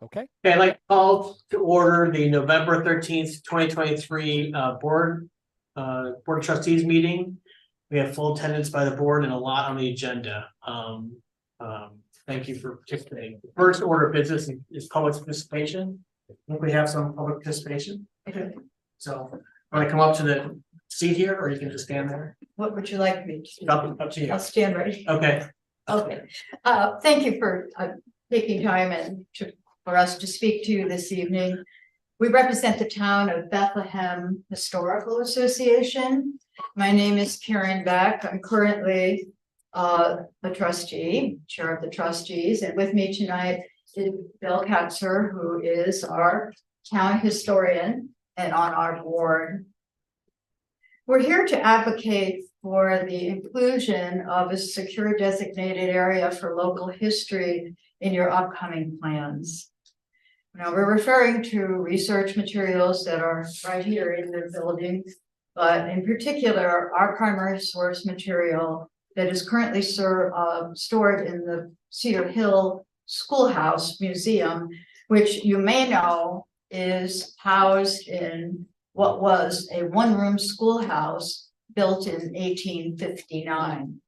Okay. I'd like to call to order the November 13th, 2023 Board of Trustees meeting. We have full attendance by the board and a lot on the agenda. Thank you for participating. The first order of business is public participation. I think we have some public participation. Okay. So want to come up to the seat here, or you can just stand there? What would you like me to do? Up to you. I'll stand ready. Okay. Okay. Thank you for taking time for us to speak to you this evening. We represent the town of Bethlehem Historical Association. My name is Karen Beck. I'm currently a trustee, chair of the trustees, and with me tonight is Bill Katzer, who is our town historian and on our board. We're here to advocate for the inclusion of a secure designated area for local history in your upcoming plans. Now, we're referring to research materials that are right here in the building, but in particular, our primary source material that is currently stored in the Cedar Hill Schoolhouse Museum, which you may know is housed in what was a one-room schoolhouse built in 1859.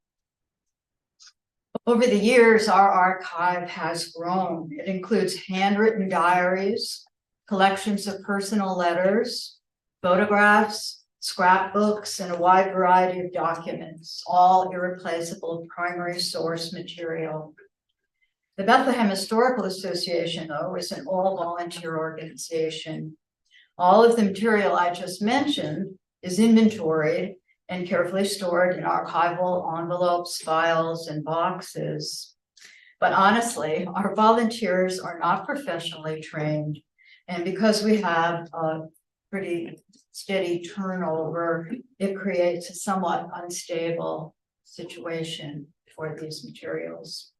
Over the years, our archive has grown. It includes handwritten diaries, collections of personal letters, photographs, scrapbooks, and a wide variety of documents, all irreplaceable primary source material. The Bethlehem Historical Association, though, is an all-volunteer organization. All of the material I just mentioned is inventoried and carefully stored in archival envelopes, files, and boxes. But honestly, our volunteers are not professionally trained. And because we have a pretty steady turnover, it creates a somewhat unstable situation for these materials.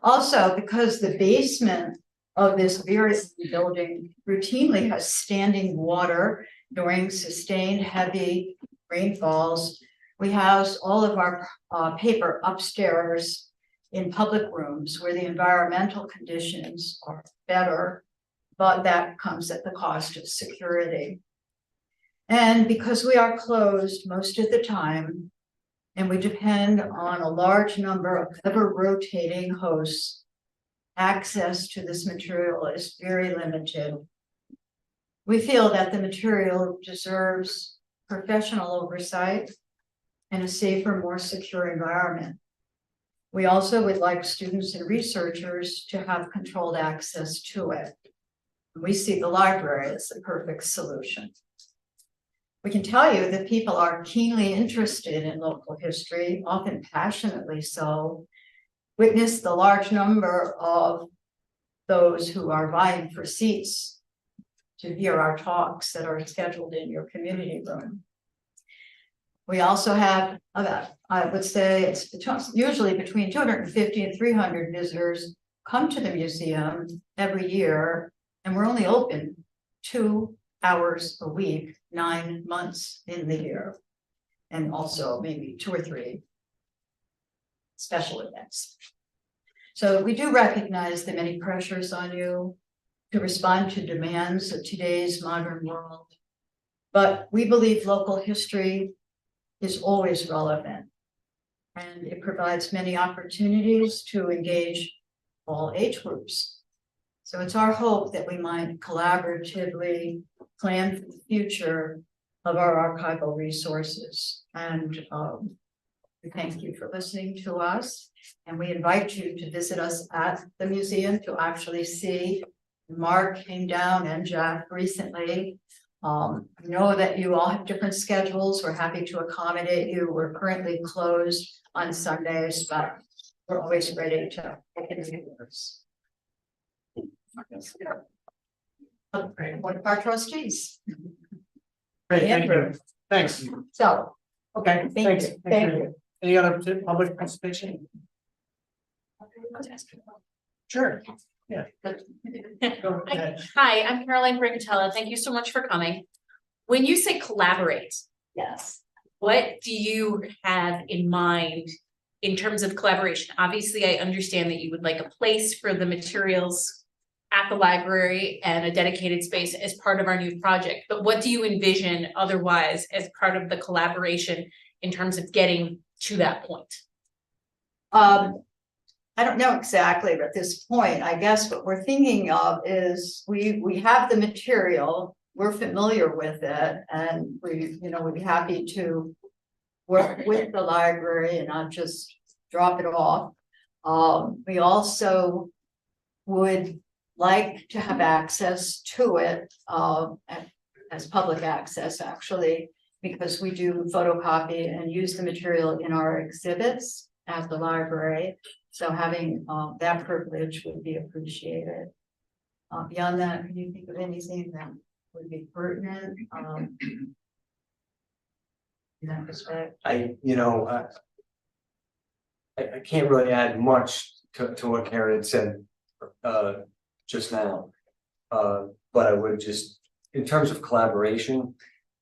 Also, because the basement of this very building routinely has standing water during sustained heavy rainfalls, we house all of our paper upstairs in public rooms where the environmental conditions are better, but that comes at the cost of security. And because we are closed most of the time, and we depend on a large number of ever-rotating hosts, access to this material is very limited. We feel that the material deserves professional oversight and a safer, more secure environment. We also would like students and researchers to have controlled access to it. We see the library as the perfect solution. We can tell you that people are keenly interested in local history, often passionately so. Witness the large number of those who are vying for seats to hear our talks that are scheduled in your community room. We also have about, I would say it's usually between 250 and 300 visitors come to the museum every year, and we're only open 2 hours a week, 9 months in the year, and also maybe 2 or 3 special events. So we do recognize the many pressures on you to respond to demands of today's modern world, but we believe local history is always relevant, and it provides many opportunities to engage all age groups. So it's our hope that we might collaboratively plan for the future of our archival resources. And we thank you for listening to us, and we invite you to visit us at the museum to actually see. Mark came down and Jeff recently. We know that you all have different schedules. We're happy to accommodate you. We're currently closed on Sundays, but we're always ready to open the doors. One of our trustees. Great, thank you. Thanks. So, Okay, thanks. Thank you. Any other public participation? Sure. Yeah. Go ahead. Hi, I'm Caroline Brigatella. Thank you so much for coming. When you say collaborate, Yes. what do you have in mind in terms of collaboration? Obviously, I understand that you would like a place for the materials at the library and a dedicated space as part of our new project, but what do you envision otherwise as part of the collaboration in terms of getting to that point? I don't know exactly at this point. I guess what we're thinking of is we have the material, we're familiar with it, and we'd be happy to work with the library and not just drop it off. We also would like to have access to it as public access, actually, because we do photocopy and use the material in our exhibits at the library. So having that privilege would be appreciated. Beyond that, can you think of anything that would be pertinent in that respect? I can't really add much to what Karen had said just now. But I would just, in terms of collaboration,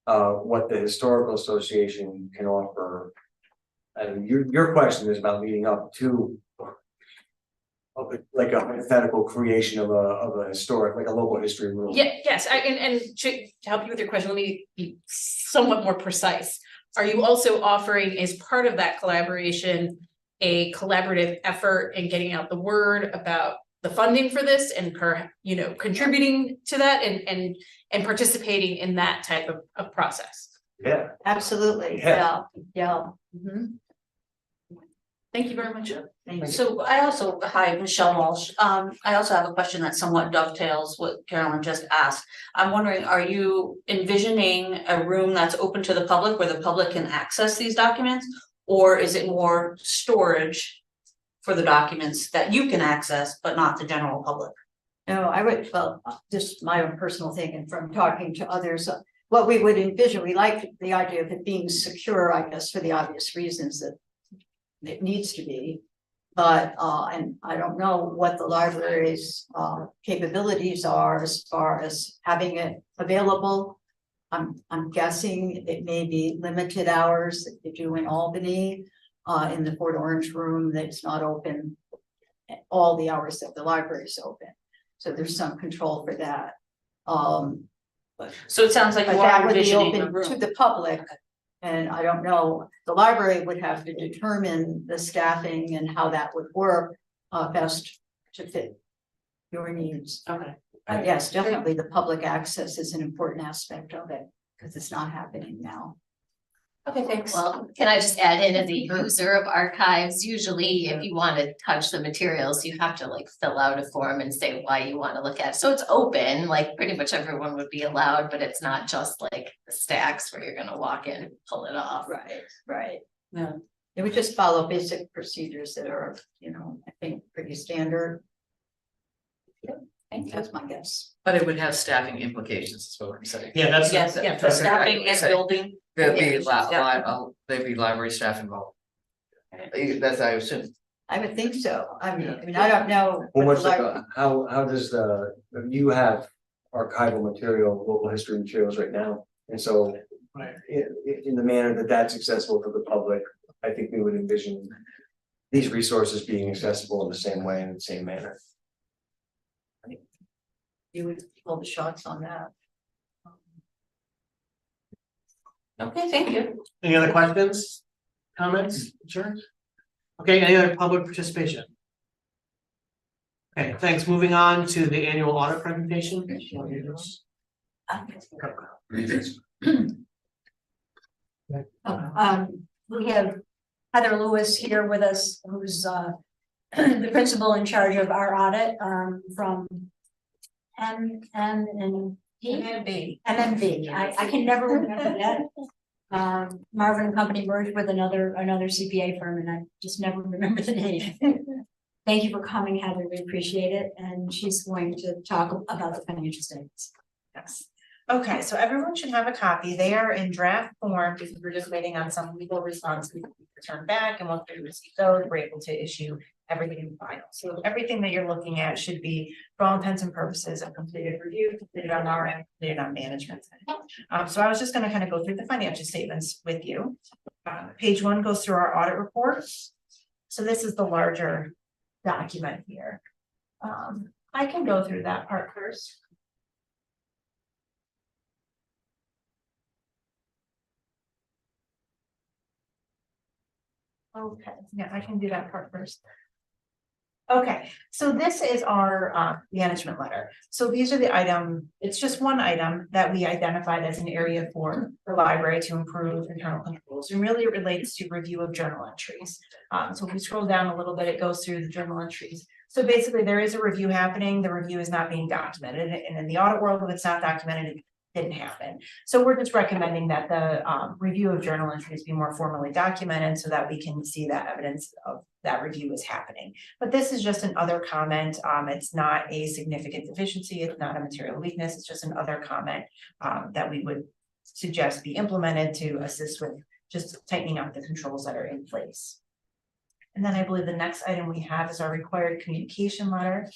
what the Historical Association can offer. And your question is about leading up to like a hypothetical creation of a historic, like a local history room. Yeah, yes, and to help you with your question, let me be somewhat more precise. Are you also offering, as part of that collaboration, a collaborative effort in getting out the word about the funding for this and contributing to that and participating in that type of process? Yeah, Absolutely, Yeah. yeah. Mhm. Thank you very much. Thank you. So hi, Michelle Walsh. I also have a question that somewhat dovetails what Carolyn just asked. I'm wondering, are you envisioning a room that's open to the public where the public can access these documents? Or is it more storage for the documents that you can access, but not the general public? No, I would, well, just my own personal thing and from talking to others, what we would envision, we like the idea of it being secure, I guess, for the obvious reasons that it needs to be. But, and I don't know what the library's capabilities are as far as having it available. I'm guessing it may be limited hours that you do in Albany, in the Fort Orange room that's not open all the hours that the library is open. So there's some control for that. So it sounds like But you that are would be envisioning a open to room. the public. And I don't know, the library would have to determine the staffing and how that would work best to fit your needs. Okay. But yes, definitely the public access is an important aspect of it because it's not happening now. Okay, thanks. Well, can I just add in, as a user of archives, usually if you want to touch the materials, you have to like fill out a form and say why you want to look at it. So it's open, like pretty much everyone would be allowed, but it's not just like the stacks where you're gonna walk in, and pull it off. Right. Yeah. It would just follow basic procedures that are, I think pretty standard. That's my guess. But it would have staffing implications, is what I'm saying. Yeah, that's. Yes, yeah, for that's staffing and okay. building. There'd be Yeah. there'd be library staff involved. That's, I assume. I would think so. I mean, I don't know. well, what what's the library- how does you have archival material, local history materials right now? And so Right. in the manner that that's accessible to the public, I think we would envision these resources being accessible in the same way, in the same manner. You would pull the shots on that. Okay, thank you. Any other questions, comments, concerns? Okay, any other public participation? Okay, thanks. Moving on to the annual audit presentation. We have Heather Lewis here with us, who's the principal in charge of our audit from MMB. I can never remember that. Marvin and Company merged with another CPA firm, and I just never remember the name. Thank you for coming, Heather. We appreciate it, and she's going to talk about the financial statements. Yes. Okay, so everyone should have a copy. They are in draft form because we're just waiting on some legal response to return back, and once we receive those, we're able to issue everything in final. So everything that you're looking at should be, for all intents and purposes, a completed review, completed on our end, completed on management's end. So I was just gonna kind of go through the financial statements with you. Page 1 goes through our audit report. So this is the larger document here. I can go through that part first. Okay, yeah, I can do that part first. Okay, so this is our management letter. So these are the item, it's just one item that we identified as an area for the library to improve internal controls, and really it relates to review of journal entries. So if we scroll down a little bit, it goes through the journal entries. So basically, there is a review happening, the review is not being documented, and in the audit world, if it's not documented, it didn't happen. So we're just recommending that the review of journal entries be more formally documented so that we can see that evidence of that review is happening. But this is just an other comment. It's not a significant deficiency. It's not a material weakness. It's just an other comment that we would suggest be implemented to assist with just tightening up the controls that are in place. And then I believe the next item we have is our required communication letter.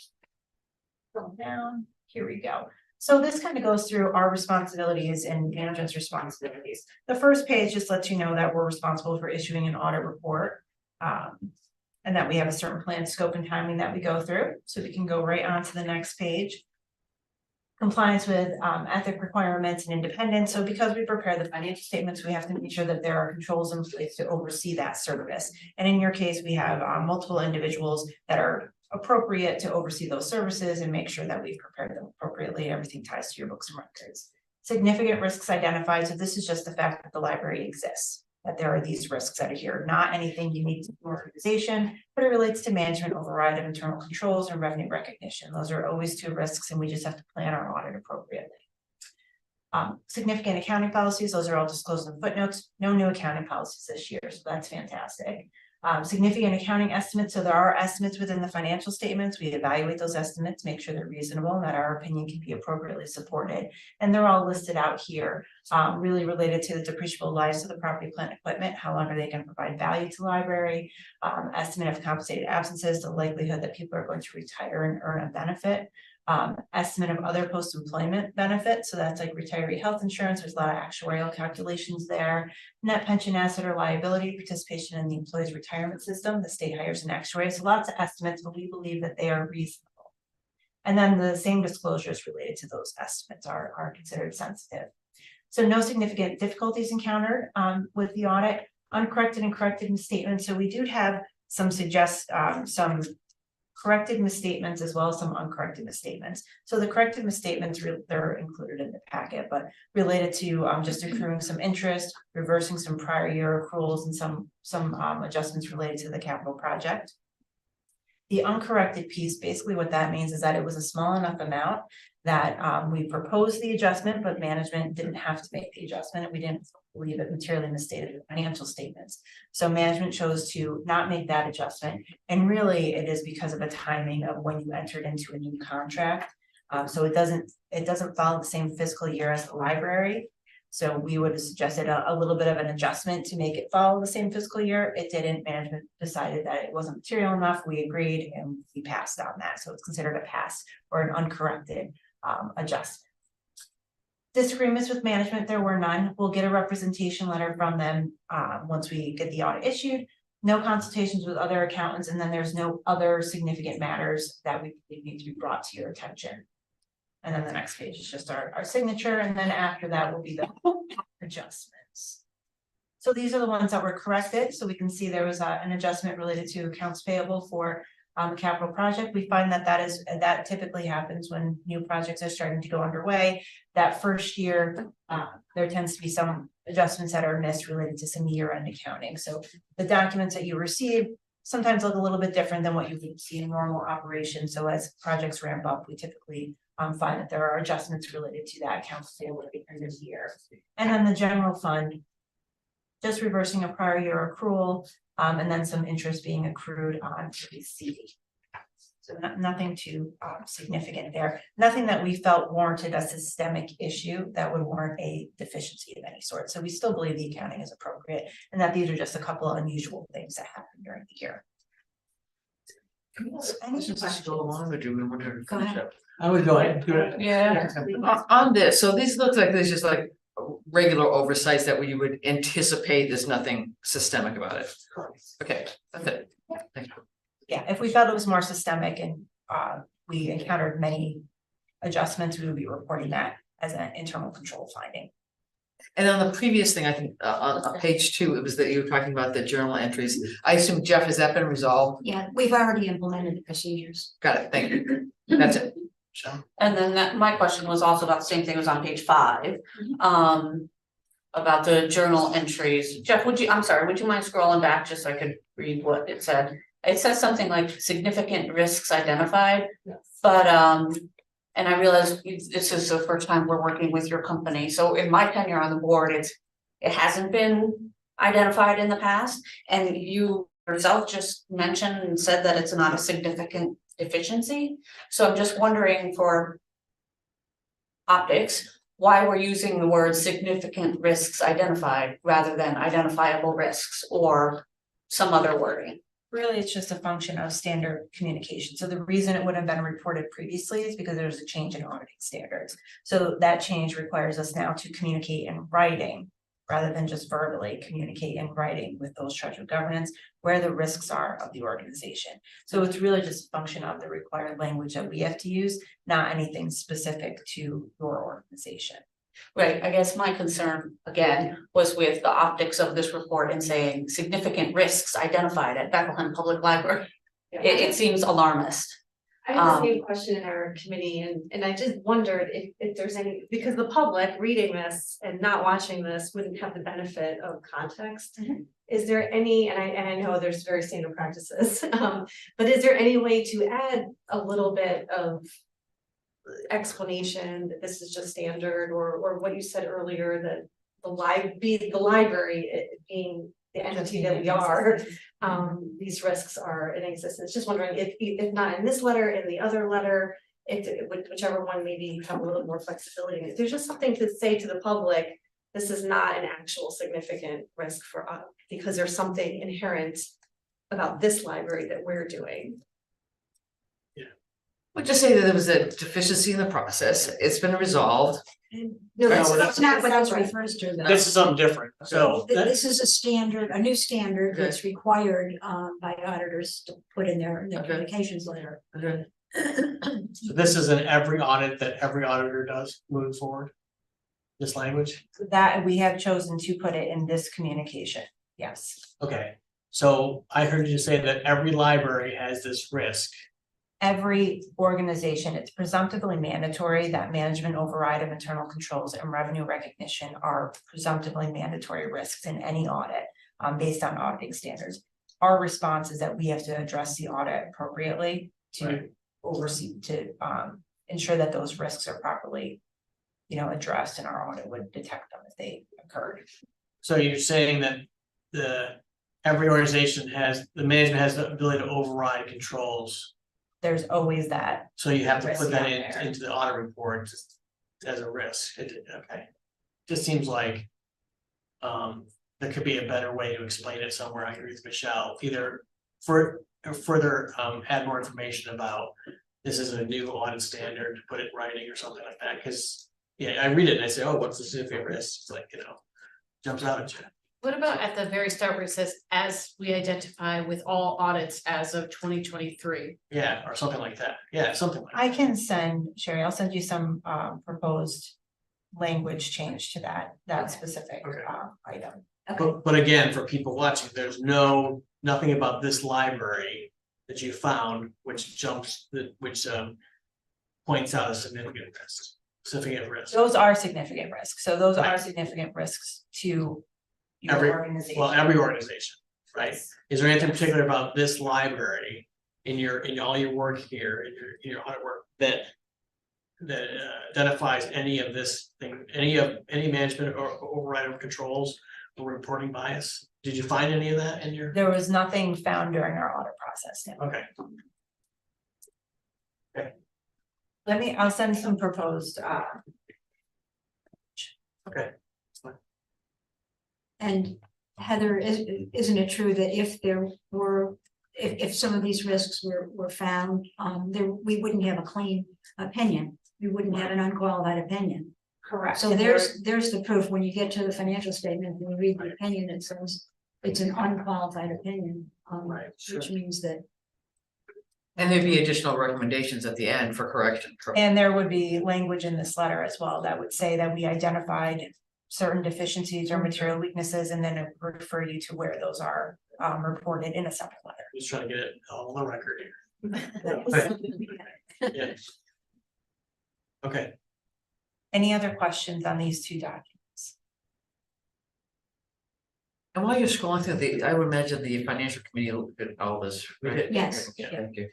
Scroll down, here we go. So this kind of goes through our responsibilities and management's responsibilities. The first page just lets you know that we're responsible for issuing an audit report. And that we have a certain plan, scope, and timing that we go through. So we can go right on to the next page. Compliance with ethic requirements and independence. So because we prepare the financial statements, we have to make sure that there are controls in place to oversee that service. And in your case, we have multiple individuals that are appropriate to oversee those services and make sure that we've prepared them appropriately. Everything ties to your books and records. Significant risks identified. So this is just the fact that the library exists, that there are these risks that are here, not anything unique to the organization, but it relates to management override of internal controls and revenue recognition. Those are always two risks, and we just have to plan our audit appropriately. Significant accounting policies, those are all disclosed in footnotes. No new accounting policies this year, so that's fantastic. Significant accounting estimates, so there are estimates within the financial statements. We evaluate those estimates, make sure they're reasonable and that our opinion can be appropriately supported. And they're all listed out here, really related to the depreciable lives of the property, plant, equipment, how long are they going to provide value to the library, estimate of compensated absences, the likelihood that people are going to retire and earn a benefit, estimate of other post-employment benefits. So that's like retiree health insurance. There's a lot of actuarial calculations there. Net pension asset or liability, participation in the employee's retirement system. The state hires an actuary. So lots of estimates, but we believe that they are reasonable. And then the same disclosures related to those estimates are considered sensitive. So no significant difficulties encountered with the audit. Uncorrected and corrected misstatements. So we do have some some corrected misstatements as well as some uncorrected misstatements. So the corrected misstatements, they're included in the packet, but related to just accruing some interest, reversing some prior year accruals, and some adjustments related to the capital project. The uncorrected piece, basically what that means is that it was a small enough amount that we proposed the adjustment, but management didn't have to make the adjustment. We didn't believe it materially misstated the financial statements. So management chose to not make that adjustment. And really it is because of a timing of when you entered into a new contract. So it doesn't follow the same fiscal year as the library. So we would have suggested a little bit of an adjustment to make it follow the same fiscal year. It didn't. Management decided that it wasn't material enough. We agreed and we passed on that. So it's considered a pass or an uncorrected adjustment. Disagreements with management, there were none. We'll get a representation letter from them once we get the audit issued. No consultations with other accountants, and then there's no other significant matters that we need to be brought to your attention. And then the next page is just our signature, and then after that will be the adjustments. So these are the ones that were corrected. So we can see there was an adjustment related to accounts payable for a capital project. We find that typically happens when new projects are starting to go underway. That first year, there tends to be some adjustments that are missed related to some year-end accounting. So the documents that you receive sometimes look a little bit different than what you would see in normal operation. So as projects ramp up, we typically find that there are adjustments related to that accounts payable at the end of the year. And then the general fund, just reversing a prior year accrual, and then some interest being accrued on receipt. So nothing too significant there. Nothing that we felt warranted a systemic issue that would warrant a deficiency of any sort. So we still believe the accounting is appropriate and that these are just a couple of unusual things that happen during the year. Go ahead. I would go ahead. Yeah, on this, so this looks like there's just like regular oversights that we would anticipate. There's nothing systemic about it. Okay, that's it. Thank you. Yeah, if we felt it was more systemic and we encountered many adjustments, we would be reporting that as an internal control finding. And on the previous thing, I think, on page 2, it was that you were talking about the journal entries. I assume, Jeff, has that been resolved? Yeah, we've already implemented the procedures. Got it, thank you. That's it. And then my question was also about the same thing as on page 5. About the journal entries. Jeff, would you mind scrolling back just so I could read what it said? It says something like significant risks identified. Yes. But, and I realize this is the first time we're working with your company, so in my tenure on the board, it hasn't been identified in the past. And you yourself just mentioned and said that it's not a significant deficiency. So I'm just wondering for optics, why we're using the word significant risks identified rather than identifiable risks or some other wording. Really, it's just a function of standard communication. So the reason it would have been reported previously is because there's a change in auditing standards. So that change requires us now to communicate in writing rather than just verbally communicate in writing with those charged with governance where the risks are of the organization. So it's really just a function of the required language that we have to use, not anything specific to your organization. Right, I guess my concern, again, was with the optics of this report and saying significant risks identified at Bethlehem Public Library. It seems alarmist. I had the same question in our committee and I just wondered if there's any, because the public reading this and not watching this wouldn't have the benefit of context. Is there any, and I know there's very standard practices, but is there any way to add a little bit of explanation that this is just standard or what you said earlier that the library being the entity that we are, these risks are in existence. Just wondering if not in this letter, in the other letter, whichever one maybe have a little more flexibility. If there's just something to say to the public, this is not an actual significant risk for us because there's something inherent about this library that we're doing. We'll just say that there was a deficiency in the process. It's been resolved. No, That's not what that refers to. though. This is something different, so This is a new standard Okay. that's required by auditors to put in their Okay. communications letter. Okay. so this is in every audit that every auditor does moving forward. This language, That we have chosen to put it in this communication, yes. okay, so I heard you say that every library has this risk. Every organization, it's presumptively mandatory that management override of internal controls and revenue recognition are presumptively mandatory risks in any audit based on auditing standards. Our response is that we have to address the audit appropriately to Right. oversee, to ensure that those risks are properly, addressed, and our audit would detect them if they occurred. So you're saying that every organization the management has the ability to override controls. There's always that. So you have to Risk put that out there. into the audit report just as a risk. Okay. Just seems like there could be a better way to explain it somewhere. I agree with Michelle, either further add more information about this is a new audit standard, put it in writing or something like that. Cause yeah, I read it and I say, oh, what's the significant risk? It's like, jumps out at you. What about at the very start where it says, as we identify with all audits as of 2023? Yeah, or something like that. Yeah, something like that. I can send, Sherry, I'll send you some proposed language change to that specific Okay. item. But again, for people watching, there's nothing about this library that you found which points out a significant risk. Those are significant risks, so those are Right. significant risks to Every- your organization. Well, every organization, right? Is there anything particular about this library in all your work here, in your audit work that identifies any of this thing, any management or override of controls or reporting bias? Did you find any of that in your? There was nothing found during our audit process. No. Okay, I'll send some proposed, okay. And Heather, isn't it true that if some of these risks were found, we wouldn't have a clean opinion, we wouldn't have an unqualified opinion. Correct. So there's the proof, when you get to the financial statement, when you read the opinion, it says it's an unqualified opinion, Right, sure. which means that And there'd be additional recommendations at the end for correction. And there would be language in this letter as well that would say that we identified certain deficiencies or material weaknesses, and then it would refer you to where those are reported in a separate letter. Just trying to get it all on the record here. Yeah. Okay, Any other questions on these two documents? And while you're scrolling through I would imagine the financial committee looked at all this, right? Yes. Yeah, thank you.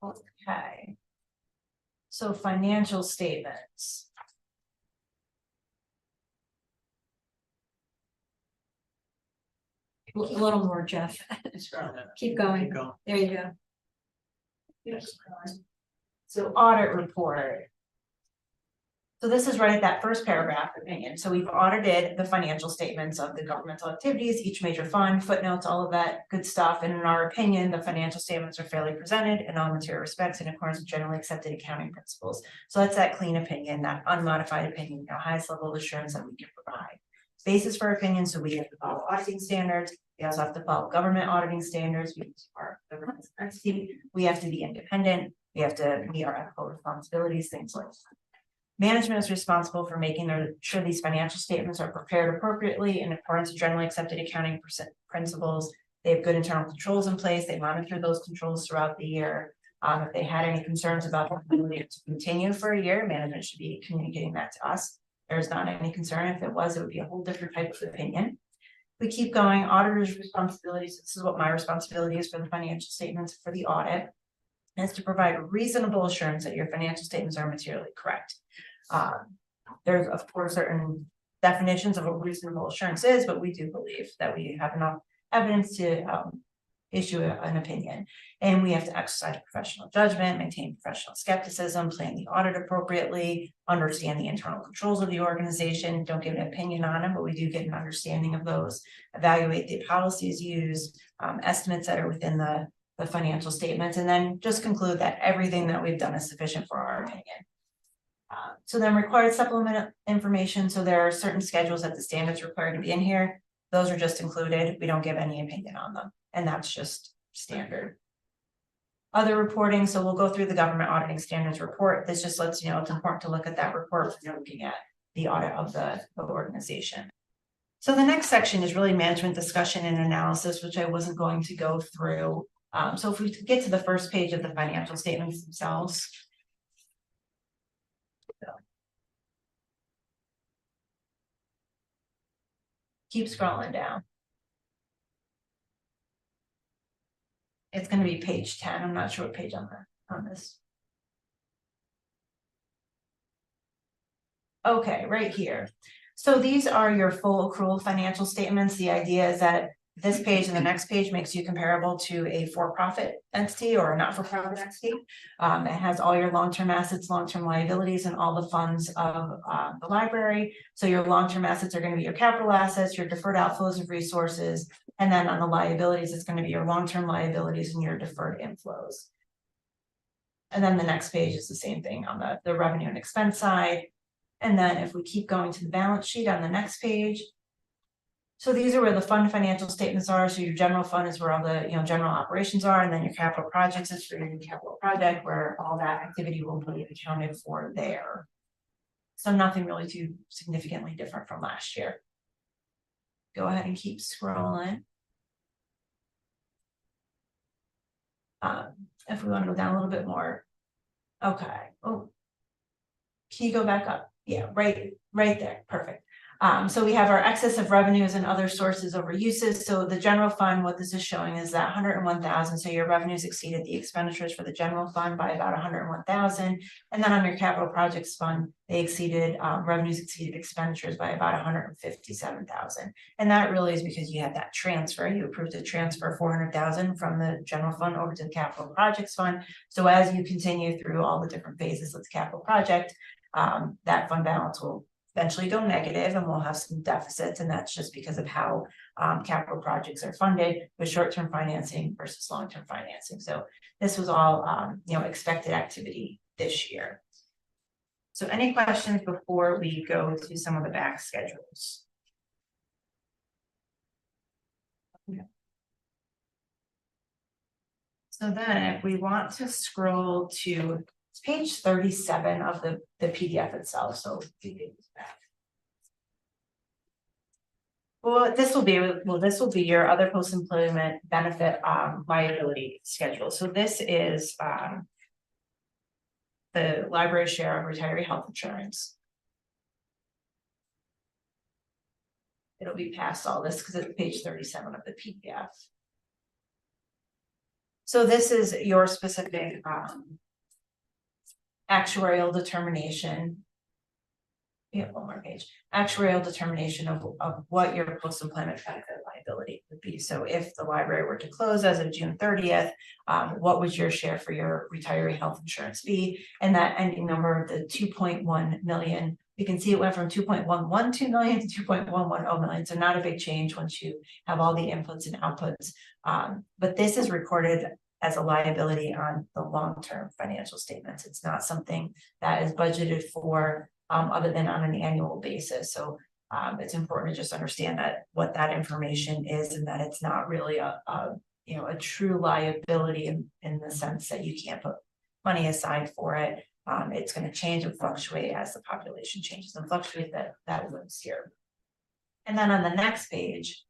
Okay. So financial statements. A little more, Jeff. Keep going. keep going. There you go. So audit report. So this is right at that first paragraph opinion. So we've audited the financial statements of the governmental activities, each major fund, footnotes, all of that good stuff. And in our opinion, the financial statements are fairly presented in all material respects in accordance with generally accepted accounting principles. So that's that clean opinion, that unmodified opinion, the highest level of assurance that we can provide. Basis for opinion, so we have to follow auditing standards. We also have to follow government auditing standards. We have to be independent. We have to meet our ethical responsibilities, things like that. Management is responsible for making sure these financial statements are prepared appropriately in accordance with generally accepted accounting principles. They have good internal controls in place. They monitor those controls throughout the year. If they had any concerns about their ability to continue for a year, management should be communicating that to us. There's not any concern. If it was, it would be a whole different type of opinion. We keep going. Auditor's responsibilities. This is what my responsibility is for the financial statements for the audit, is to provide reasonable assurance that your financial statements are materially correct. There's of course certain definitions of what reasonable assurance is, but we do believe that we have enough evidence to issue an opinion. And we have to exercise professional judgment, maintain professional skepticism, plan the audit appropriately, understand the internal controls of the organization, don't give an opinion on them, but we do get an understanding of those, evaluate the policies used, estimates that are within the financial statements, and then just conclude that everything that we've done is sufficient for our opinion. So then required supplemental information. So there are certain schedules that the standards required to be in here. Those are just included. We don't give any opinion on them. And that's just standard. Other reporting. So we'll go through the government auditing standards report. This just lets you know it's important to look at that report when you're looking at the audit of the organization. So the next section is really management discussion and analysis, which I wasn't going to go through. So if we get to the first page of the financial statements themselves. Keep scrolling down. It's going to be page 10. I'm not sure what page on this. Okay, right here. So these are your full accrual financial statements. The idea is that this page and the next page makes you comparable to a for-profit entity or a not-for-profit entity. It has all your long-term assets, long-term liabilities, and all the funds of the library. So your long-term assets are going to be your capital assets, your deferred outflows of resources, and then on the liabilities, it's going to be your long-term liabilities and your deferred inflows. And then the next page is the same thing on the revenue and expense side. And then if we keep going to the balance sheet on the next page. So these are where the fund financial statements are. So your general fund is where all the general operations are, and then your capital projects is for your new capital project where all that activity will be accounted for there. So nothing really too significantly different from last year. Go ahead and keep scrolling. If we want to go down a little bit more. Okay. Oh, can you go back up? Yeah, right there. Perfect. So we have our excess of revenues and other sources over uses. So the general fund, what this is showing is that 101,000. So your revenues exceeded the expenditures for the general fund by about 101,000. And then on your capital projects fund, they exceeded revenues exceeded expenditures by about 157,000. And that really is because you had that transfer. You approved a transfer 400,000 from the general fund over to the capital projects fund. So as you continue through all the different phases of the capital project, that fund balance will eventually go negative and we'll have some deficits, and that's just because of how capital projects are funded with short-term financing versus long-term financing. So this was all expected activity this year. So any questions before we go to some of the back schedules? So then if we want to scroll to page 37 of the PDF itself, so. Well, this will be your other post-employment benefit liability schedule. So this is the library share of retiree health insurance. It'll be past all this because it's page 37 of the PDF. So this is your specific actuarial determination. Yeah, one more page. Actuarial determination of what your post-employment benefit liability would be. So if the library were to close as of June 30th, what would your share for your retiree health insurance be? And that ending number of the 2.1 million, you can see it went from 2.112 million to 2.110 million. So not a big change once you have all the inputs and outputs. But this is recorded as a liability on the long-term financial statements. It's not something that is budgeted for other than on an annual basis. So it's important to just understand that what that information is, and that it's not really a true liability in the sense that you can't put money aside for it. It's going to change and fluctuate as the population changes and fluctuate that lives here. And then on the next page,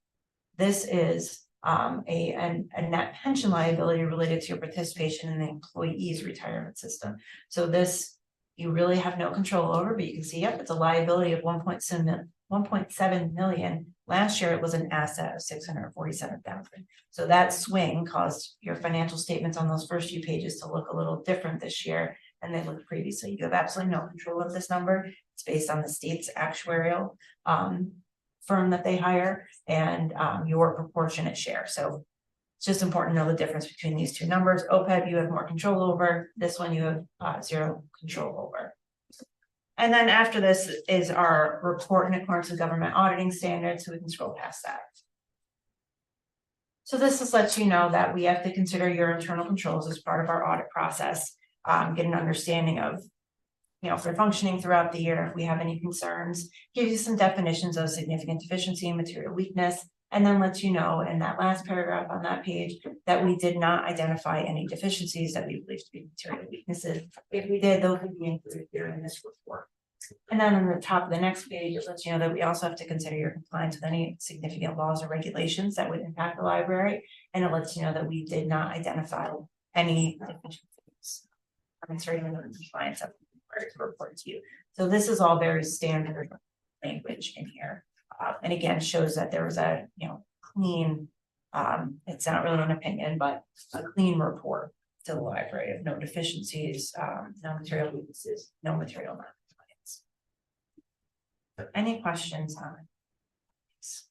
this is a net pension liability related to your participation in the employee's retirement system. So this you really have no control over, but you can see, yep, it's a liability of 1.7 million. Last year it was an asset of 647,000. So that swing caused your financial statements on those first few pages to look a little different this year than they looked previously. You have absolutely no control of this number. It's based on the state's actuarial firm that they hire and your proportionate share. So it's just important to know the difference between these two numbers. OPEB, you have more control over. This one you have zero control over. And then after this is our report in accordance with government auditing standards, so we can scroll past that. So this just lets you know that we have to consider your internal controls as part of our audit process, get an understanding of, if they're functioning throughout the year, if we have any concerns, gives you some definitions of significant deficiency and material weakness, and then lets you know in that last paragraph on that page that we did not identify any deficiencies that we believe to be material weaknesses. If we did, those would be included here in this report. And then on the top of the next page, it lets you know that we also have to consider your compliance with any significant laws or regulations that would impact the library. And it lets you know that we did not identify any deficiencies concerning the compliance of the report to you. So this is all very standard language in here. And again, shows that there was a clean, it's not really an opinion, but a clean report to the library of no deficiencies, no material weaknesses, no material non-compliance. So any questions on this?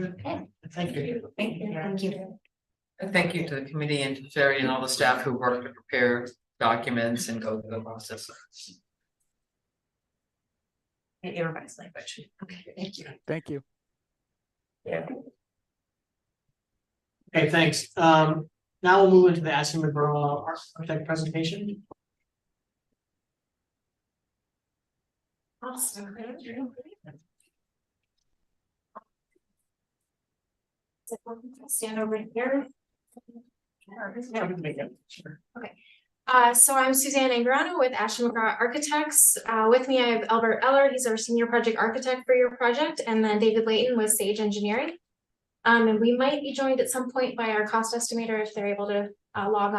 Okay, thank you. Thank you. Thank you. And thank you to the committee and to Sherry and all the staff who worked to prepare documents and go through the process. Your revised language. Okay, thank you. Thank you. Yeah. Okay, thanks. Now we'll move into the Ashland McGraw architect presentation. Awesome. Stand over here. So I'm Suzanne Angrano with Ashland McGraw Architects. With me, I have Albert Eller. He's our senior project architect for your project, and then David Layton with Sage Engineering. And we might be joined at some point by our cost estimator if they're able to log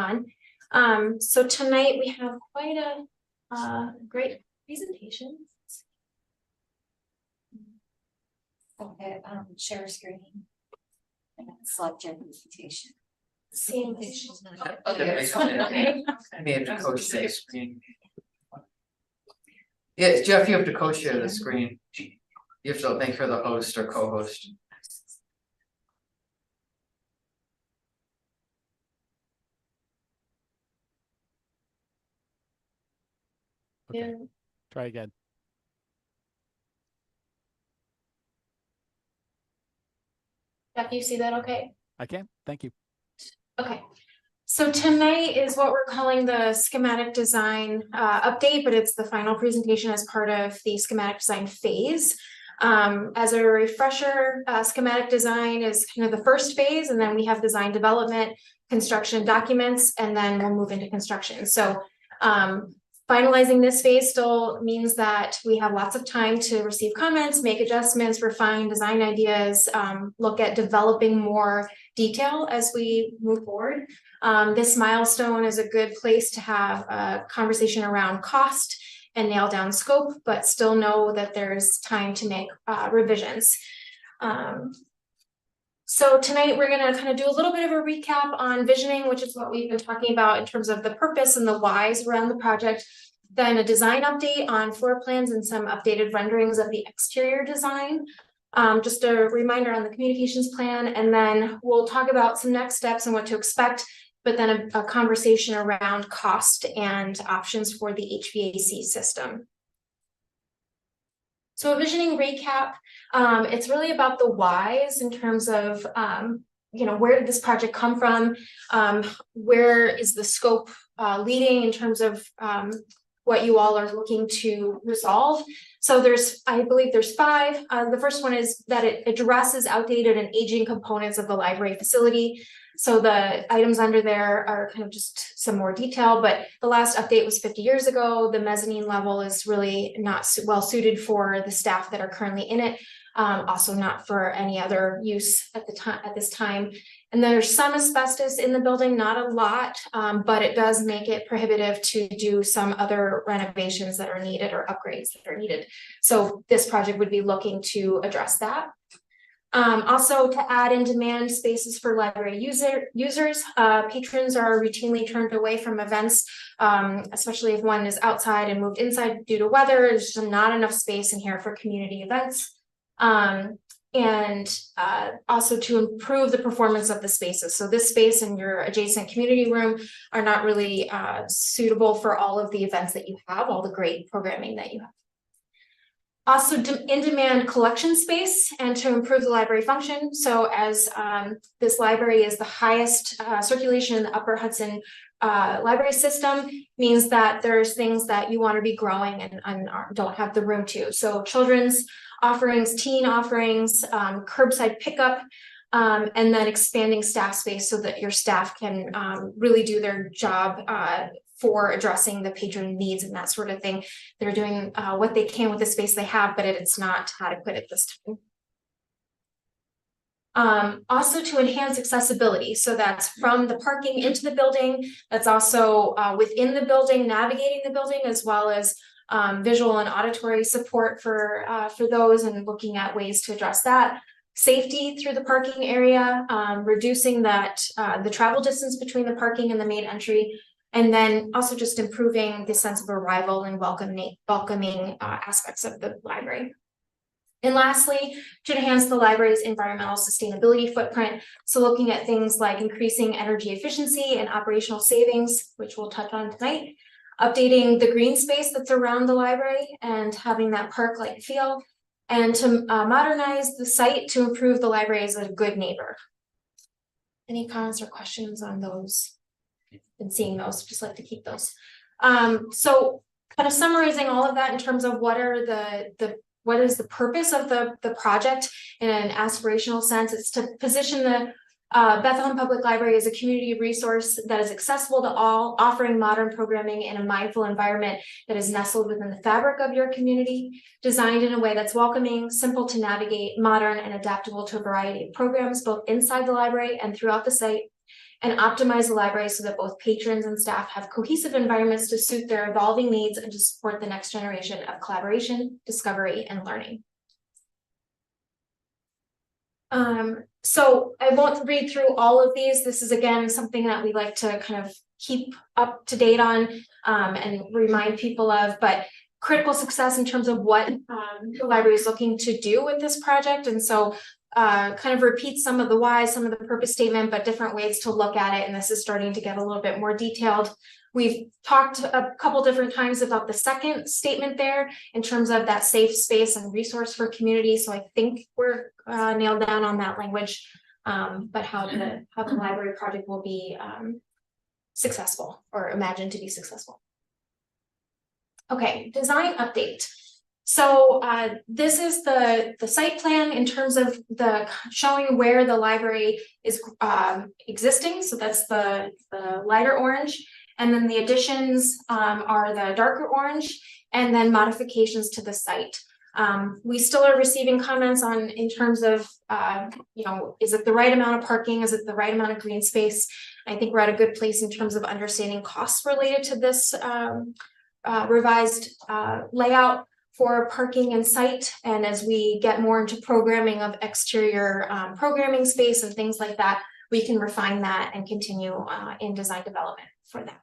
on. So tonight we have quite a great presentation. Okay, share screen. And select your presentation. Seeing Okay. I may have to co-share the screen. Yeah, Jeff, you have to co-share the screen. You have to make her the host or co-host. Okay. Try again. Jeff, you see that okay? I can. Thank you. Okay, so tonight is what we're calling the schematic design update, but it's the final presentation as part of the schematic design phase. As a refresher, schematic design is kind of the first phase, and then we have design development, construction documents, and then we'll move into construction. So finalizing this phase still means that we have lots of time to receive comments, make adjustments, refine design ideas, look at developing more detail as we move forward. This milestone is a good place to have a conversation around cost and nail down scope, but still know that there's time to make revisions. So tonight we're gonna kind of do a little bit of a recap on visioning, which is what we've been talking about in terms of the purpose and the whys around the project. Then a design update on floor plans and some updated renderings of the exterior design. Just a reminder on the communications plan, and then we'll talk about some next steps and what to expect, but then a conversation around cost and options for the HVAC system. So a visioning recap, it's really about the whys in terms of, you know, where did this project come from? Where is the scope leading in terms of what you all are looking to resolve? So I believe there's 5. The first one is that it addresses outdated and aging components of the library facility. So the items under there are kind of just some more detail, but the last update was 50 years ago. The mezzanine level is really not well suited for the staff that are currently in it. Also not for any other use at this time. And there's some asbestos in the building, not a lot, but it does make it prohibitive to do some other renovations that are needed or upgrades that are needed. So this project would be looking to address that. Also to add in demand spaces for library users. Patrons are routinely turned away from events, especially if one is outside and moved inside due to weather. There's just not enough space in here for community events. And also to improve the performance of the spaces. So this space and your adjacent community room are not really suitable for all of the events that you have, all the great programming that you have. Also in-demand collection space and to improve the library function. So as this library is the highest circulation in the Upper Hudson library system, means that there's things that you want to be growing and don't have the room to. So children's offerings, teen offerings, curbside pickup, and then expanding staff space so that your staff can really do their job for addressing the patron needs and that sort of thing. They're doing what they can with the space they have, but it's not adequate at this time. Also to enhance accessibility. So that's from the parking into the building. That's also within the building, navigating the building, as well as visual and auditory support for those and looking at ways to address that. Safety through the parking area, reducing the travel distance between the parking and the main entry. And then also just improving the sense of arrival and welcoming aspects of the library. And lastly, to enhance the library's environmental sustainability footprint. So looking at things like increasing energy efficiency and operational savings, which we'll touch on tonight, updating the green space that's around the library and having that park-like feel, and to modernize the site to improve the library as a good neighbor. Any comments or questions on those? Been seeing those, just like to keep those. So kind of summarizing all of that in terms of what is the purpose of the project in an aspirational sense. It's to position the Bethlehem Public Library as a community resource that is accessible to all, offering modern programming in a mindful environment that is nestled within the fabric of your community, designed in a way that's welcoming, simple to navigate, modern, and adaptable to a variety of programs, both inside the library and throughout the site, and optimize the library so that both patrons and staff have cohesive environments to suit their evolving needs and to support the next generation of collaboration, discovery, and learning. So I won't read through all of these. This is again something that we like to kind of keep up to date on and remind people of, but critical success in terms of what the library is looking to do with this project. And so kind of repeat some of the whys, some of the purpose statement, but different ways to look at it. And this is starting to get a little bit more detailed. We've talked a couple different times about the second statement there in terms of that safe space and resource for community. So I think we're nailed down on that language, but how the library project will be successful or imagined to be successful. Okay, design update. So this is the site plan in terms of the showing where the library is existing. So that's the lighter orange. And then the additions are the darker orange, and then modifications to the site. We still are receiving comments on in terms of you know, is it the right amount of parking? Is it the right amount of green space? I think we're at a good place in terms of understanding costs related to this revised layout for parking and site. And as we get more into programming of exterior programming space and things like that, we can refine that and continue in design development for that.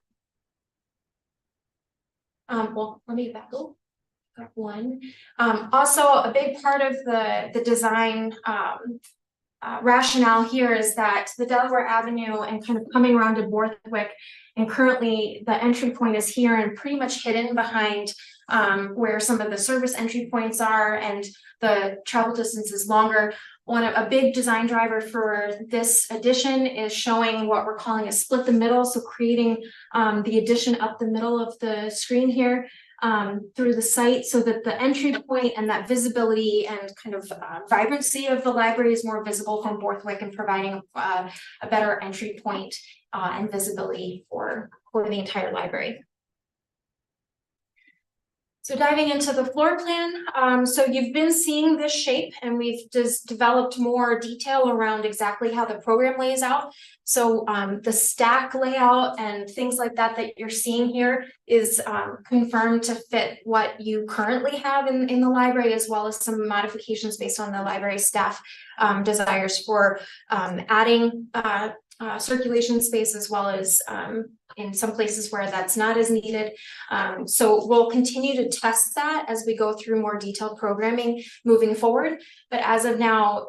Well, let me back up. Got one. Also, a big part of the design rationale here is that the Delaware Avenue and kind of coming around to Borthwick, and currently the entry point is here and pretty much hidden behind where some of the service entry points are, and the travel distance is longer. A big design driver for this addition is showing what we're calling a split the middle, so creating the addition up the middle of the screen here through the site, so that the entry point and that visibility and kind of vibrancy of the library is more visible from Borthwick, and providing a better entry point and visibility for the entire library. So diving into the floor plan, so you've been seeing this shape, and we've just developed more detail around exactly how the program lays out. So the stack layout and things like that that you're seeing here is confirmed to fit what you currently have in the library, as well as some modifications based on the library staff desires for adding circulation space, as well as in some places where that's not as needed. So we'll continue to test that as we go through more detailed programming moving forward. But as of now,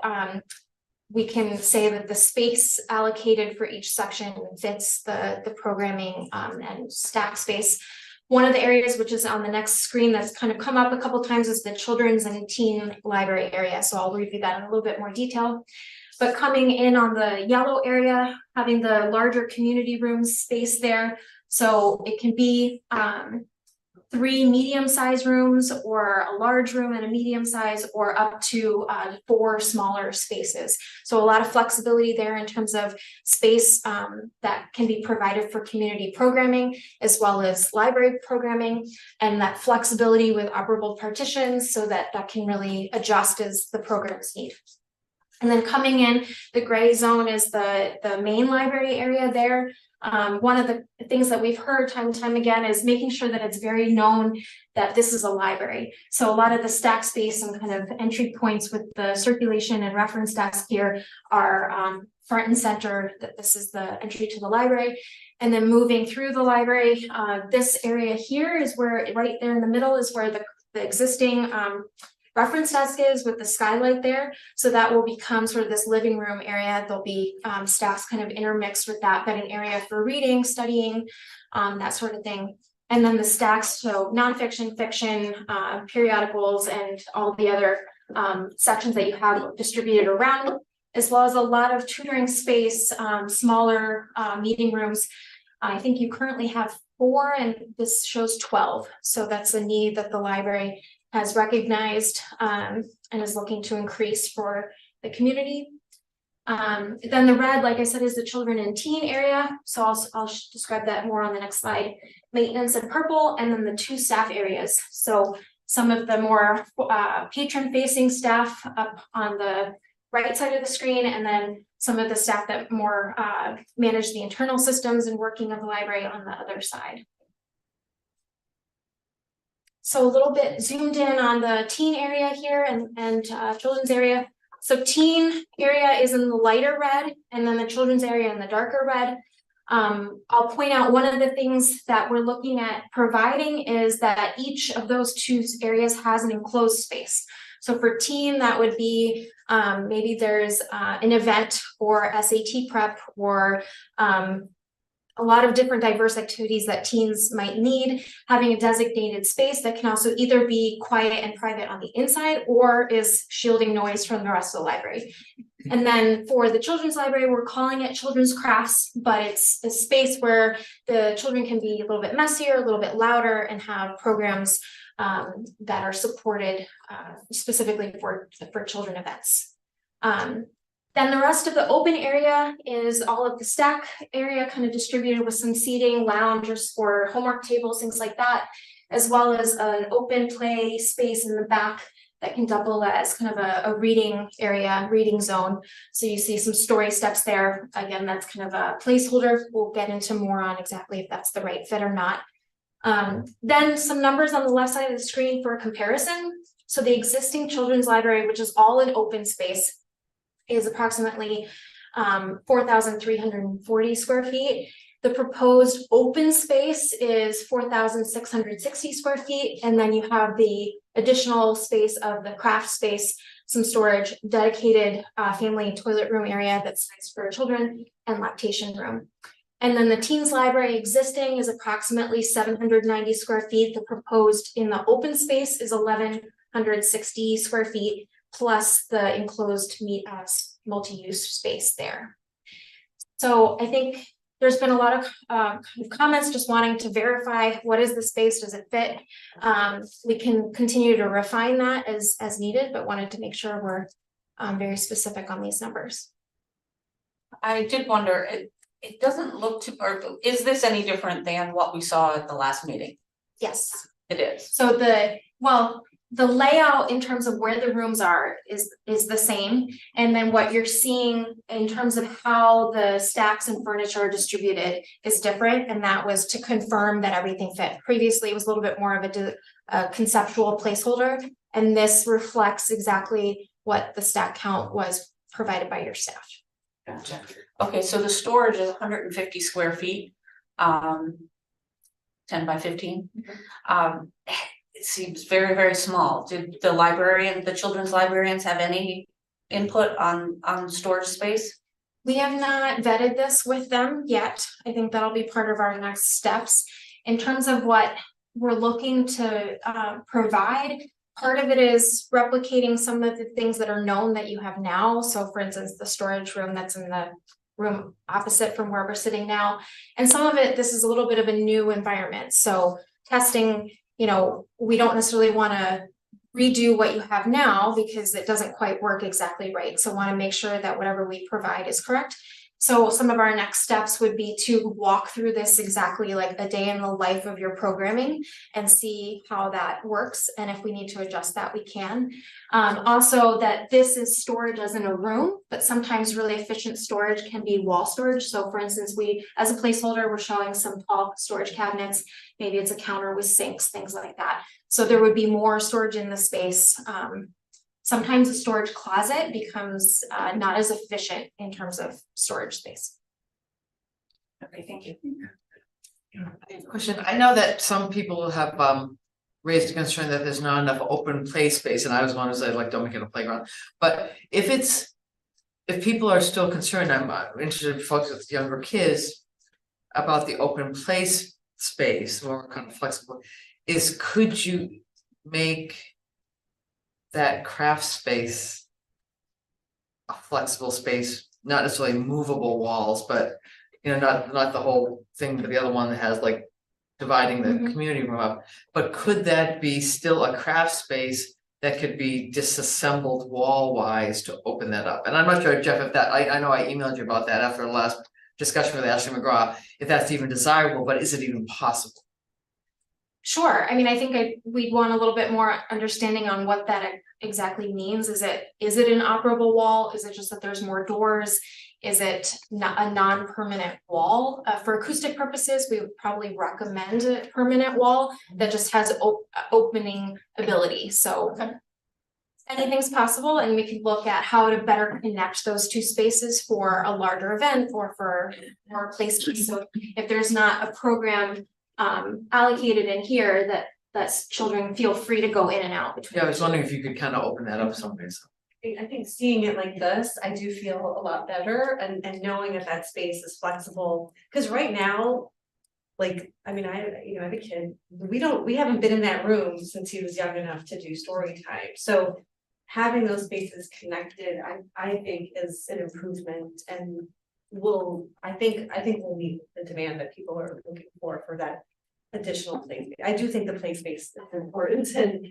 we can say that the space allocated for each section fits the programming and stack space. One of the areas which is on the next screen that's kind of come up a couple times is the children's and teen library area. So I'll review that in a little bit more detail. But coming in on the yellow area, having the larger community room space there. So it can be 3 medium-sized rooms, or a large room and a medium size, or up to 4 smaller spaces. So a lot of flexibility there in terms of space that can be provided for community programming, as well as library programming, and that flexibility with operable partitions, so that that can really adjust as the programs need. And then coming in, the gray zone is the main library area there. One of the things that we've heard time and time again is making sure that it's very known that this is a library. So a lot of the stack space and kind of entry points with the circulation and reference desk here are front and center, that this is the entry to the library. And then moving through the library, this area here is where, right there in the middle, is where the existing reference desk is, with the skylight there. So that will become sort of this living room area. There'll be staffs kind of intermixed with that, but an area for reading, studying, that sort of thing. And then the stacks, so nonfiction, fiction, periodicals, and all the other sections that you have distributed around, as well as a lot of tutoring space, smaller meeting rooms. I think you currently have 4, and this shows 12. So that's a need that the library has recognized and is looking to increase for the community. Then the red, like I said, is the children and teen area. So I'll describe that more on the next slide. Maintenance in purple, and then the 2 staff areas. So some of the more patron facing staff up on the right side of the screen, and then some of the staff that more manage the internal systems and working of the library on the other side. So a little bit zoomed in on the teen area here and children's area. So teen area is in the lighter red, and then the children's area in the darker red. I'll point out one of the things that we're looking at providing is that each of those 2 areas has an enclosed space. So for teen, that would be maybe there's an event or SAT prep, or a lot of different diverse activities that teens might need. Having a designated space that can also either be quiet and private on the inside, or is shielding noise from the rest of the library. And then for the children's library, we're calling it children's crafts, but it's a space where the children can be a little bit messier, a little bit louder, and have programs that are supported specifically for children events. Then the rest of the open area is all of the stack area kind of distributed with some seating, lounges for homework tables, things like that, as well as an open play space in the back that can double as kind of a reading area, reading zone. So you see some story steps there. Again, that's kind of a placeholder. We'll get into more on exactly if that's the right fit or not. Then some numbers on the left side of the screen for comparison. So the existing children's library, which is all in open space, is approximately 4,340 square feet. The proposed open space is 4,660 square feet. And then you have the additional space of the craft space, some storage, dedicated family toilet room area that's nice for children, and lactation room. And then the teens library existing is approximately 790 square feet. The proposed in the open space is 1,160 square feet, plus the enclosed multi-use space there. So I think there's been a lot of comments just wanting to verify what is the space, does it fit? We can continue to refine that as needed, but wanted to make sure we're very specific on these numbers. I did wonder, it doesn't look too, or is this any different than what we saw at the last meeting? Yes. It is. So the layout in terms of where the rooms are is the same. And then what you're seeing in terms of how the stacks and furniture are distributed is different. And that was to confirm that everything fit. Previously, it was a little bit more of a conceptual placeholder. And this reflects exactly what the stack count was provided by your staff. Gotcha. Okay, so the storage is 150 square feet, 10 by 15. It seems very, very small. Did the children's librarians have any input on storage space? We have not vetted this with them yet. I think that'll be part of our next steps. In terms of what we're looking to provide, part of it is replicating some of the things that are known that you have now. So for instance, the storage room that's in the room opposite from where we're sitting now. And some of it, this is a little bit of a new environment. So testing, we don't necessarily want to redo what you have now because it doesn't quite work exactly right. So want to make sure that whatever we provide is correct. So some of our next steps would be to walk through this exactly like a day in the life of your programming and see how that works. And if we need to adjust that, we can. Also that this is storage as in a room, but sometimes really efficient storage can be wall storage. So for instance, we, as a placeholder, we're showing some tall storage cabinets. Maybe it's a counter with sinks, things like that. So there would be more storage in the space. Sometimes a storage closet becomes not as efficient in terms of storage space. Okay, thank you. I have a question. I know that some people have raised a concern that there's not enough open play space, and I was one who said, like, don't make it a playground. But if people are still concerned, I'm interested in folks with younger kids about the open play space, more kind of flexible, could you make that craft space a flexible space, not necessarily movable walls, but not the whole thing, but the other one that has like dividing the community room up. But could that be still a craft space that could be disassembled wall wise to open that up? And I'm not sure, Jeff, if that I know I emailed you about that after the last discussion with Ashley McGraw, if that's even desirable, but is it even possible? Sure. I mean, I think we'd want a little bit more understanding on what that exactly means. Is it an operable wall? Is it just that there's more doors? Is it not a non-permanent wall? For acoustic purposes, we would probably recommend a permanent wall that just has opening ability. So anything's possible, and we could look at how to better connect those two spaces for a larger event or for more placement. So if there's not a program allocated in here that children feel free to go in and out between. Yeah, I was wondering if you could kind of open that up someplace. I think seeing it like this, I do feel a lot better and knowing that space is flexible, because right now, like, I mean, I have a kid, we haven't been in that room since he was young enough to do story time. So having those spaces connected, I think is an improvement, and I think we'll meet the demand that people are looking for that additional play. I do think the play space is important and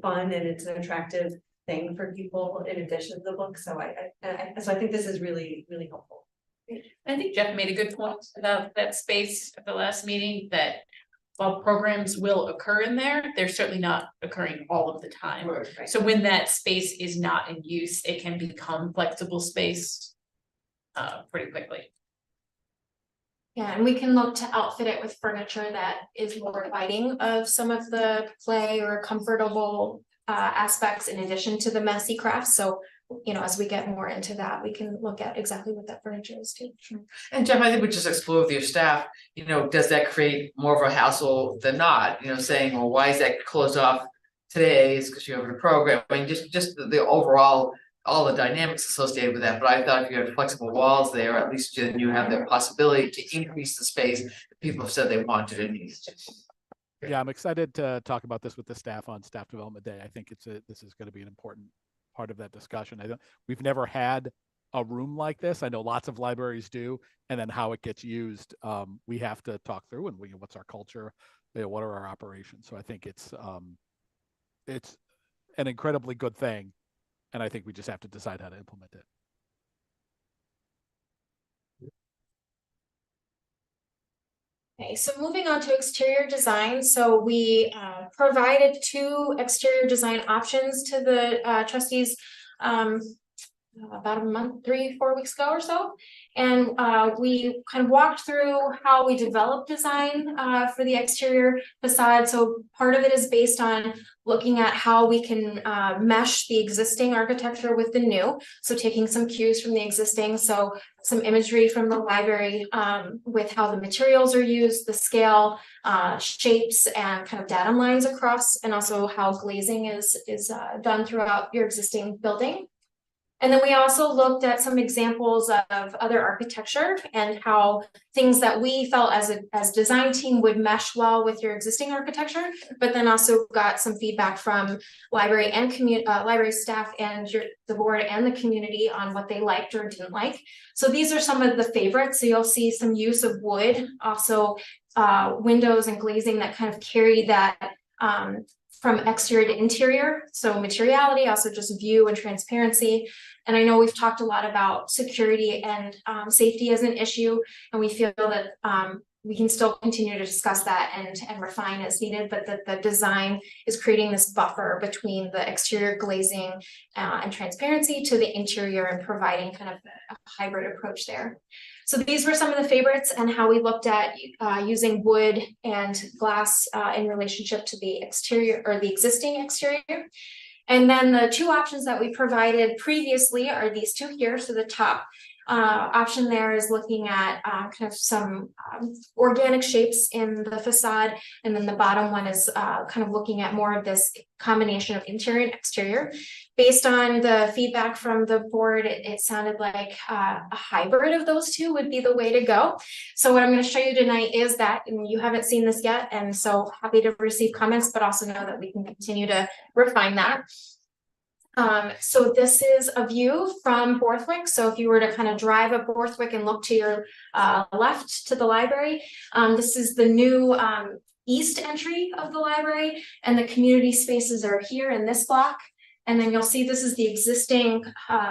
fun, and it's an attractive thing for people in addition to the book. So I think this is really, really helpful. I think Jeff made a good point about that space at the last meeting, that while programs will occur in there, they're certainly not occurring all of the time. Right. So when that space is not in use, it can become flexible space pretty quickly. Yeah, and we can look to outfit it with furniture that is more inviting of some of the play or comfortable aspects in addition to the messy crafts. So, you know, as we get more into that, we can look at exactly what that furniture is too. And Jeff, I think we just explore with your staff, you know, does that create more of a hassle than not, you know, saying, well, why is that closed off today? Is because you have a program. I mean, just the overall, all the dynamics associated with that. But I thought if you had flexible walls there, at least you have the possibility to increase the space that people have said they wanted and needed. Yeah, I'm excited to talk about this with the staff on Staff Development Day. I think this is going to be an important part of that discussion. We've never had a room like this. I know lots of libraries do, and then how it gets used, we have to talk through, and what's our culture, what are our operations. So I think it's an incredibly good thing, and I think we just have to decide how to implement it. Okay, so moving on to exterior design. So we provided 2 exterior design options to the trustees about a month, 3-4 weeks ago or so. And we kind of walked through how we develop design for the exterior facade. So part of it is based on looking at how we can mesh the existing architecture with the new. So taking some cues from the existing, so some imagery from the library with how the materials are used, the scale, shapes, and kind of datum lines across, and also how glazing is done throughout your existing building. And then we also looked at some examples of other architecture and how things that we felt as design team would mesh well with your existing architecture, but then also got some feedback from library and library staff and the board and the community on what they liked or didn't like. So these are some of the favorites. So you'll see some use of wood, also windows and glazing that kind of carry that from exterior to interior. So materiality, also just view and transparency. And I know we've talked a lot about security and safety as an issue, and we feel that we can still continue to discuss that and refine as needed, but that the design is creating this buffer between the exterior glazing and transparency to the interior and providing kind of a hybrid approach there. So these were some of the favorites and how we looked at using wood and glass in relationship to the exterior or the existing exterior. And then the 2 options that we provided previously are these 2 here. So the top option there is looking at kind of some organic shapes in the facade. And then the bottom one is kind of looking at more of this combination of interior and exterior. Based on the feedback from the board, it sounded like a hybrid of those 2 would be the way to go. So what I'm going to show you tonight is that, and you haven't seen this yet, and so happy to receive comments, but also know that we can continue to refine that. So this is a view from Borthwick. So if you were to kind of drive up Borthwick and look to your left to the library, this is the new east entry of the library, and the community spaces are here in this block. And then you'll see this is the existing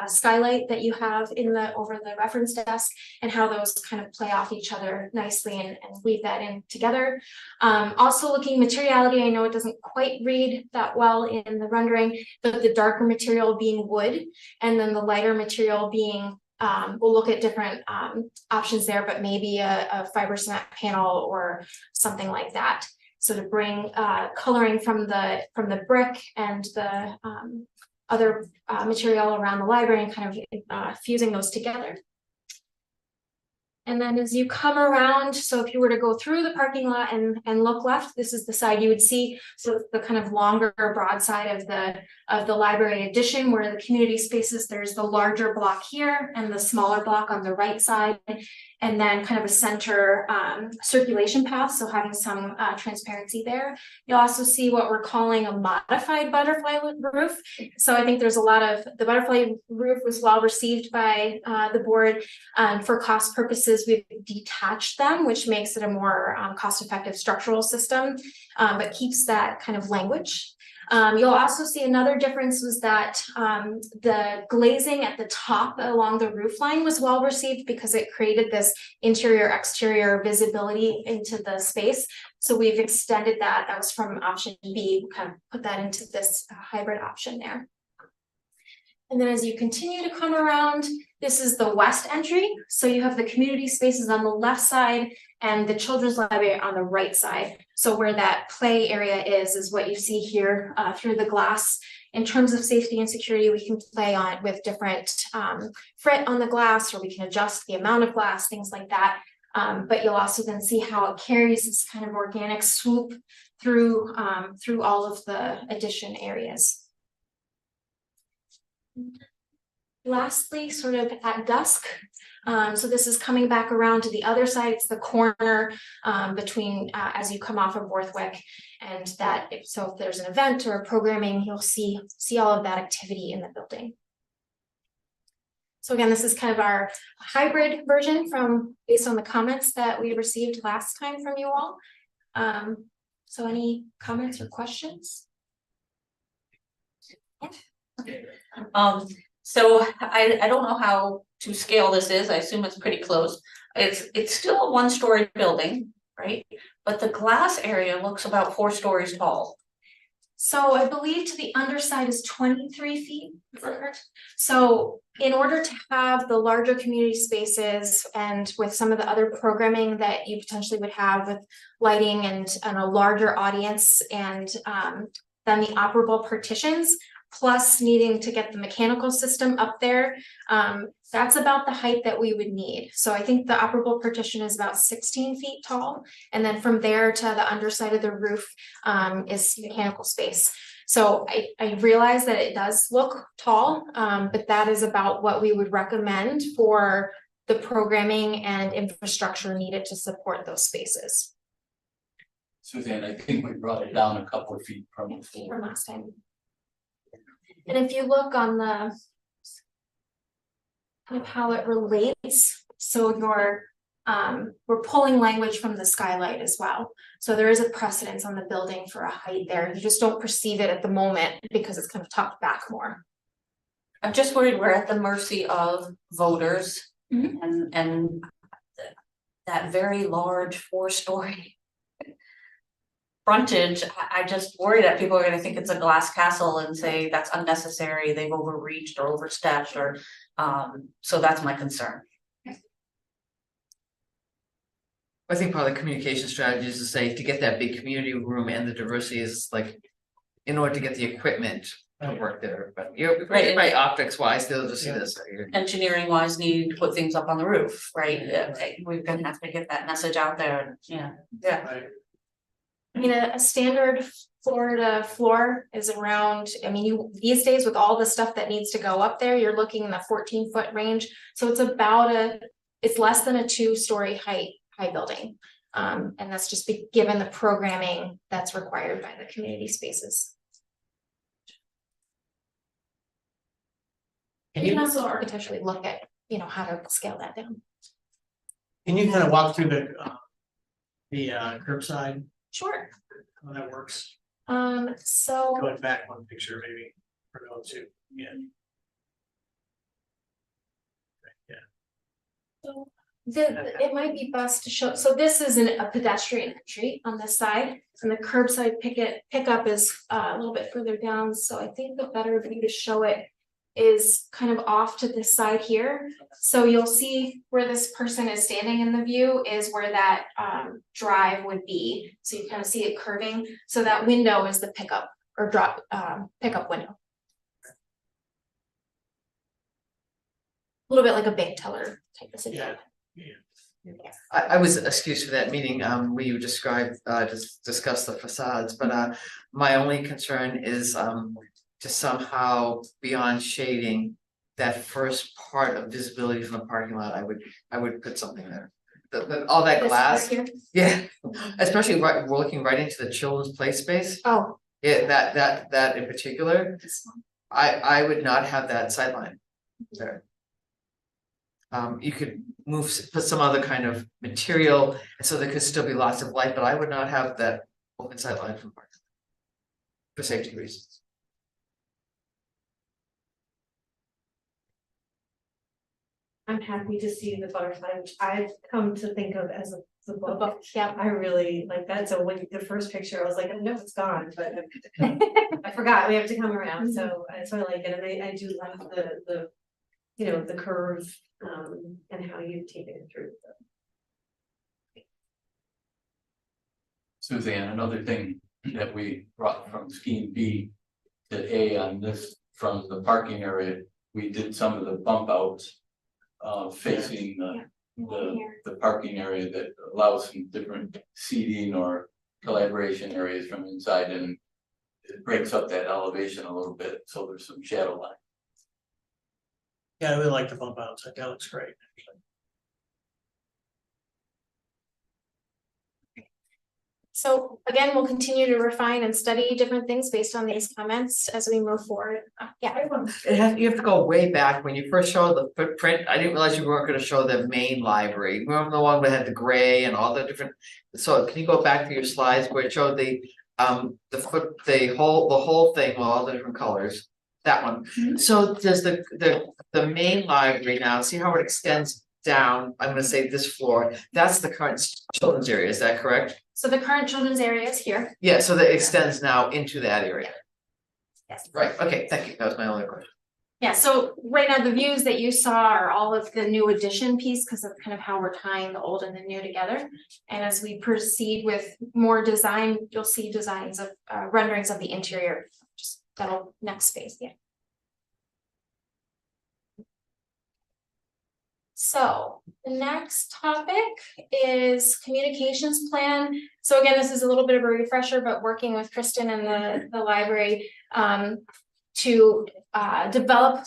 skylight that you have over the reference desk, and how those kind of play off each other nicely and weave that in together. Also looking materiality, I know it doesn't quite read that well in the rendering, but the darker material being wood, and then the lighter material being, we'll look at different options there, but maybe a fiber cement panel or something like that. So to bring coloring from the brick and the other material around the library and kind of fusing those together. And then as you come around, so if you were to go through the parking lot and look left, this is the side you would see. So the kind of longer broad side of the library addition, where the community spaces, there's the larger block here and the smaller block on the right side. and then kind of a center circulation path, so having some transparency there. You'll also see what we're calling a modified butterfly roof. So I think there's a lot of, the butterfly roof was well received by the board. For cost purposes, we've detached them, which makes it a more cost-effective structural system, but keeps that kind of language. You'll also see another difference was that the glazing at the top along the roof line was well received because it created this interior-exterior visibility into the space. So we've extended that. That was from option B, kind of put that into this hybrid option there. And then as you continue to come around, this is the west entry. So you have the community spaces on the left side and the children's library on the right side. So where that play area is what you see here through the glass. In terms of safety and security, we can play on it with different frit on the glass, or we can adjust the amount of glass, things like that. But you'll also then see how it carries this kind of organic swoop through all of the addition areas. Lastly, sort of at dusk, so this is coming back around to the other side. It's the corner between as you come off of Borthwick, and that if there's an event or programming, you'll see all of that activity in the building. So again, this is kind of our hybrid version based on the comments that we received last time from you all. So any comments or questions? So I don't know how to scale this is. I assume it's pretty close. It's still a one-story building, right? But the glass area looks about 4 stories tall. So I believe to the underside is 23 feet. So in order to have the larger community spaces and with some of the other programming that you potentially would have with lighting and a larger audience, and then the operable partitions, plus needing to get the mechanical system up there, that's about the height that we would need. So I think the operable partition is about 16 feet tall. And then from there to the underside of the roof is mechanical space. So I realize that it does look tall, but that is about what we would recommend for the programming and infrastructure needed to support those spaces. Suzanne, I think we brought it down a couple of feet from before. From last time. And if you look on the kind of how it relates, so we're pulling language from the skylight as well. So there is a precedence on the building for a height there. You just don't perceive it at the moment because it's kind of tucked back more. I'm just worried we're at the mercy of voters and that very large 4-story frontage. I just worry that people are going to think it's a glass castle and say that's unnecessary, they've overreached or overstepped, or so that's my concern. I think part of the communication strategy is to say to get that big community room and the diversity is like, in order to get the equipment to work there, but you're right, optics wise, they'll just see this. Engineering wise, need to put things up on the roof, right? We're gonna have to get that message out there. Yeah. I mean, a standard floor to floor is around, I mean, these days with all the stuff that needs to go up there, you're looking in the 14-foot range. So it's about it's less than a 2-story high building. And that's just given the programming that's required by the community spaces. And you can also architecturally look at, how to scale that down. Can you kind of walk through the curbside? Sure. How that works? So going back one picture, maybe, or go to, yeah. So it might be best to show. So this is a pedestrian entry on this side, and the curbside pickup is a little bit further down. So I think the better view to show it is kind of off to this side here. So you'll see where this person is standing in the view is where that drive would be. So you kind of see it curving. So that window is the pickup or drop pickup window. A little bit like a bank teller type of situation. Yeah. I was excused for that meeting where you described discuss the facades, but my only concern is to somehow beyond shading that first part of visibility from the parking lot, I would put something there. All that This glass, part here. yeah, especially we're looking right into the children's play space. Oh, Yeah, that in particular, this one. I would not have that sightline there. You could put some other kind of material, so there could still be lots of light, but I would not have that open sightline from parking. For safety reasons. I'm happy to see the butterfly, which I've come to think of as the book. Yeah. I really like that. So when the first picture, I was like, no, it's gone, but I forgot we have to come around. So I like it. And I do love the, you know, the curve, and how you've taken it through. Suzanne, another thing that we brought from scheme B to A on this, from the parking area, we did some of the bump outs. Facing the parking area that allows some different seating or collaboration areas from inside, and it breaks up that elevation a little bit, so there's some shadow line. Yeah, I really like the bump outs. That looks great. So again, we'll continue to refine and study different things based on these comments as we move forward. Yeah. You have to go way back. When you first showed the footprint, I didn't realize you weren't gonna show the main library. Remember the one that had the gray and all the different, so can you go back to your slides where it showed the whole thing with all the different colors? That one. So does the main library now, see how it extends down, I'm gonna say this floor, that's the current children's area, is that correct? So the current children's area is here. Yeah, so that extends now into that area. Yes. Right, okay, thank you, that was my only question. Yeah, so right now the views that you saw are all of the new addition piece because of kind of how we're tying the old and the new together. And as we proceed with more design, you'll see designs of renderings of the interior. Just that'll next phase, yeah. So the next topic is communications plan. So again, this is a little bit of a refresher, but working with Kristen and the library to develop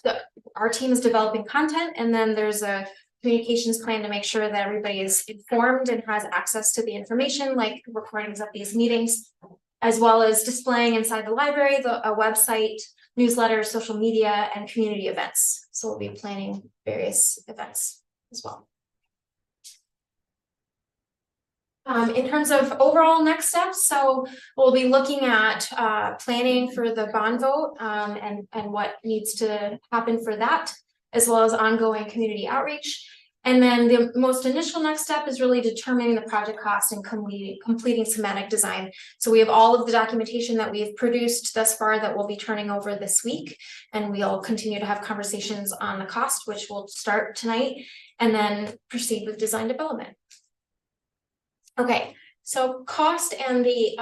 our team is developing content, and then there's a communications plan to make sure that everybody is informed and has access to the information, like recordings of these meetings, as well as displaying inside the library, a website, newsletters, social media, and community events. So we'll be planning various events as well. In terms of overall next steps, so we'll be looking at planning for the bond vote and what needs to happen for that, as well as ongoing community outreach. And then the most initial next step is really determining the project cost and completing schematic design. So we have all of the documentation that we've produced thus far that we'll be turning over this week. And we'll continue to have conversations on the cost, which will start tonight, and then proceed with design development. Okay, so cost and the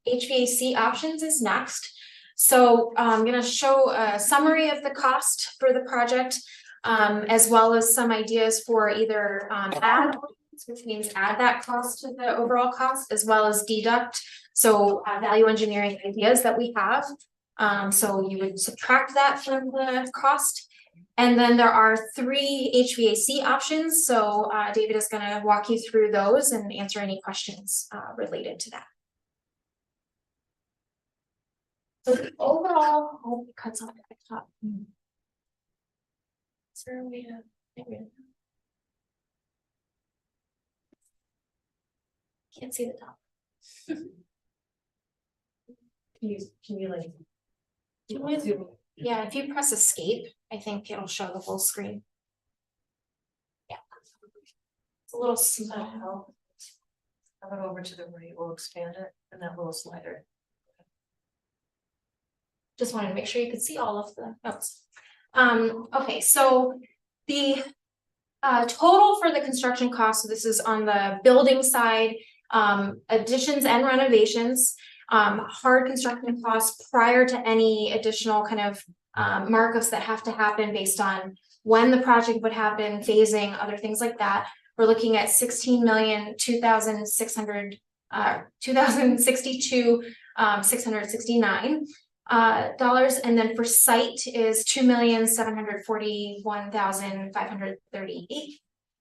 HVAC options is next. So I'm going to show a summary of the cost for the project, as well as some ideas for either add, which means add that cost to the overall cost, as well as deduct. So value engineering ideas that we have. So you would subtract that from the cost. And then there are 3 HVAC options. So David is going to walk you through those and answer any questions related to that. So the overall, oh, it cuts off at the top. Is there a way to get rid of that? Can't see the top. Can you like? Yeah, if you press escape, I think it'll show the whole screen. Yeah. It's a little small. Have it over to the right, we'll expand it, and that little slider. Just wanted to make sure you could see all of the notes. Okay, so the total for the construction cost, so this is on the building side, additions and renovations, hard construction costs prior to any additional kind of markups that have to happen based on when the project would happen, phasing, other things like that. We're looking at 16,262,669. dollars, and then for site is $2,741,538.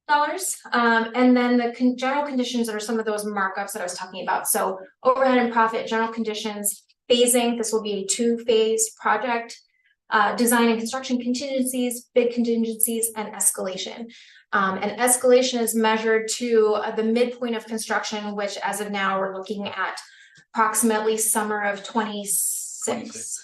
And then the general conditions are some of those markups that I was talking about. So overhead and profit, general conditions, phasing, this will be a 2-phase project. Design and construction contingencies, bid contingencies, and escalation. And escalation is measured to the midpoint of construction, which as of now, we're looking at approximately summer of 26.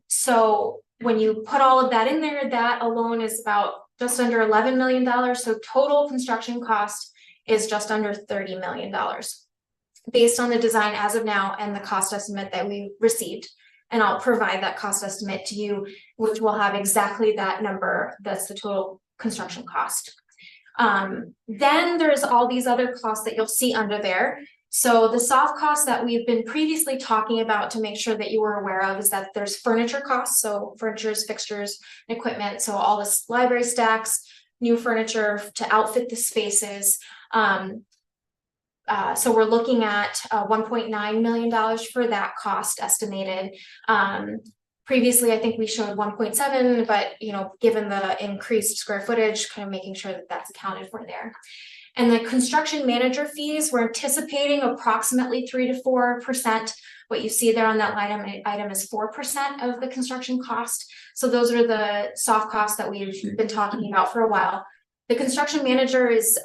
So when you put all of that in there, that alone is about just under $11 million. So total construction cost is just under $30 million based on the design as of now and the cost estimate that we received. And I'll provide that cost estimate to you, which will have exactly that number. That's the total construction cost. Then there's all these other costs that you'll see under there. So the soft costs that we've been previously talking about to make sure that you were aware of is that there's furniture costs. So furnitures, fixtures, and equipment. So all this library stacks, new furniture to outfit the spaces. So we're looking at $1.9 million for that cost estimated. Previously, I think we showed 1.7, but given the increased square footage, kind of making sure that that's accounted for there. And the construction manager fees, we're anticipating approximately 3 to 4%. What you see there on that item is 4% of the construction cost. So those are the soft costs that we've been talking about for a while. The construction manager is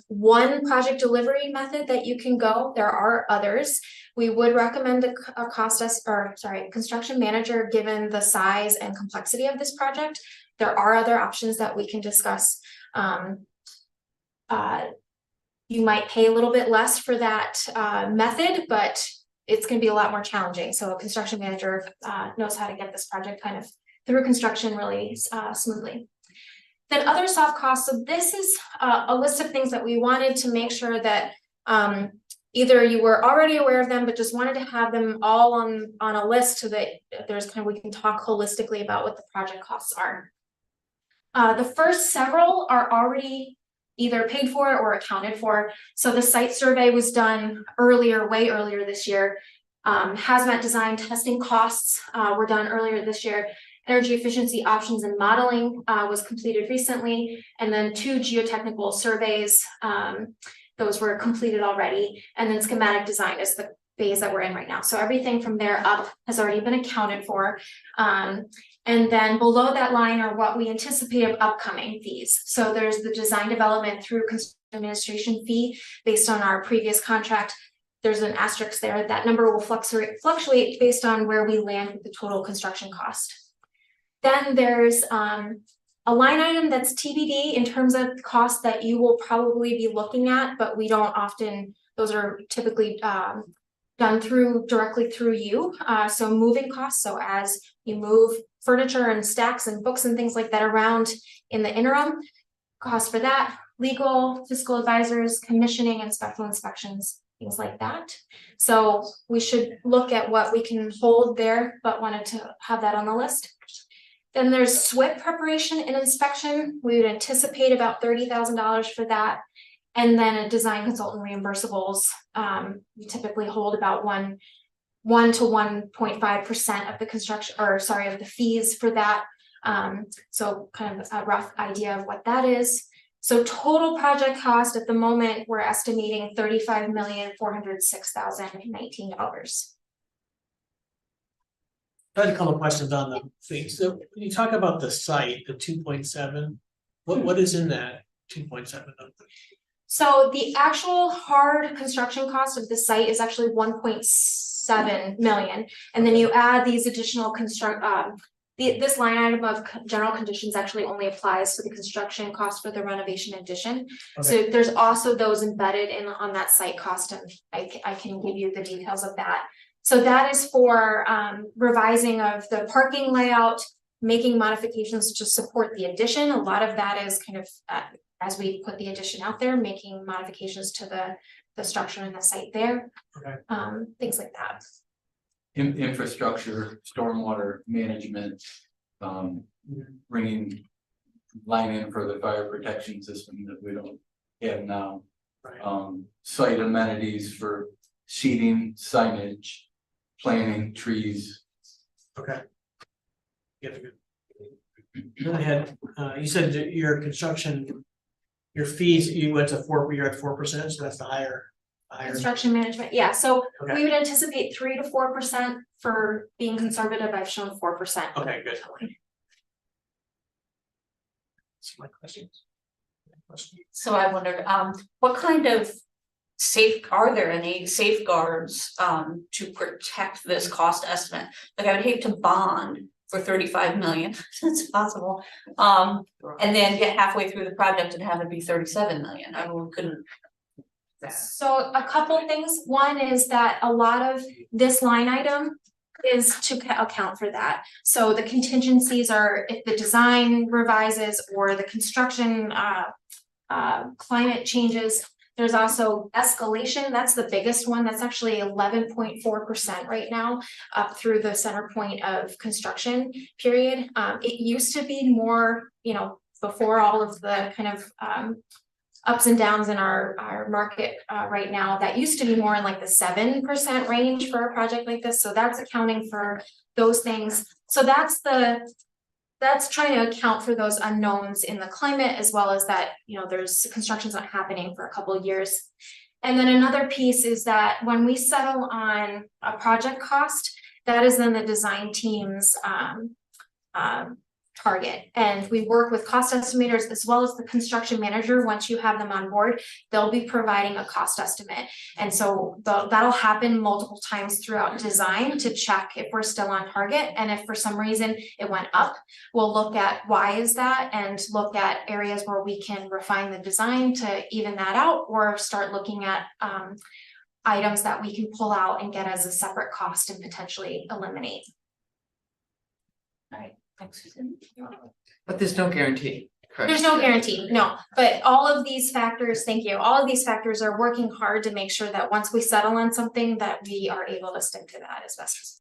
one project delivery method that you can go. There are others. We would recommend a construction manager given the size and complexity of this project. There are other options that we can discuss. You might pay a little bit less for that method, but it's going to be a lot more challenging. So a construction manager knows how to get this project kind of through construction really smoothly. Then other soft costs. So this is a list of things that we wanted to make sure that either you were already aware of them, but just wanted to have them all on a list so that we can talk holistically about what the project costs are. The first several are already either paid for or accounted for. So the site survey was done way earlier this year. Hazmat design testing costs were done earlier this year. Energy efficiency options and modeling was completed recently. And then 2 geotechnical surveys, those were completed already. And then schematic design is the phase that we're in right now. So everything from there up has already been accounted for. And then below that line are what we anticipate of upcoming fees. So there's the design development through construction administration fee based on our previous contract. There's an asterisk there. That number will fluctuate based on where we land with the total construction cost. Then there's a line item that's TBD in terms of cost that you will probably be looking at, but we don't often, those are typically done directly through you. So moving costs, so as you move furniture and stacks and books and things like that around in the interim, cost for that, legal, fiscal advisors, commissioning and special inspections, things like that. So we should look at what we can hold there, but wanted to have that on the list. Then there's SWIP preparation and inspection. We would anticipate about $30,000 for that. And then a design consultant reimbursables. We typically hold about 1 to 1.5% of the construction, of the fees for that. So kind of a rough idea of what that is. So total project cost at the moment, we're estimating $35,406,019. I had a couple of questions on the thing. So when you talk about the site, the 2.7, what is in that 2.7 number? So the actual hard construction cost of the site is actually 1.7 million. And then you add these additional this line item of general conditions actually only applies to the construction cost for the renovation addition. Okay. So there's also those embedded on that site cost, and I can give you the details of that. So that is for revising of the parking layout, making modifications to support the addition. A lot of that is kind of as we put the addition out there, making modifications to the structure and the site there. Okay. Things like that. Infrastructure, stormwater management, bringing line in for the fire protection system that we don't have now. Right. Site amenities for seating, signage, planting, trees, Okay. Good. Go ahead, you said that your construction, your fees, you went to 4%, you're at 4%, so that's the higher. Construction management, yeah, so Okay. we would anticipate 3 to 4% for being conservative. I've shown 4%. Okay, good. That's my questions. So I wondered, what kind of are there any safeguards, to protect this cost estimate? Like, I would hate to bond for 35 million, if it's possible, and then get halfway through the project and have it be 37 million, I mean, we couldn't. So a couple things, one is that a lot of this line item is to account for that. So the contingencies are if the design revises or the construction climate changes. There's also escalation, that's the biggest one, that's actually 11.4% right now, up through the center point of construction period. It used to be more, before all of the kind of ups and downs in our market right now, that used to be more in like the 7% range for a project like this. So that's accounting for those things. So that's trying to account for those unknowns in the climate, as well as that, there's construction's not happening for a couple of years. And then another piece is that when we settle on a project cost, that is then the design team's target. And we work with cost estimators as well as the construction manager. Once you have them on board, they'll be providing a cost estimate. And so that'll happen multiple times throughout design to check if we're still on target. And if for some reason it went up, we'll look at why is that and look at areas where we can refine the design to even that out, or start looking at items that we can pull out and get as a separate cost and potentially eliminate. All right. Thanks, Susan. But there's no guarantee, correct? There's no guarantee, no, but all of these factors, thank you, all of these factors are working hard to make sure that once we settle on something that we are able to stick to that as best as.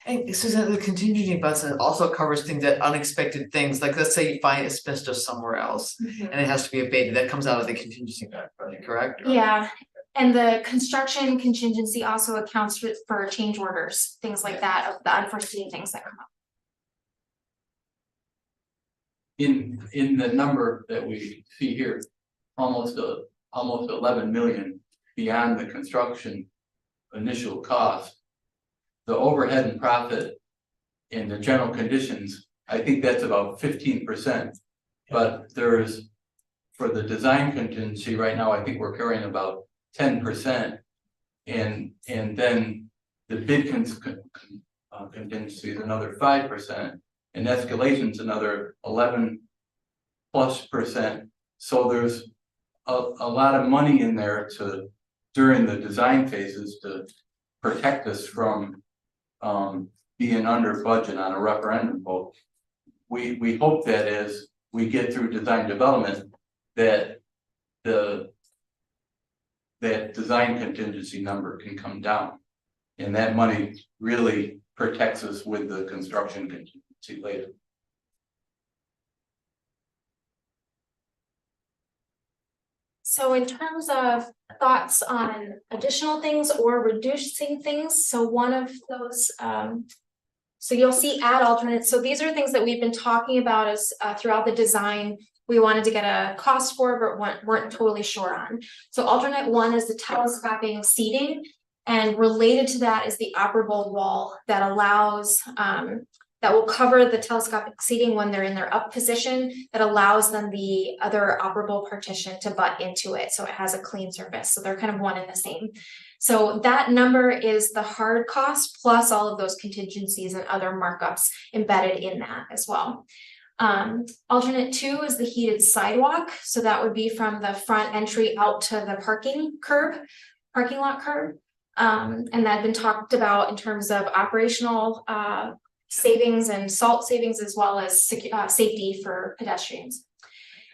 Hey, Susan, the contingency budget also covers things that unexpected things, like let's say you find asbestos somewhere else and it has to be abated, that comes out of the contingency budget, correct? Yeah, and the construction contingency also accounts for change orders, things like that, of the unforeseen things that come up. In the number that we see here, almost 11 million beyond the construction initial cost. The overhead and profit in the general conditions, I think that's about 15%. But there's, for the design contingency right now, I think we're carrying about 10%. And then the bid contingency is another 5%. And escalation's another 11+%. So there's a lot of money in there during the design phases to protect us from being under budget on a referendum vote. We hope that as we get through design development, that that design contingency number can come down. And that money really protects us with the construction contingency later. So in terms of thoughts on additional things or reducing things, so one of those, so you'll see add alternates. So these are things that we've been talking about as throughout the design. We wanted to get a cost for, but weren't totally sure on. So alternate one is the telescoping seating, and related to that is the operable wall that allows that will cover the telescopic seating when they're in their up position, that allows them the other operable partition to butt into it, so it has a clean surface. So they're kind of one and the same. So that number is the hard cost plus all of those contingencies and other markups embedded in that as well. Alternate two is the heated sidewalk. So that would be from the front entry out to the parking lot curb. And that had been talked about in terms of operational savings and salt savings, as well as safety for pedestrians.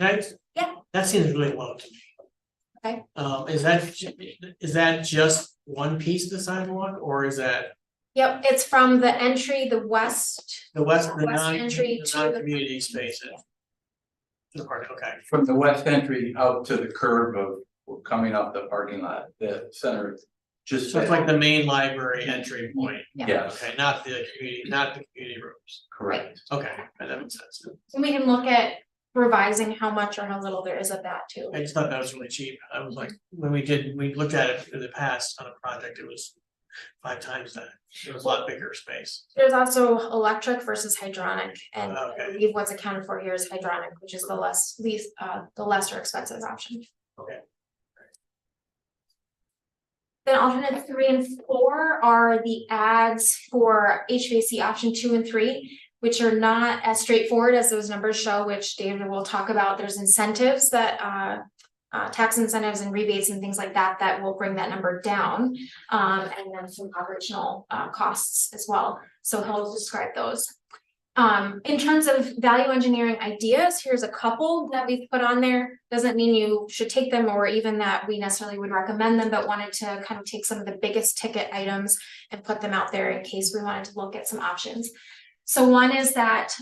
Right? Yeah. That seems really low to me. Okay. Is that just one piece of the sidewalk, or is that? Yep, it's from the entry, the west The entry to the non-community spaces. The part, okay. From the west entry out to the curb of coming up the parking lot, the center just. So it's like the main library entry point. Yeah, Okay, not the community rooms. correct. Okay, that makes sense. And we can look at revising how much or how little there is of that too. I just thought that was really cheap. I was like, when we looked at it in the past on a project, it was 5 times that. It was a lot bigger space. There's also electric versus hydronic, and I Okay. believe what's accounted for here is hydronic, which is the lesser expensive option. Okay. Then alternate 3 and 4 are the ads for HVAC option 2 and 3, which are not as straightforward as those numbers show, which David will talk about. There's incentives that tax incentives and rebates and things like that that will bring that number down. And then some operational costs as well. So he'll describe those. In terms of value engineering ideas, here's a couple that we've put on there. Doesn't mean you should take them or even that we necessarily would recommend them, but wanted to kind of take some of the biggest ticket items and put them out there in case we wanted to look at some options. So one is that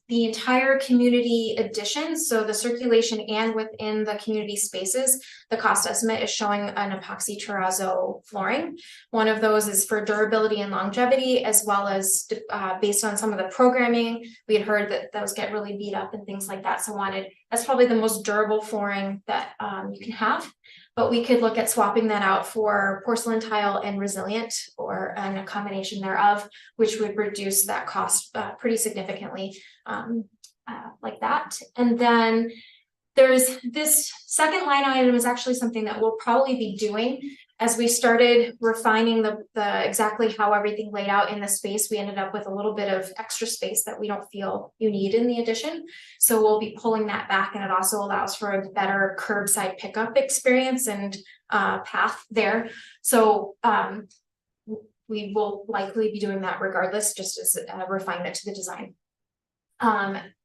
the entire community addition, so the circulation and within the community spaces, the cost estimate is showing an epoxy terrazzo flooring. One of those is for durability and longevity, as well as based on some of the programming, we had heard that those get really beat up and things like that. So that's probably the most durable flooring that you can have. But we could look at swapping that out for porcelain tile and resilient or a combination thereof, which would reduce that cost pretty significantly like that. And then there's this second line item is actually something that we'll probably be doing as we started refining the exactly how everything laid out in the space. We ended up with a little bit of extra space that we don't feel you need in the addition. So we'll be pulling that back, and it also allows for a better curbside pickup experience and path there. So we will likely be doing that regardless, just as a refinement to the design.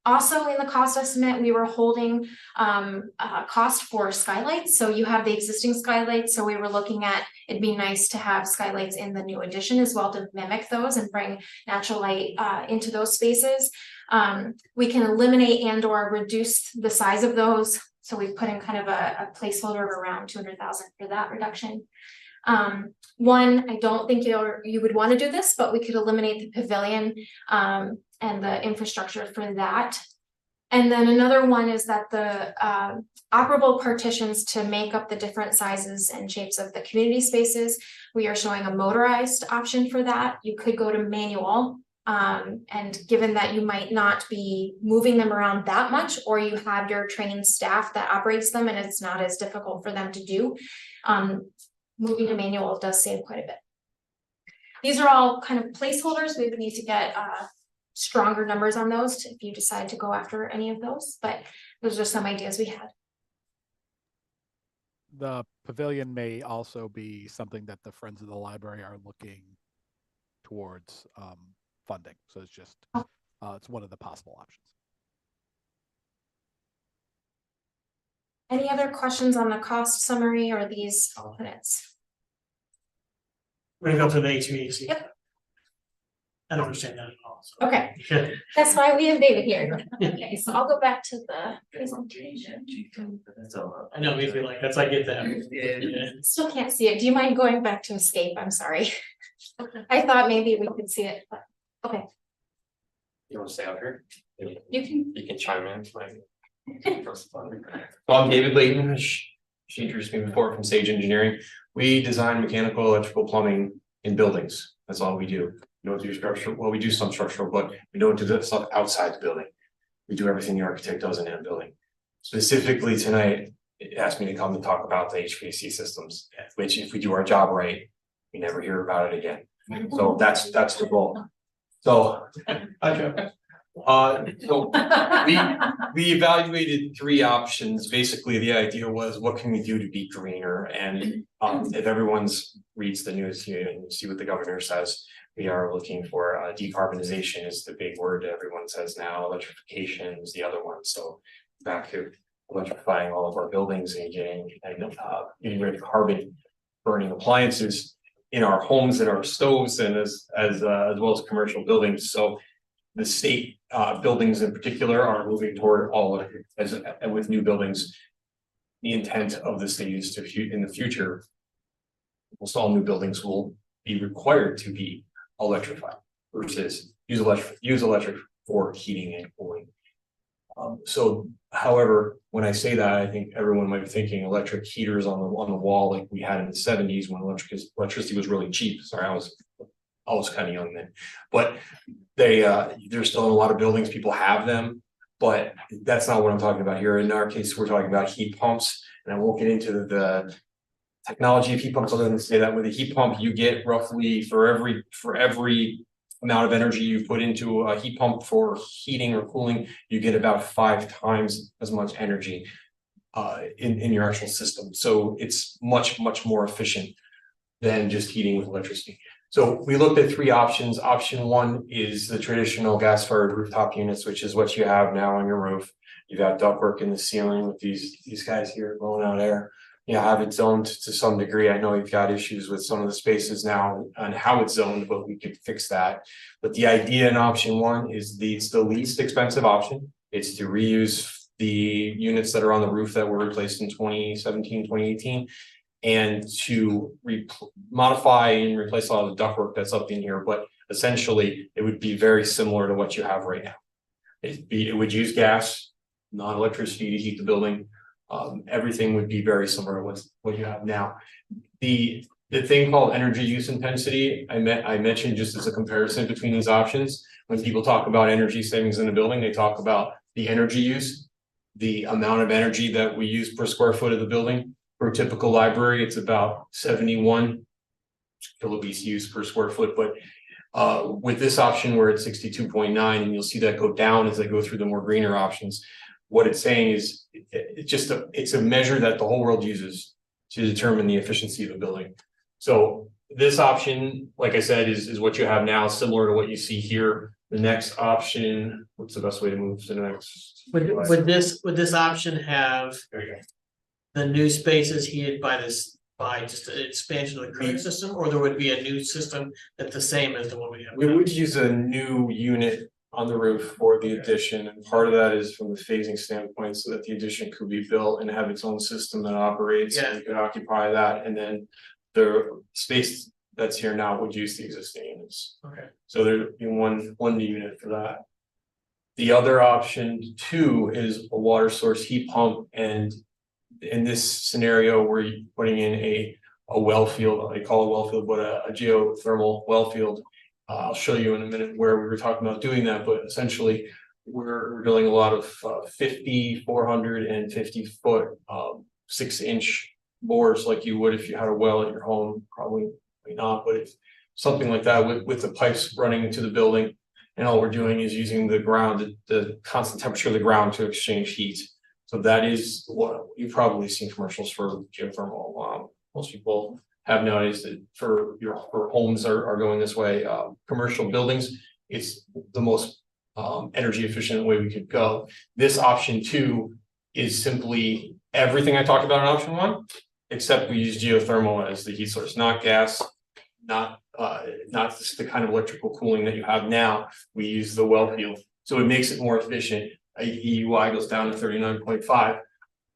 Also in the cost estimate, we were holding cost for skylights. So you have the existing skylights. So we were looking at, it'd be nice to have skylights in the new addition as well to mimic those and bring natural light into those spaces. We can eliminate and or reduce the size of those. So we've put in kind of a placeholder of around 200,000 for that reduction. One, I don't think you would want to do this, but we could eliminate the pavilion and the infrastructure for that. And then another one is that the operable partitions to make up the different sizes and shapes of the community spaces, we are showing a motorized option for that. You could go to manual. And given that you might not be moving them around that much, or you have your trained staff that operates them and it's not as difficult for them to do, moving to manual does save quite a bit. These are all kind of placeholders. We would need to get stronger numbers on those if you decide to go after any of those, but those are some ideas we had. The pavilion may also be something that the Friends of the Library are looking towards funding. So it's just, it's one of the possible options. Any other questions on the cost summary or these alternates? We're gonna go to the HVAC. Yep. I don't understand that at all. So. Okay, Yeah. that's why we have David here. Okay, so I'll go back to the presentation. I know, me too, like, that's, I get that. Yeah. Still can't see it. Do you mind going back to escape? I'm sorry. I thought maybe we could see it, but okay. You want to stay out here? You can chime in. So I'm David Layton. She introduced me before from Sage Engineering. We design mechanical, electrical, plumbing in buildings. That's all we do. We don't do structural. Well, we do some structural, but we don't do the stuff outside the building. We do everything the architect does in a building. Specifically tonight, it asked me to come and talk about the HVAC systems, which if we do our job right, we never hear about it again. So that's the goal. So, so we evaluated 3 options. Basically, the idea was, what can we do to be greener? And if everyone's reads the news here and see what the governor says, we are looking for decarbonization is the big word everyone says now. Electrification is the other one. So back to electrifying all of our buildings and getting rid of carbon burning appliances in our homes and our stoves, and as well as commercial buildings. So the state buildings in particular are moving toward all of it, and with new buildings, the intent of the state is to in the future almost all new buildings will be required to be electrified versus use electric for heating and cooling. So however, when I say that, I think everyone might be thinking electric heaters on the wall like we had in the 70s when electricity was really cheap. Sorry, I was kind of young then, but there's still in a lot of buildings, people have them, but that's not what I'm talking about here. In our case, we're talking about heat pumps, and I won't get into the technology of heat pumps other than to say that with a heat pump, you get roughly for every amount of energy you put into a heat pump for heating or cooling, you get about 5 times as much energy in your actual system. So it's much more efficient than just heating with electricity. So we looked at 3 options. Option 1 is the traditional gas-fired rooftop units, which is what you have now on your roof. You've got ductwork in the ceiling with these guys here blowing out air. You have it zoned to some degree. I know you've got issues with some of the spaces now on how it's zoned, but we could fix that. But the idea in option 1 is it's the least expensive option. It's to reuse the units that are on the roof that were replaced in 2017, 2018. And to modify and replace a lot of the ductwork that's up in here, but essentially it would be very similar to what you have right now. It would use gas, not electricity to heat the building. Everything would be very similar to what you have now. The thing called energy use intensity, I mentioned just as a comparison between these options. When people talk about energy savings in a building, they talk about the energy use, the amount of energy that we use per square foot of the building. For a typical library, it's about 71 kilo-BTUs per square foot, but with this option, we're at 62.9, and you'll see that go down as I go through the more greener options. What it's saying is it's a measure that the whole world uses to determine the efficiency of a building. So this option, like I said, is what you have now, similar to what you see here. The next option, what's the best way to move to the next? Would this option have There you go. the new spaces heated by just an expansion of the current system, or there would be a new system that's the same as the one we have? We would use a new unit on the roof for the addition, and part of that is from the phasing standpoint, so that the addition could be built and have its own system that operates. Yeah. And you could occupy that, and then the space that's here now would use the existing units. Okay. So there'd be one new unit for that. The other option 2 is a water source heat pump, and in this scenario, we're putting in a well field. I call it a well field, but a geothermal well field. I'll show you in a minute where we were talking about doing that, but essentially we're drilling a lot of 50, 450 foot, 6-inch bores like you would if you had a well at your home. Probably not, but if something like that with the pipes running into the building, and all we're doing is using the ground, the constant temperature of the ground to exchange heat. So that is what you've probably seen commercials for geothermal. Most people have nowadays that for homes are going this way. Commercial buildings, it's the most energy efficient way we could go. This option 2 is simply everything I talked about in option 1, except we use geothermal as the heat source, not gas, not just the kind of electrical cooling that you have now. We use the well field, so it makes it more efficient. EUI goes down to 39.5.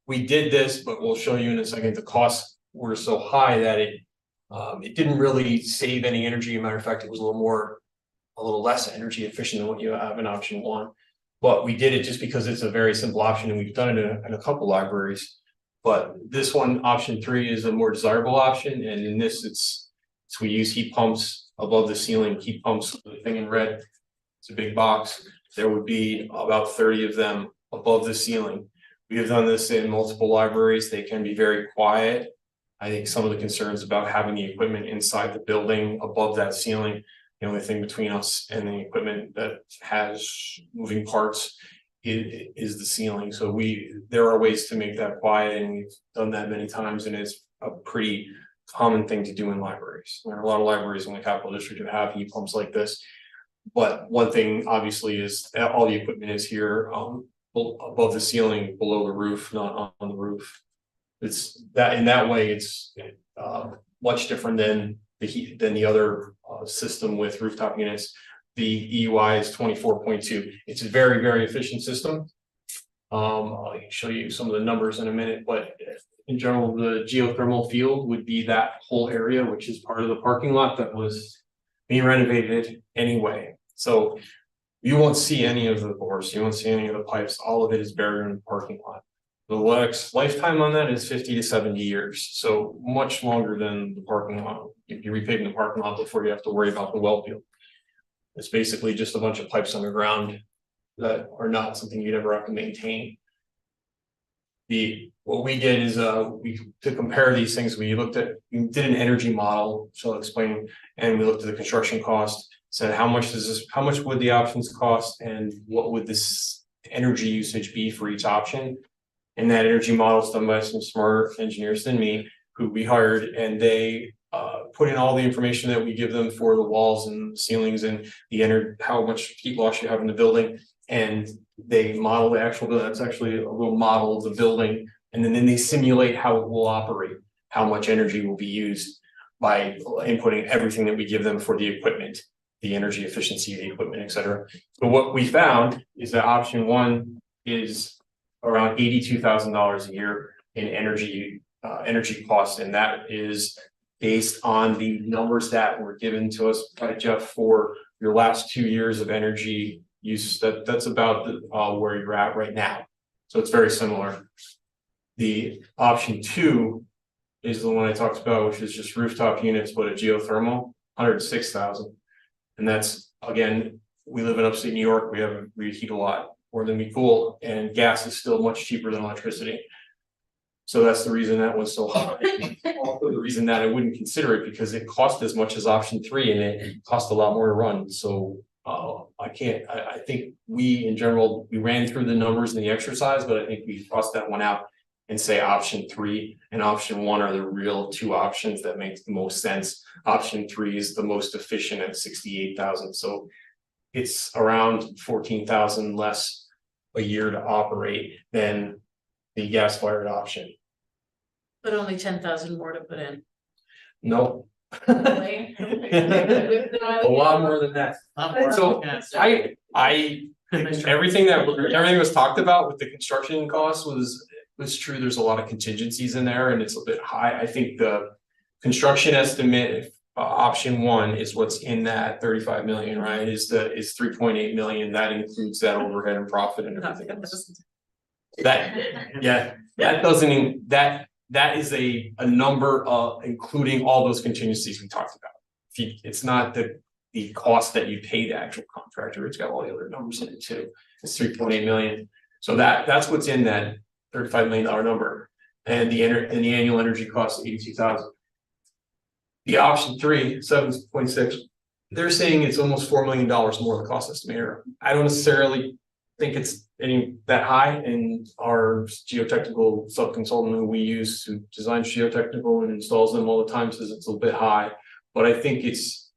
We did this, but we'll show you in a second. The costs were so high that it didn't really save any energy. As a matter of fact, it was a little less energy efficient than what you have in option 1. But we did it just because it's a very simple option, and we've done it in a couple libraries. But this one, option 3, is a more desirable option, and in this, we use heat pumps above the ceiling. Heat pumps, the thing in red, it's a big box. There would be about 30 of them above the ceiling. We have done this in multiple libraries. They can be very quiet. I think some of the concerns about having the equipment inside the building above that ceiling, the only thing between us and the equipment that has moving parts is the ceiling. So there are ways to make that quiet, and we've done that many times, and it's a pretty common thing to do in libraries. There are a lot of libraries in the Capital District that have heat pumps like this. But one thing obviously is all the equipment is here above the ceiling, below the roof, not on the roof. It's that in that way, it's much different than the other system with rooftop units. The EUI is 24.2. It's a very efficient system. I'll show you some of the numbers in a minute, but in general, the geothermal field would be that whole area, which is part of the parking lot that was being renovated anyway. So you won't see any of the bores, you won't see any of the pipes, all of it is buried in the parking lot. The lifetime on that is 50 to 70 years, so much longer than the parking lot. If you're repaving the parking lot before you have to worry about the well field. It's basically just a bunch of pipes underground that are not something you'd ever have to maintain. What we did is to compare these things, we did an energy model, so I'll explain, and we looked at the construction cost, said how much would the options cost and what would this energy usage be for each option. And that energy model is done by some smarter engineers than me, who we hired, and they put in all the information that we give them for the walls and ceilings and the how much heat loss you have in the building. And they model the actual building. That's actually a little model of the building. And then they simulate how it will operate, how much energy will be used by inputting everything that we give them for the equipment, the energy efficiency of the equipment, et cetera. So what we found is that option one is around $82,000 a year in energy costs. And that is based on the numbers that were given to us by Jeff for your last 2 years of energy use. That's about where you're at right now. So it's very similar. The option two is the one I talked about, which is just rooftop units, but a geothermal, 106,000. And that's, again, we live in upstate New York. We heat a lot more than we cool, and gas is still much cheaper than electricity. So that's the reason that was so high. Also the reason that I wouldn't consider it, because it cost as much as option three and it cost a lot more to run. So I think we in general, we ran through the numbers in the exercise, but I think we crossed that one out and say option three and option one are the real two options that make the most sense. Option three is the most efficient at 68,000. So it's around 14,000 less a year to operate than the gas-fired option. But only 10,000 more to put in. No. Really? A lot more than that. So everything was talked about with the construction costs was true. There's a lot of contingencies in there and it's a bit high. I think the construction estimate option one is what's in that 35 million, right? Is 3.8 million. That includes that overhead and profit and everything else. That is a number of including all those contingencies we talked about. It's not the cost that you pay the actual contractor, it's got all the other numbers in it too. It's 3.8 million. So that's what's in that $35 million number. And the annual energy cost 82,000. The option three, 7.6, they're saying it's almost $4 million more the cost estimator. I don't necessarily think it's that high, and our geotechnical sub-consultant who we use who designs geotechnical and installs them all the time says it's a bit high. But I think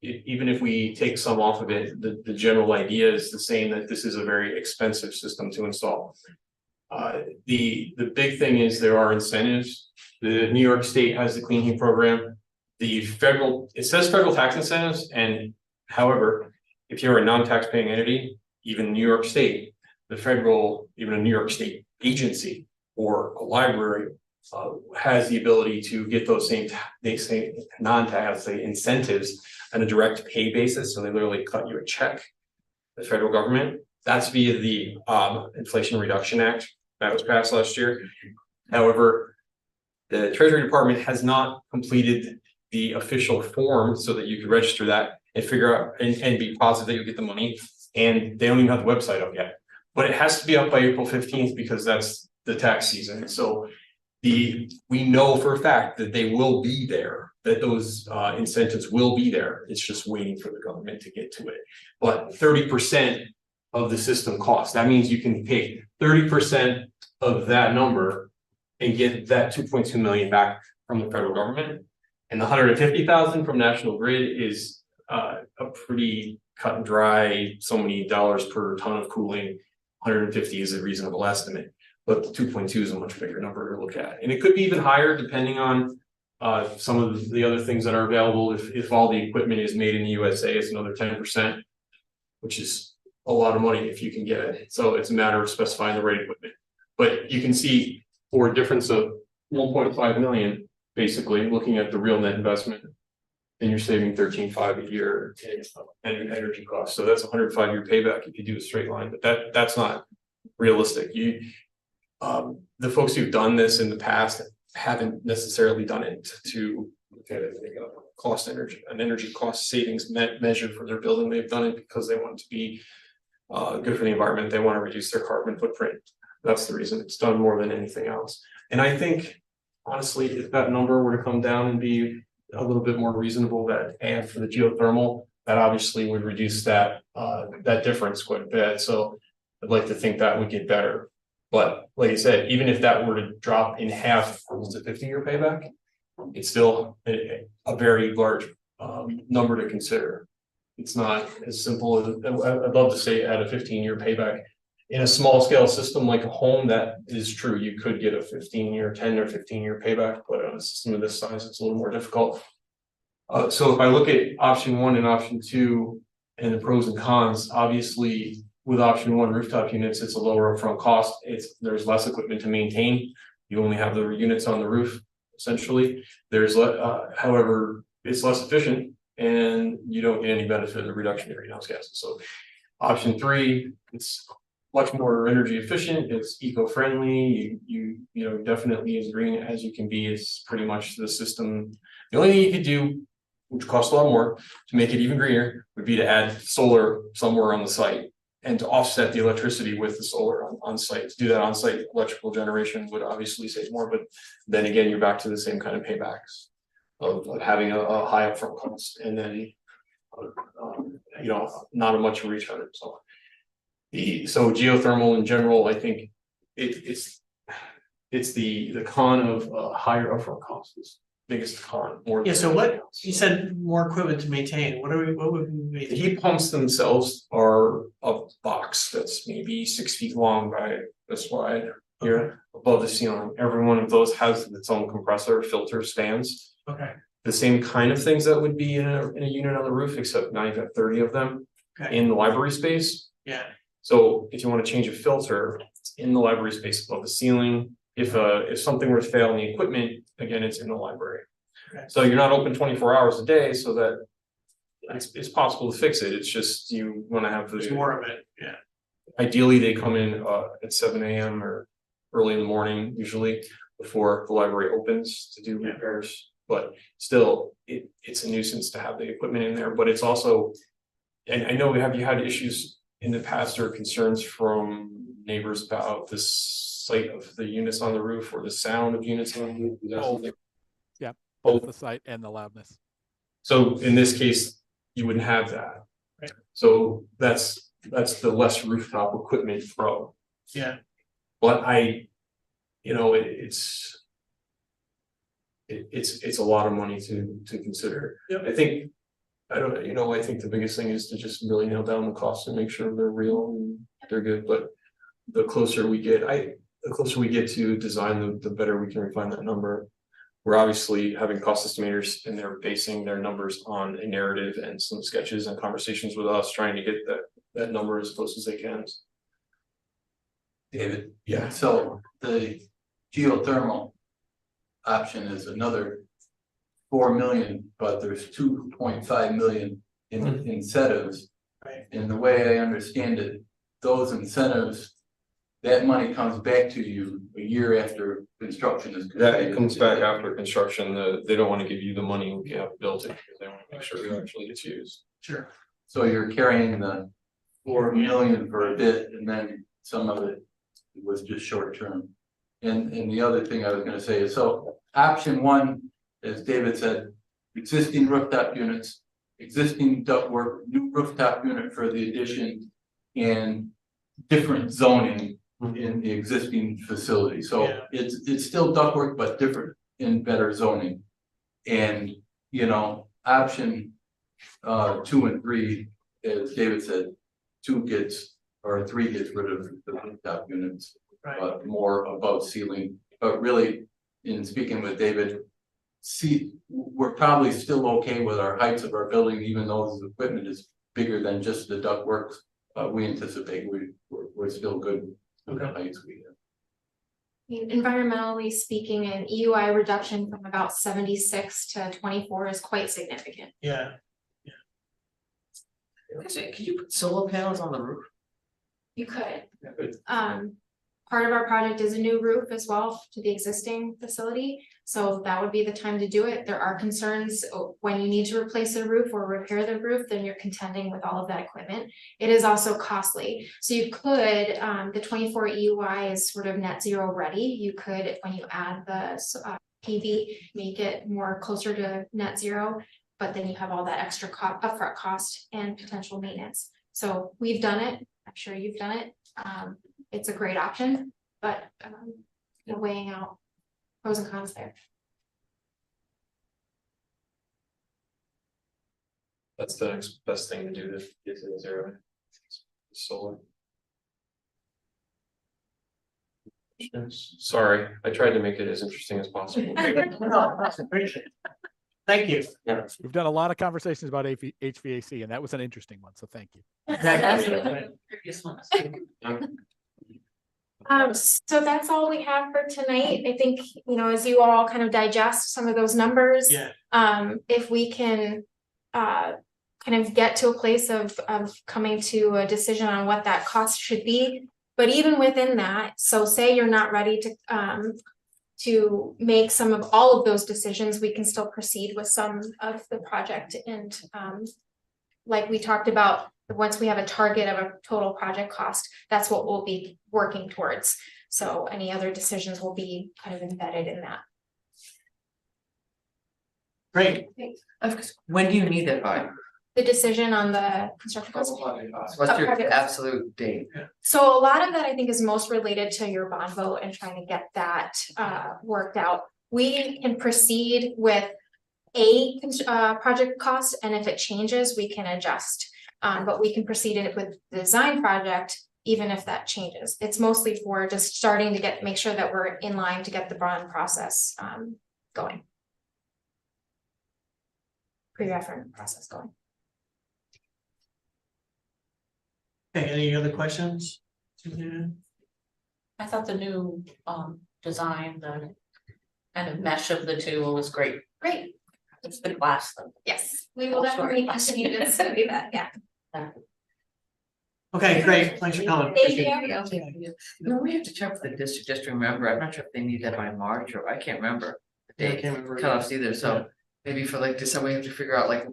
even if we take some off of it, the general idea is the same, that this is a very expensive system to install. The big thing is there are incentives. The New York State has the clean heat program. It says federal tax incentives, and however, if you're a non-taxpaying entity, even New York State, even a New York State agency or a library has the ability to get those same non-tax incentives on a direct pay basis. So they literally cut you a check, the federal government. That's via the Inflation Reduction Act that was passed last year. However, the Treasury Department has not completed the official form so that you can register that and figure out and be positive that you get the money. And they don't even have the website up yet, but it has to be up by April 15th because that's the tax season. So we know for a fact that they will be there, that those incentives will be there. It's just waiting for the government to get to it. But 30% of the system cost, that means you can pay 30% of that number and get that 2.2 million back from the federal government. And the 150,000 from National Grid is a pretty cut and dry, so many dollars per ton of cooling. 150 is a reasonable estimate, but the 2.2 is a much bigger number to look at. And it could be even higher depending on some of the other things that are available. If all the equipment is made in the USA, it's another 10%, which is a lot of money if you can get it. So it's a matter of specifying the right equipment. But you can see for a difference of 1.5 million, basically, looking at the real net investment. Then you're saving 13.5 a year in energy costs, so that's a 105-year payback if you do a straight line, but that's not realistic. The folks who've done this in the past haven't necessarily done it to get an energy cost savings measure for their building. They've done it because they want it to be good for the environment. They want to reduce their carbon footprint. That's the reason it's done more than anything else. And I think, honestly, if that number were to come down and be a little bit more reasonable, that and for the geothermal, that obviously would reduce that difference quite a bit. So I'd like to think that would get better. But like I said, even if that were to drop in half, almost a 50-year payback, it's still a very large number to consider. It's not as simple as I'd love to say at a 15-year payback. In a small scale system like a home, that is true. You could get a 15-year, 10 or 15-year payback, but on a system of this size, it's a little more difficult. So if I look at option 1 and option 2 and the pros and cons, obviously with option 1 rooftop units, it's a lower upfront cost. There's less equipment to maintain. You only have the units on the roof, essentially. However, it's less efficient and you don't get any benefit of the reduction in greenhouse gases. So option 3, it's much more energy efficient, it's eco-friendly, you know, definitely as green as you can be. It's pretty much the system. The only thing you could do, which costs a lot more, to make it even greener, would be to add solar somewhere on the site and to offset the electricity with the solar on site. To do that on site, electrical generation would obviously save more, but then again, you're back to the same kind of paybacks of having a high upfront cost and then you know, not a much return. So geothermal in general, I think it's the con of higher upfront costs. Is biggest con more. Yeah, so what, you said more equipment to maintain, what would we maintain? The heat pumps themselves are a box that's maybe 6 feet long by this wide here above the ceiling. Every one of those has its own compressor, filter, fans. Okay. The same kind of things that would be in a unit on the roof, except now you've got 30 of them in the library space. Yeah. So if you want to change a filter, it's in the library space above the ceiling. If something were to fail in the equipment, again, it's in the library. Okay. So you're not open 24 hours a day, so that it's possible to fix it. It's just you want to have There's more of it, yeah. Ideally, they come in at 7 a.m. or early in the morning, usually before the library opens to do repairs. But still, it's a nuisance to have the equipment in there. But it's also, and I know you had issues in the past or concerns from neighbors about the sight of the units on the roof or the sound of units on the roof. Yeah, both the site and the loudness. So in this case, you wouldn't have that. Right. So that's the less rooftop equipment pro. Yeah. But it's a lot of money to consider. Yep. I think the biggest thing is to just really nail down the costs and make sure they're real and they're good. But the closer we get to design, the better we can refine that number. We're obviously having cost estimators and they're basing their numbers on a narrative and some sketches and conversations with us, trying to get that number as close as they can. David? Yeah. So the geothermal option is another 4 million, but there's 2.5 million in incentives. Right. And the way I understand it, those incentives, that money comes back to you a year after construction is completed. Yeah, it comes back after construction. They don't want to give you the money when you have built it because they want to make sure it actually gets used. Sure. So you're carrying the 4 million for a bit, and then some of it was just short term. And the other thing I was gonna say is, so option 1, as David said, existing rooftop units, existing ductwork, new rooftop unit for the addition, and different zoning in the existing facility. So it's still ductwork, but different in better zoning. And option 2 and 3, as David said, 3 gets rid of the rooftop units, but more above ceiling. But really, in speaking with David, we're probably still okay with our heights of our building, even though the equipment is bigger than just the ductwork. We anticipate we're still good with the heights we have. Environmentally speaking, an EUI reduction from about 76 to 24 is quite significant. Yeah, Can you put solar panels on the roof? You could. Part of our project is a new roof as well to the existing facility, so that would be the time to do it. There are concerns when you need to replace a roof or repair the roof, then you're contending with all of that equipment. It is also costly, so you could, the 24 EUI is sort of net zero ready. You could, when you add the PV, make it more closer to net zero, but then you have all that extra upfront cost and potential maintenance. So we've done it. I'm sure you've done it. It's a great option, but you're weighing out pros and cons there. That's the next best thing to do to get to the zero. Solar. Sorry, I tried to make it as interesting as possible. thank you. We've done a lot of conversations about HVAC, and that was an interesting one, so thank you. Previous ones. So that's all we have for tonight. I think, as you all kind of digest some of those numbers. Yeah. If we can kind of get to a place of coming to a decision on what that cost should be. But even within that, so say you're not ready to make some of all of those decisions, we can still proceed with some of the project. And like we talked about, once we have a target of a total project cost, that's what we'll be working towards. So any other decisions will be kind of embedded in that. Great. When do you need that by? The decision on the construction cost. What's your absolute date? So a lot of that, I think, is most related to your bond vote and trying to get that worked out. We can proceed with a project cost, and if it changes, we can adjust. But we can proceed with the design project, even if that changes. It's mostly for just starting to make sure that we're in line to get the bond process going. Pre-referendum process going. Okay, any other questions? I thought the new design, the kind of mesh of the two was great. Great. It's been last them. Yes, we will definitely continue to study that, yeah. Okay, great, thanks for coming. Thank Appreciate it. you. No, we have to check with the district just to remember. I'm not sure if they need that by March or I can't remember. The Yeah, I date can't remember cutoffs either, so maybe for like December, we have to figure out like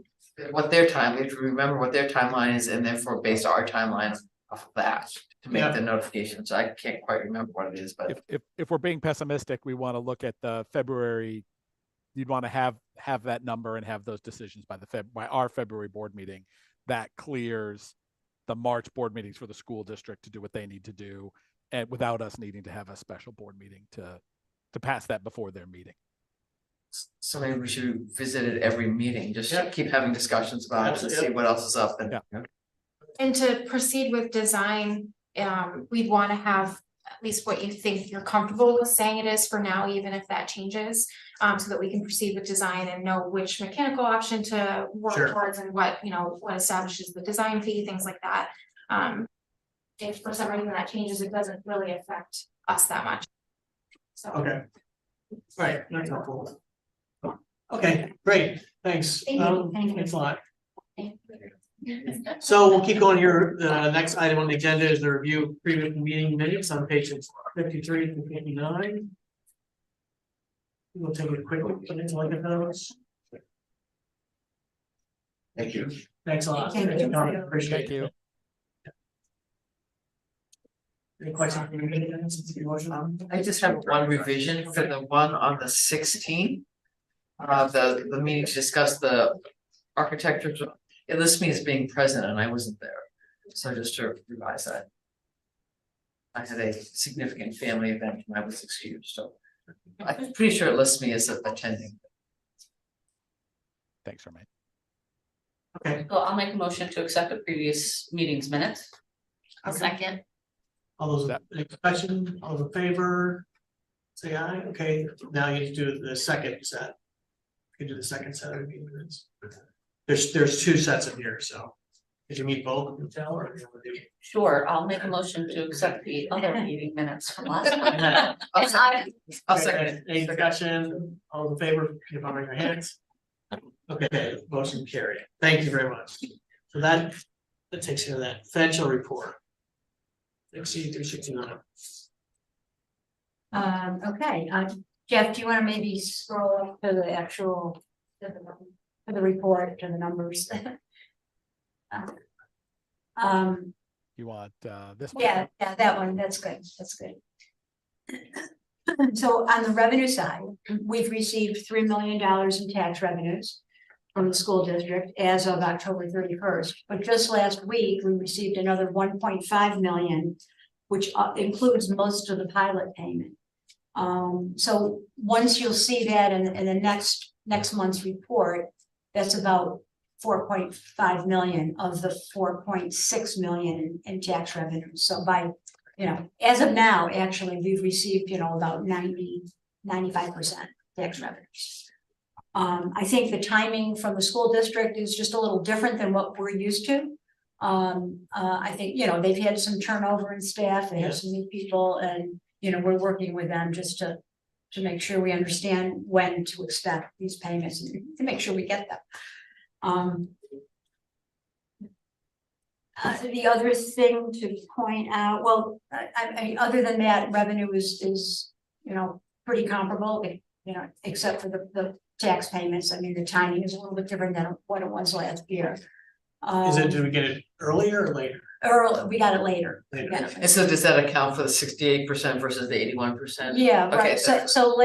what their time, we have to remember what their timeline is and therefore base our timeline off of that to make the notification. So I can't quite remember what it is, but If we're being pessimistic, we want to look at the February. You'd want to have that number and have those decisions by our February board meeting. That clears the March board meetings for the school district to do what they need to do, and without us needing to have a special board meeting to pass that before their meeting. so maybe we should visit it every meeting, just keep having discussions about it and see what else is up and. And to proceed with design, we'd want to have at least what you think you're comfortable with saying it is for now, even if that changes. So that we can proceed with design and know which mechanical option to work towards and what establishes the design fee, things like that. If for some reason that changes, it doesn't really affect us that much. So. Okay. Right, that's helpful. Okay, great, thanks. Thank you. Thanks a lot. So we'll keep going here. The next item on the agenda is the review of previous meeting minutes on pages 53 to 59. We'll take a quick look at those. Thank you. Thanks a lot. Thank you. Appreciate Thank you. it. Any questions? from the meeting minutes? I just have one revision for the one on the 16th. The meeting to discuss the architecture, it lists me as being present and I wasn't there. So just to revise that. I had a significant family event and I was excused, so I'm pretty sure it lists me as attending. Thanks, Romain. Okay. So I'll make a motion to accept the previous meeting's minutes. A second. All those, any question, all those in favor? Say aye, okay, now you need to do the second set. You can do the second set of meeting minutes. There's two sets in here, so. Did you meet both, Michelle, or? Sure, I'll make a motion to accept the other meeting minutes from last month. I'll second it. Any discussion, all in favor, give on your hands. Okay, motion carried, thank you very much. So that takes care of that, financial report. 6369. Okay, Jeff, do you wanna maybe scroll up to the actual, to the report, to the numbers? You want this one? Yeah, that one, that's good, that's good. So on the revenue side, we've received $3 million in tax revenues from the school district as of October 31st. But just last week, we received another 1.5 million, which includes most of the pilot payment. So once you'll see that in the next month's report, that's about 4.5 million of the 4.6 million in tax revenue. So by, as of now, actually, we've received, about 95% tax revenues. I think the timing from the school district is just a little different than what we're used to. I think, they've had some turnover in staff, they have some new people, and, we're working with them just to make sure we understand when to expect these payments and to make sure we get them. The other thing to point out, well, I mean, other than that, revenue is, pretty comparable, except for the tax payments. I mean, the timing is a little bit different than what it was last year. Did we get it earlier or later? We got it later. Later. Yeah. And so does that account for the 68% versus the 81%? Yeah, Okay, right, so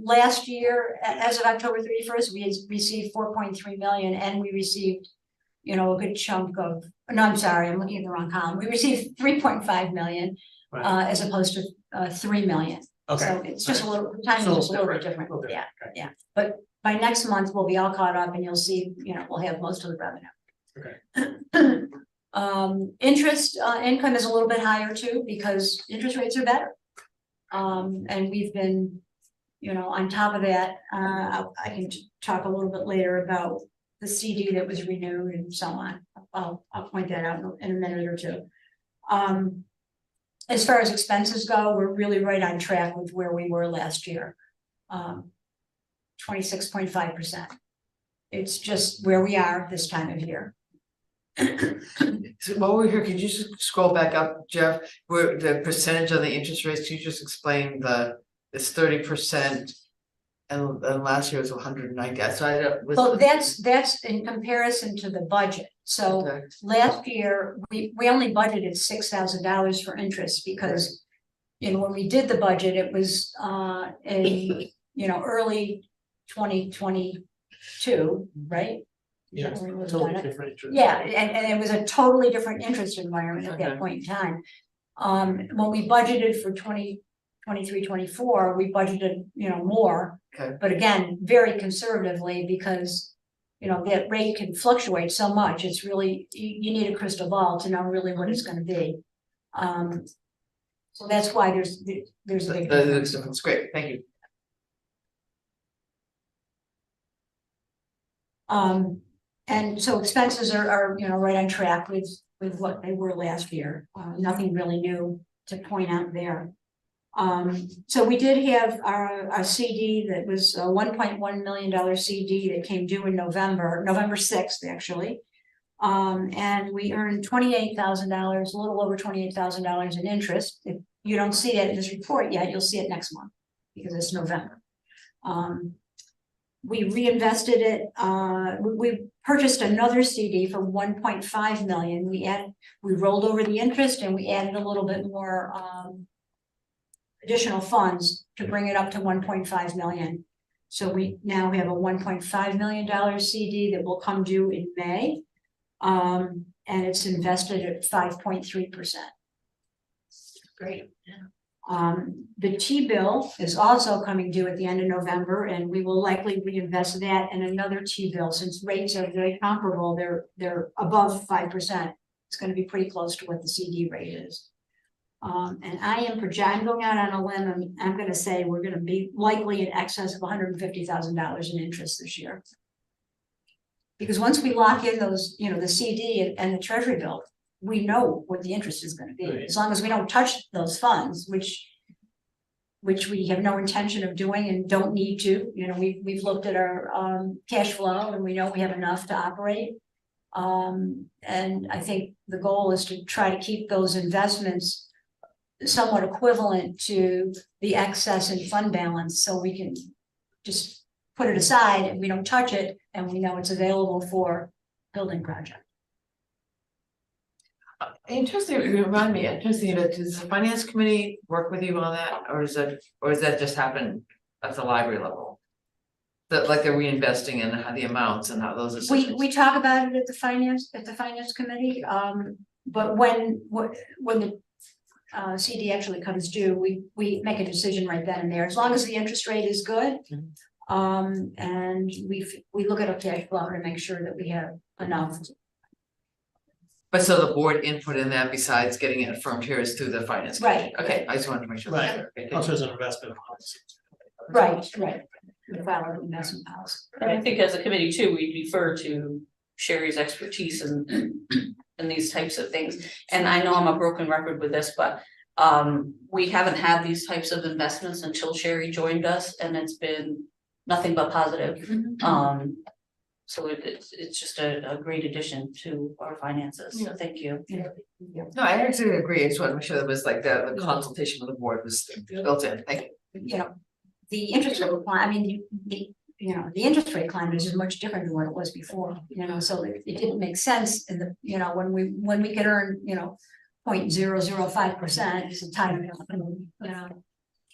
last year, as of October 31st, we had received 4.3 million, and we received, a good chunk of, no, I'm sorry, I'm looking at the wrong column, we received 3.5 million, Right. as opposed to 3 million. Okay. So it's just a little, the timing is just a little bit different, Little different, yeah, but by next month, we'll be all caught up and you'll see, we'll have most of the revenue. Okay. Interest income is a little bit higher too, because interest rates are better. And we've been, on top of that, I can talk a little bit later about the CD that was renewed and so on. I'll point that out in a minute or two. As far as expenses go, we're really right on track with where we were last year. 26.5%. It's just where we are this time of year. So while we're here, could you just scroll back up, Jeff, where the percentage of the interest rates, you just explained it's 30%. And last year was 190, so I don't. Well, that's in comparison to the budget. So Okay. last year, we only budgeted $6,000 for interest because, when we did the budget, it was in, early 2022, right? Yeah, When we was totally done it. different interest. Yeah, and it was a totally different interest environment at that Okay. point in time. When we budgeted for 2023-24, we budgeted, more. Okay. But again, very conservatively because, that rate can fluctuate so much. It's really, you need a crystal ball to know really what it's gonna be. So that's why there's a big difference. That's great, thank you. And so expenses are, right on track with what they were last year. Nothing really new to point out there. So we did have our CD that was a $1.1 million CD that came due in November 6th, actually. And we earned $28,000, a little over $28,000 in interest. If you don't see it in this report yet, you'll see it next month because it's November. We reinvested it, we purchased another CD for 1.5 million. We rolled over the interest and we added a little bit more additional funds to bring it up to 1.5 million. So we now have a $1.5 million CD that will come due in May. And it's invested at 5.3%. Great. The T-bill is also coming due at the end of November, and we will likely reinvest that in another T-bill. Since rates are very comparable, they're above 5%. It's going to be pretty close to what the CD rate is. And I'm going out on a limb, and I'm going to say we're going to be likely in excess of $150,000 in interest this year. Because once we lock in those, the CD and the treasury bill, we know what the interest is gonna be, Right. as long as we don't touch those funds, which we have no intention of doing and don't need to, we've looked at our, cash flow and we know we have enough to operate. And I think the goal is to try to keep those investments somewhat equivalent to the excess in fund balance, so we can just put it aside and we don't touch it, and we know it's available for building project. Interesting, you remind me, interesting, does the finance committee work with you on that, or does that just happen at the library level? That like they're reinvesting and how the amounts and how those decisions. We talk about it at the finance committee, but when the CD actually comes due, we make a decision right then and there, as long as the interest rate is good. And we look at our cash flow to make sure that we have enough. But so the board input in that besides getting it affirmed here is through the finance committee. Right. Okay, I just wanted to make sure. Right. Okay, Also as an investment policy. Right. We file our investment policy. And I think as a committee too, we defer to Sherry's expertise in these types of things. And I know I'm a broken record with this, but we haven't had these types of investments until Sherry joined us, and it's been nothing but positive. So it's just a great addition to our finances, so thank you. No, I actually agree, I just wanted to make sure that was like the consultation with the board was built in, thank you. The interest rate climate, I mean, the interest rate climate is much different than what it was before, so it didn't make sense in the, when we could earn, 0.005%, it's a time,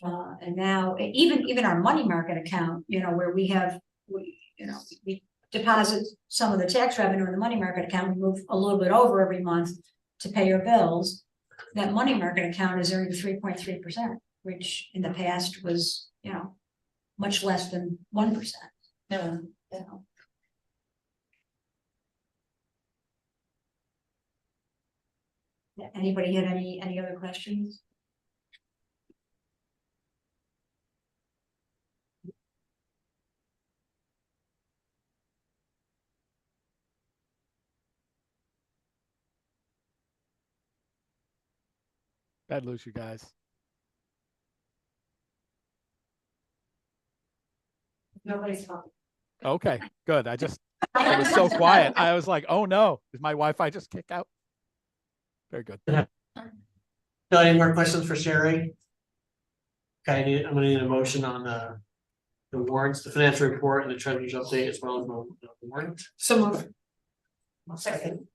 and now even our money market account, where we deposit some of the tax revenue in the money market account, we move a little bit over every month to pay your bills. That money market account is earning 3.3%, which in the past was, much less than 1%. Yeah. Anybody had any other questions? I'd lose you guys. Nobody's talking. Okay, good. It was so quiet. I was like, oh no, did my Wi-Fi just kick out? Very good. Any more questions for Sherry? Okay, I'm gonna need a motion on the warrants, the financial report and the treasurer's update, as well as the warrant. So move. Second.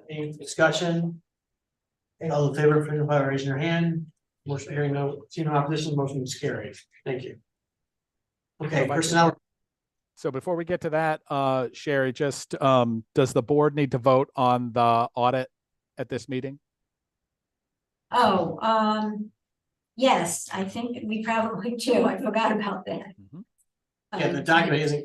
Any discussion? All in favor, please by raising your hand. Motion hearing seeing no opposition, motion is carried. Thank you. Okay, personnel. So before we get to that, Sherry, just does the board need to vote on the audit at this meeting? Oh, yes, I think we probably do. I forgot about that. Yeah, the document isn't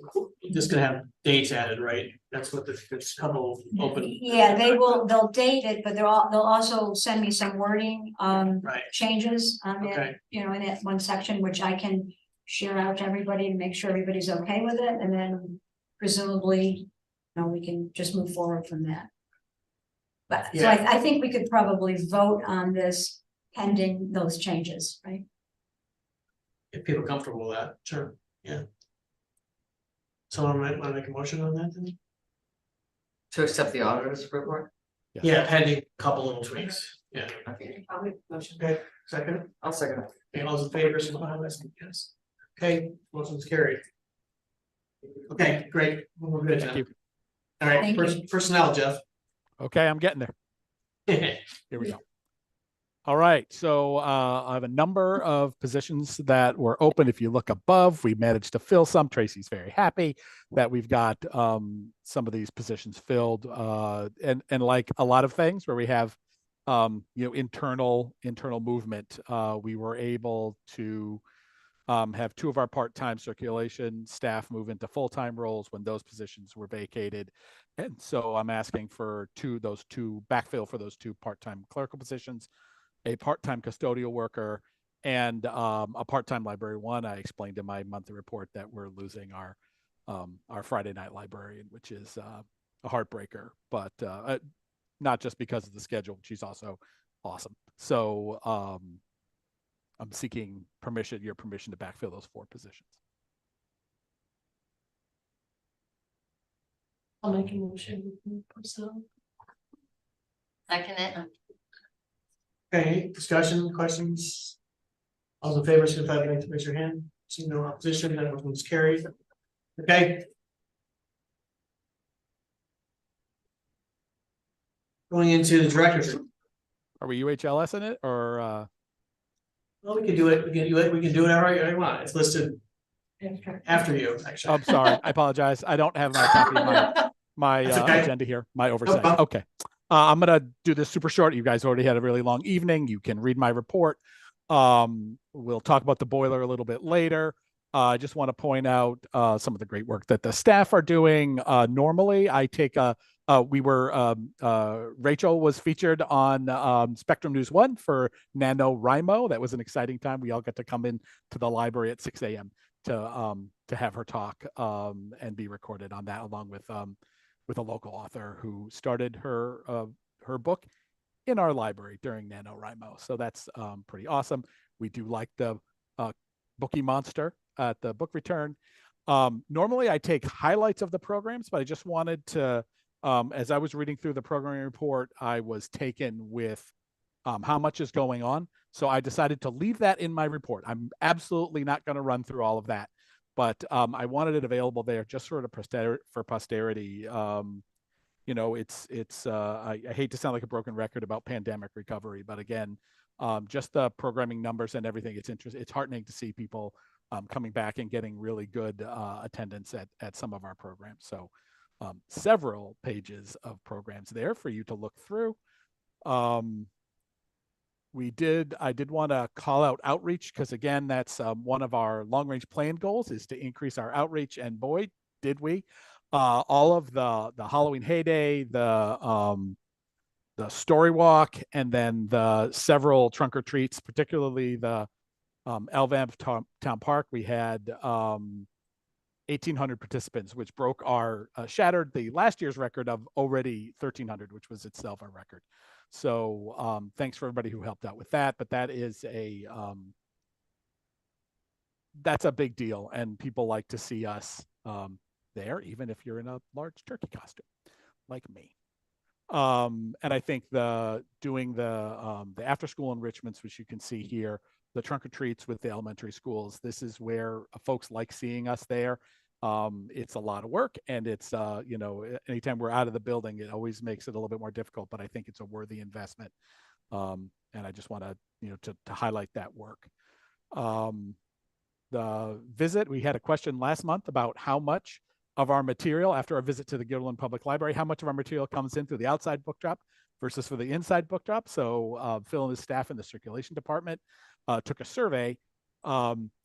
just gonna have dates added, right? That's what there's a couple open. Yeah, they'll date it, but they'll also send me some wording, Right. changes on Okay. that, in that one section, which I can share out to everybody to make sure everybody's okay with it, and then presumably, we can just move forward from that. But, so Yeah. I think we could probably vote on this pending those changes, right? If people are comfortable with that, sure, yeah. Someone might want to make a motion on that then? To accept the auditor's report? Yeah, pending a couple little tweaks, yeah. Okay. I'll make the motion. Okay, second, I'll second it. okay, all those in favor, signify by saying yes. Okay, motion's carried. Okay, great, we're good, Thank Jeff. you. All right, Thank you. personnel, Jeff. Okay, I'm getting there. Here we go. All right, so I have a number of positions that were open. If you look above, we managed to fill some. Tracy's very happy that we've got some of these positions filled. And like a lot of things where we have internal movement, we were able to have two of our part-time circulation staff move into full-time roles when those positions were vacated. And so I'm asking for those two backfill for those two part-time clerical positions, a part-time custodial worker, and a part-time library one. I explained in my monthly report that we're losing our Friday night librarian, which is a heartbreaker, but not just because of the schedule. She's also awesome. So I'm seeking your permission to backfill those 4 positions. I'll make a motion. So, Second it. okay, discussion, questions? All in favor, signify by raise your hand. See no opposition, that one's carried. Okay. Going into the director's. Are we UHLS in it or? Well, we can do it, we can do it, we can do whatever I want, it's listed after you, actually. I'm sorry, I apologize. I don't have my copy of my That's okay. agenda here, my oversight. problem. Okay. I'm gonna do this super short. You guys already had a really long evening. You can read my report. We'll talk about the boiler a little bit later. I just want to point out some of the great work that the staff are doing. Normally, I take Rachel was featured on Spectrum News 1 for NaNoWriMo. That was an exciting time. We all got to come in to the library at 6 a.m. to have her talk and be recorded on that, along with a local author who started her book in our library during NaNoWriMo. So that's pretty awesome. We do like the Bookie Monster at the book return. Normally I take highlights of the programs, but I just wanted to, as I was reading through the programming report, I was taken with how much is going on. So I decided to leave that in my report. I'm absolutely not going to run through all of that, but I wanted it available there just sort of for posterity. You know, I hate to sound like a broken record about pandemic recovery, but again, just the programming numbers and everything, it's heartening to see people coming back and getting really good attendance at some of our programs. So several pages of programs there for you to look through. I did want to call out outreach, because again, that's one of our long range plan goals, is to increase our outreach, and boy, did we. All of the Halloween Heyday, the story walk, and then the several trunk or treats, particularly the Elvamp Town Park, we had 1,800 participants, which shattered the last year's record of already 1,300, which was itself a record. So thanks for everybody who helped out with that. But that is that's a big deal, and people like to see us there, even if you're in a large turkey costume, like me. And I think doing the after school enrichments, which you can see here, the trunk or treats with the elementary schools, this is where folks like seeing us there. It's a lot of work, and it's anytime we're out of the building, it always makes it a little bit more difficult, but I think it's a worthy investment. And I just want to highlight that work. The visit, we had a question last month about how much of our material, after our visit to the Guilderland Public Library, how much of our material comes in through the outside book drop versus for the inside book drop. So Phil and his staff in the circulation department took a survey.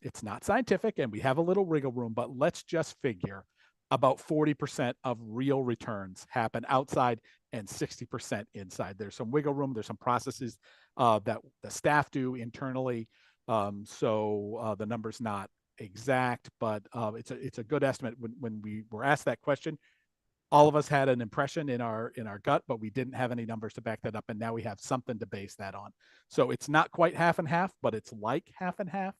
It's not scientific, and we have a little wiggle room, but let's just figure about 40% of real returns happen outside and 60% inside. There's some wiggle room. There's some processes that the staff do internally. So the number's not exact, but it's a good estimate. When we were asked that question, all of us had an impression in our gut, but we didn't have any numbers to back that up, and now we have something to base that on. So it's not quite half and half, but it's like half and half,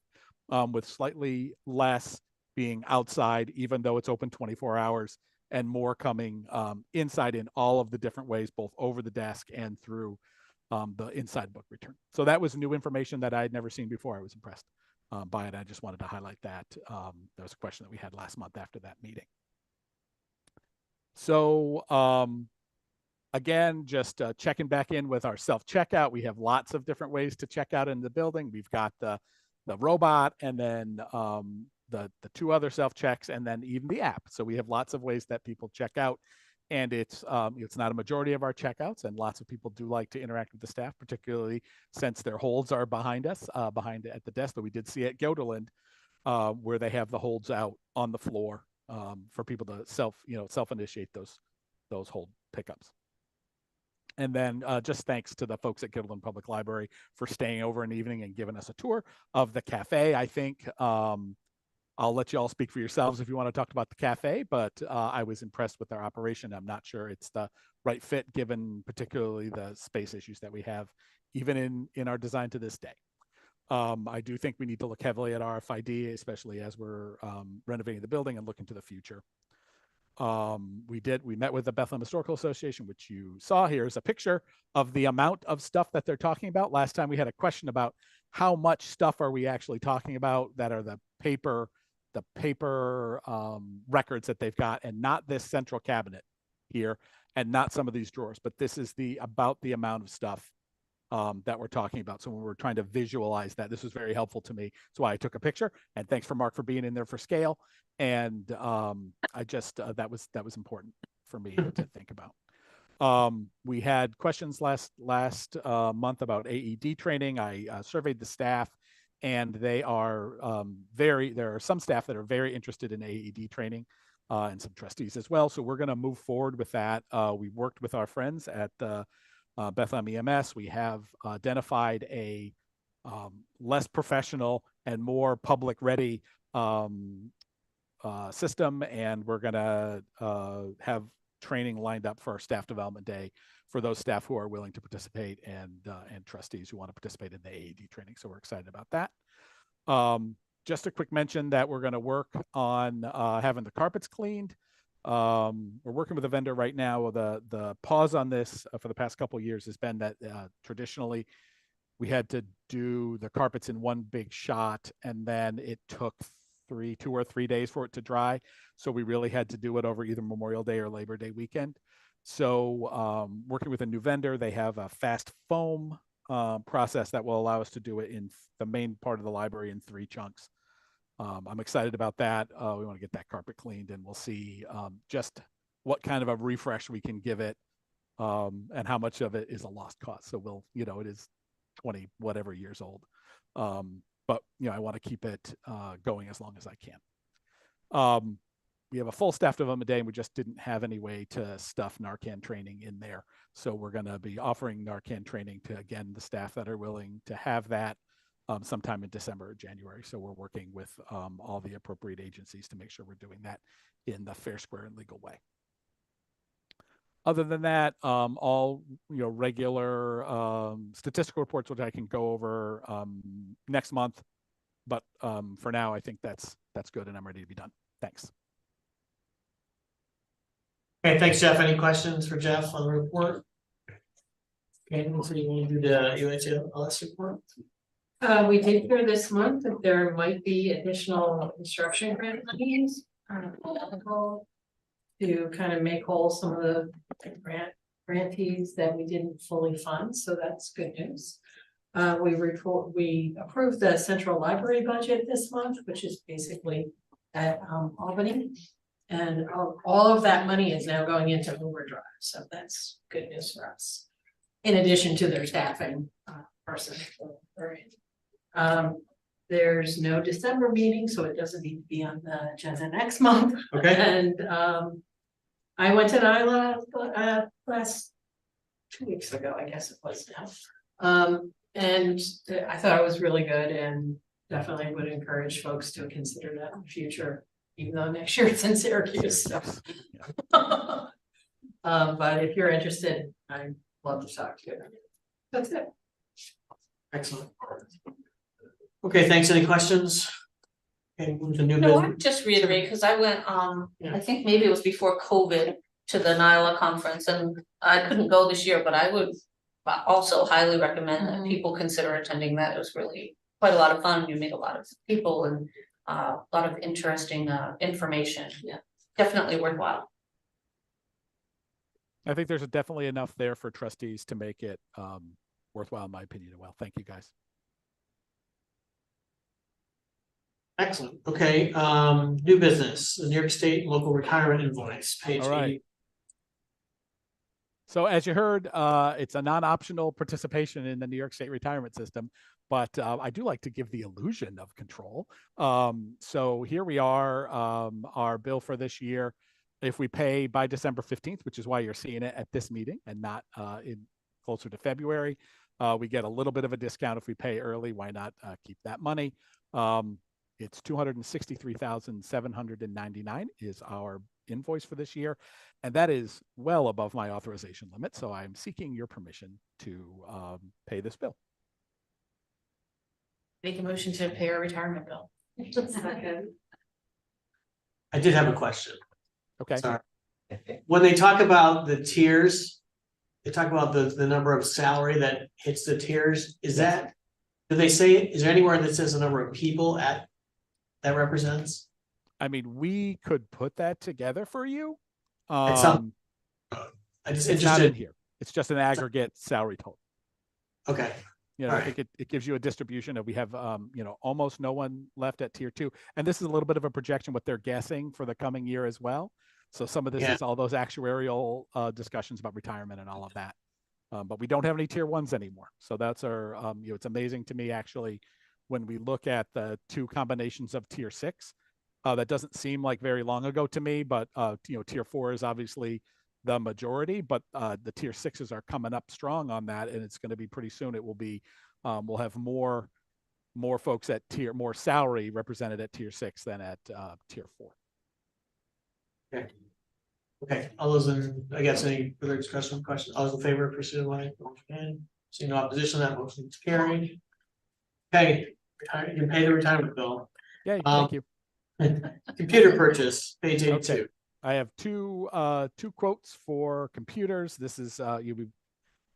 with slightly less being outside, even though it's open 24 hours, and more coming inside in all of the different ways, both over the desk and through the inside book return. So that was new information that I had never seen before. I was impressed by it. I just wanted to highlight that. That was a question that we had last month after that meeting. So again, just checking back in with our self-checkout. We have lots of different ways to check out in the building. We've got the robot, and then the 2 other self-checks, and then even the app. So we have lots of ways that people check out, and it's not a majority of our checkouts, and lots of people do like to interact with the staff, particularly since their holds are behind us, behind at the desk that we did see at Guilderland, where they have the holds out on the floor for people to self-initiate those hold pickups. And then just thanks to the folks at Guilderland Public Library for staying over an evening and giving us a tour of the cafe. I think I'll let you all speak for yourselves if you want to talk about the cafe, but I was impressed with their operation. I'm not sure it's the right fit given particularly the space issues that we have, even in our design to this day. I do think we need to look heavily at RFID, especially as we're renovating the building and looking to the future. We met with the Bethlehem Historical Association, which you saw. Here's a picture of the amount of stuff that they're talking about. Last time we had a question about how much stuff are we actually talking about that are the paper records that they've got, and not this central cabinet here, and not some of these drawers, but this is about the amount of stuff that we're talking about. So when we're trying to visualize that, this was very helpful to me. That's why I took a picture, and thanks for Mark for being in there for scale. And I just that was important for me to think about. We had questions last month about AED training. I surveyed the staff, and they are there are some staff that are very interested in AED training, and some trustees as well. So we're going to move forward with that. We worked with our friends at the Bethlehem EMS. We have identified a less professional and more public ready system, and we're going to have training lined up for our staff development day for those staff who are willing to participate, and trustees who want to participate in the AED training. So we're excited about that. Just a quick mention that we're going to work on having the carpets cleaned. We're working with a vendor right now. The pause on this for the past couple of years has been that traditionally we had to do the carpets in one big shot, and then it took 2 or 3 days for it to dry. So we really had to do it over either Memorial Day or Labor Day weekend. So working with a new vendor, they have a fast foam process that will allow us to do it in the main part of the library in 3 chunks. I'm excited about that. We want to get that carpet cleaned, and we'll see just what kind of a refresh we can give it, and how much of it is a lost cause. So it is 20 whatever years old. But I want to keep it going as long as I can. We have a full staff development day, and we just didn't have any way to stuff Narcan training in there. So we're going to be offering Narcan training to, again, the staff that are willing to have that sometime in December or January. So we're working with all the appropriate agencies to make sure we're doing that in the fair, square, and legal way. Other than that, all regular statistical reports, which I can go over next month. But for now, I think that's good, and I'm ready to be done. Thanks. Okay, thanks, Jeff. Any questions for Jeff on the report? Okay, so you want to do the UHLS report? We did hear this month that there might be additional instruction grant monies to kind of make whole some of the grantees that we didn't fully fund, so that's good news. We approved the central library budget this month, which is basically at Albany, and all of that money is now going into overdrive, so that's good news for us. In addition to their staffing person. There's no December meeting, so it doesn't need to be on the agenda next month. Okay. And I went to NILA last 2 weeks ago, I guess it was now. And I thought it was really good, and definitely would encourage folks to consider that in the future, even though next year it's in Syracuse. So. But if you're interested, I'd love to talk to you. That's it. Excellent. Okay, thanks. Any questions? Okay, move to new No, I business. would just reiterate, because I went, I think maybe it was before COVID, to the NILA conference, and I couldn't go this year, but I would also highly recommend that people consider attending that. It was really quite a lot of fun. You meet a lot of people and a lot of interesting information. Yeah, definitely worthwhile. I think there's definitely enough there for trustees to make it worthwhile, in my opinion. Well, thank you, guys. Excellent. Okay, new business, the New York State local retirement invoice, page All right. 80. So as you heard, it's a non-optional participation in the New York State retirement system, but I do like to give the illusion of control. So here we are, our bill for this year. If we pay by December 15th, which is why you're seeing it at this meeting and not closer to February, we get a little bit of a discount if we pay early. Why not keep that money? It's $263,799 is our invoice for this year, and that is well above my authorization limit. So I'm seeking your permission to pay this bill. Make a motion to pay our retirement bill. I did have a question. Okay. Sorry. When they talk about the tiers, they talk about the number of salary that hits the tiers, is that, do they say, is there anywhere that says the number of people at, that represents? I mean, we could put that together for you. It's some, I just It's not in interested, here. It's just an aggregate salary total. okay, You know, All I think it gives you a distribution of, we have, you know, almost no one left at tier 2. And this is a little bit of a projection, what they're guessing for the coming year as well. So some of this Yeah. is all those actuarial discussions about retirement and all of that. But we don't have any tier 1s anymore. So that's our, you know, it's amazing to me actually, when we look at the 2 combinations of tier 6, that doesn't seem like very long ago to me, but you know, tier 4 is obviously the majority, but the tier 6s are coming up strong on that, and it's going to be pretty soon. It will be, we'll have more folks at more salary represented at tier 6 than at tier 4. okay. Okay, all those in, I guess, any further discussion, questions, all those in favor, proceed by motion, see no opposition, that motion is carried. Okay, you can pay the retirement bill. Yeah, thank you. Computer purchase, page 82. Okay. I have two quotes for computers. This is it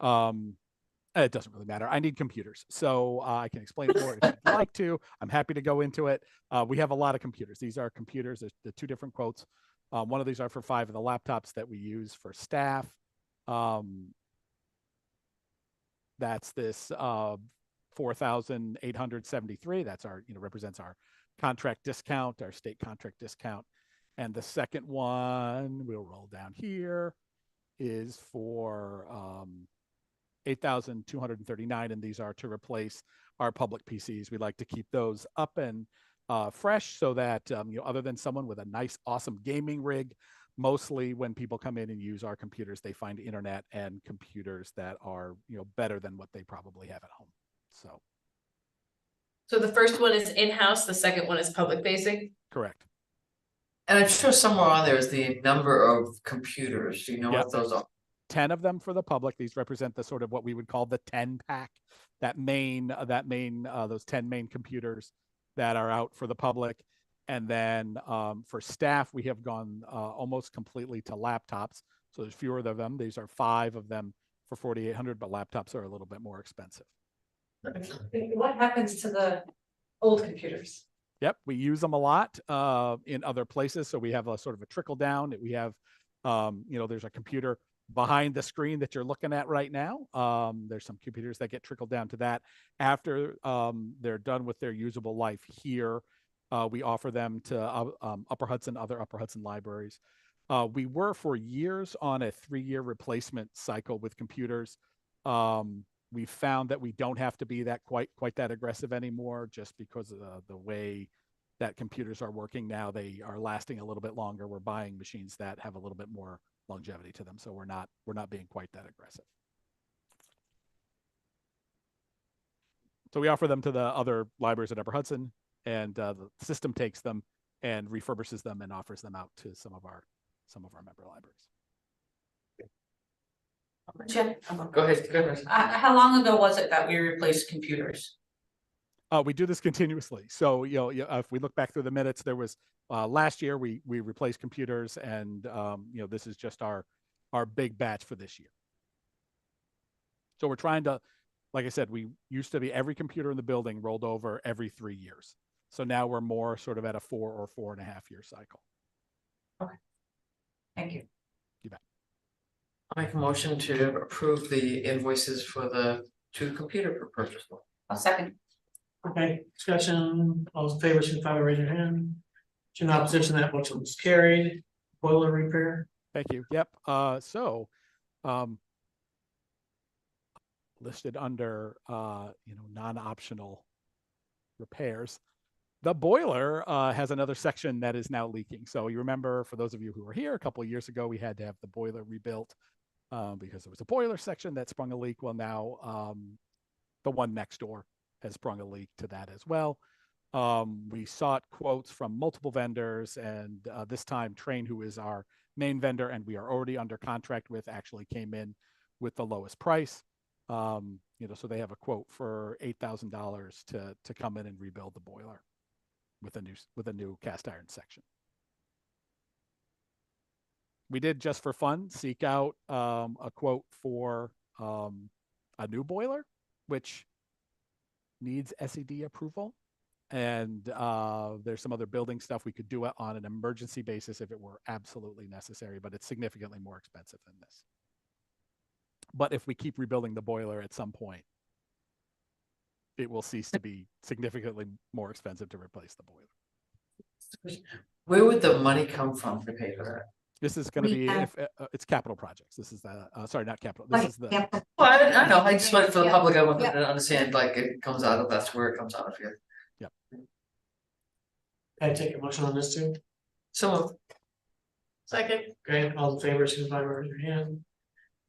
doesn't really matter. I need computers, so I can explain more if you'd like to. I'm happy to go into it. We have a lot of computers. These are computers. There's the 2 different quotes. One of these are for 5 of the laptops that we use for staff. That's this 4,873. That's our, you know, represents our contract discount, our state contract discount. And the second one, we'll roll down here, is for 8,239, and these are to replace our public PCs. We like to keep those up and fresh so that, you know, other than someone with a nice, awesome gaming rig, mostly when people come in and use our computers, they find internet and computers that are, you know, better than what they probably have at home. So So the first one is in-house, the second one is public facing. correct. And I'm sure somewhere on there is the number of computers. Do you know what those are? 10 of them for the public. These represent the sort of what we would call the 10 pack, those 10 main computers that are out for the public. And then for staff, we have gone almost completely to laptops. So there's fewer of them. These are 5 of them for 4,800, but laptops are a little bit more expensive. What happens to the old computers? Yep, we use them a lot in other places. So we have a sort of a trickle down. We have, you know, there's a computer behind the screen that you're looking at right now. There's some computers that get trickled down to that. After they're done with their usable life here, we offer them to Upper Hudson, other Upper Hudson libraries. We were for years on a 3-year replacement cycle with computers. We found that we don't have to be that quite that aggressive anymore, just because of the way that computers are working now. They are lasting a little bit longer. We're buying machines that have a little bit more longevity to them, so we're not being quite that aggressive. So we offer them to the other libraries at Upper Hudson, and the system takes them and refurbishes them and offers them out to some of our member libraries. Jim, Go ahead. how long ago was it that we replaced computers? We do this continuously. So, you know, if we look back through the minutes, there was last year we replaced computers, and you know, this is just our big batch for this year. So we're trying to, like I said, we used to be every computer in the building rolled over every 3 years. So now we're more sort of at a 4 or 4.5 year cycle. Okay. Thank you. You bet. I make a motion to approve the invoices for the 2 computer purchase. I'll second. Okay, discussion, all those in favor, signify by raising your hand. In opposition, that motion is carried. Boiler repair. Thank you. Yep. Listed under you know, non-optional repairs, the boiler has another section that is now leaking. So you remember, for those of you who were here a couple of years ago, we had to have the boiler rebuilt because there was a boiler section that sprung a leak. Well, now the one next door has sprung a leak to that as well. We sought quotes from multiple vendors, and this time Train, who is our main vendor and we are already under contract with, actually came in with the lowest price. So they have a quote for $8,000 to come in and rebuild the boiler with a new cast iron section. We did, just for fun, seek out a quote for a new boiler, which needs SED approval. And there's some other building stuff we could do it on an emergency basis if it were absolutely necessary, but it's significantly more expensive than this. But if we keep rebuilding the boiler at some point, it will cease to be significantly more expensive to replace the boiler. Where would the money come from to pay for that? This is going to be, it's capital projects. This is the, sorry, not capital. This is the. Well, I know, I just want for the public, I want them to understand, like, it comes out of, that's where it comes out of here. Yep. Can I take a motion on this too? So. Second. Okay, all in favor, signify by raising your hand.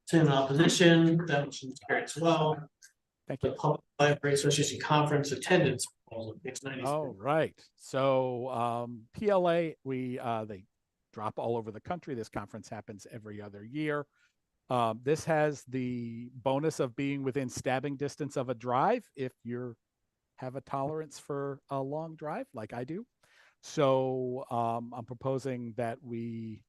Two in opposition, that motion is carried as well. Thank you. The Public Library Association Conference attendance proposal, page 96. Oh, right. So PLA, they drop all over the country. This conference happens every other year. This has the bonus of being within stabbing distance of a drive if you have a tolerance for a long drive like I do. So I'm proposing that we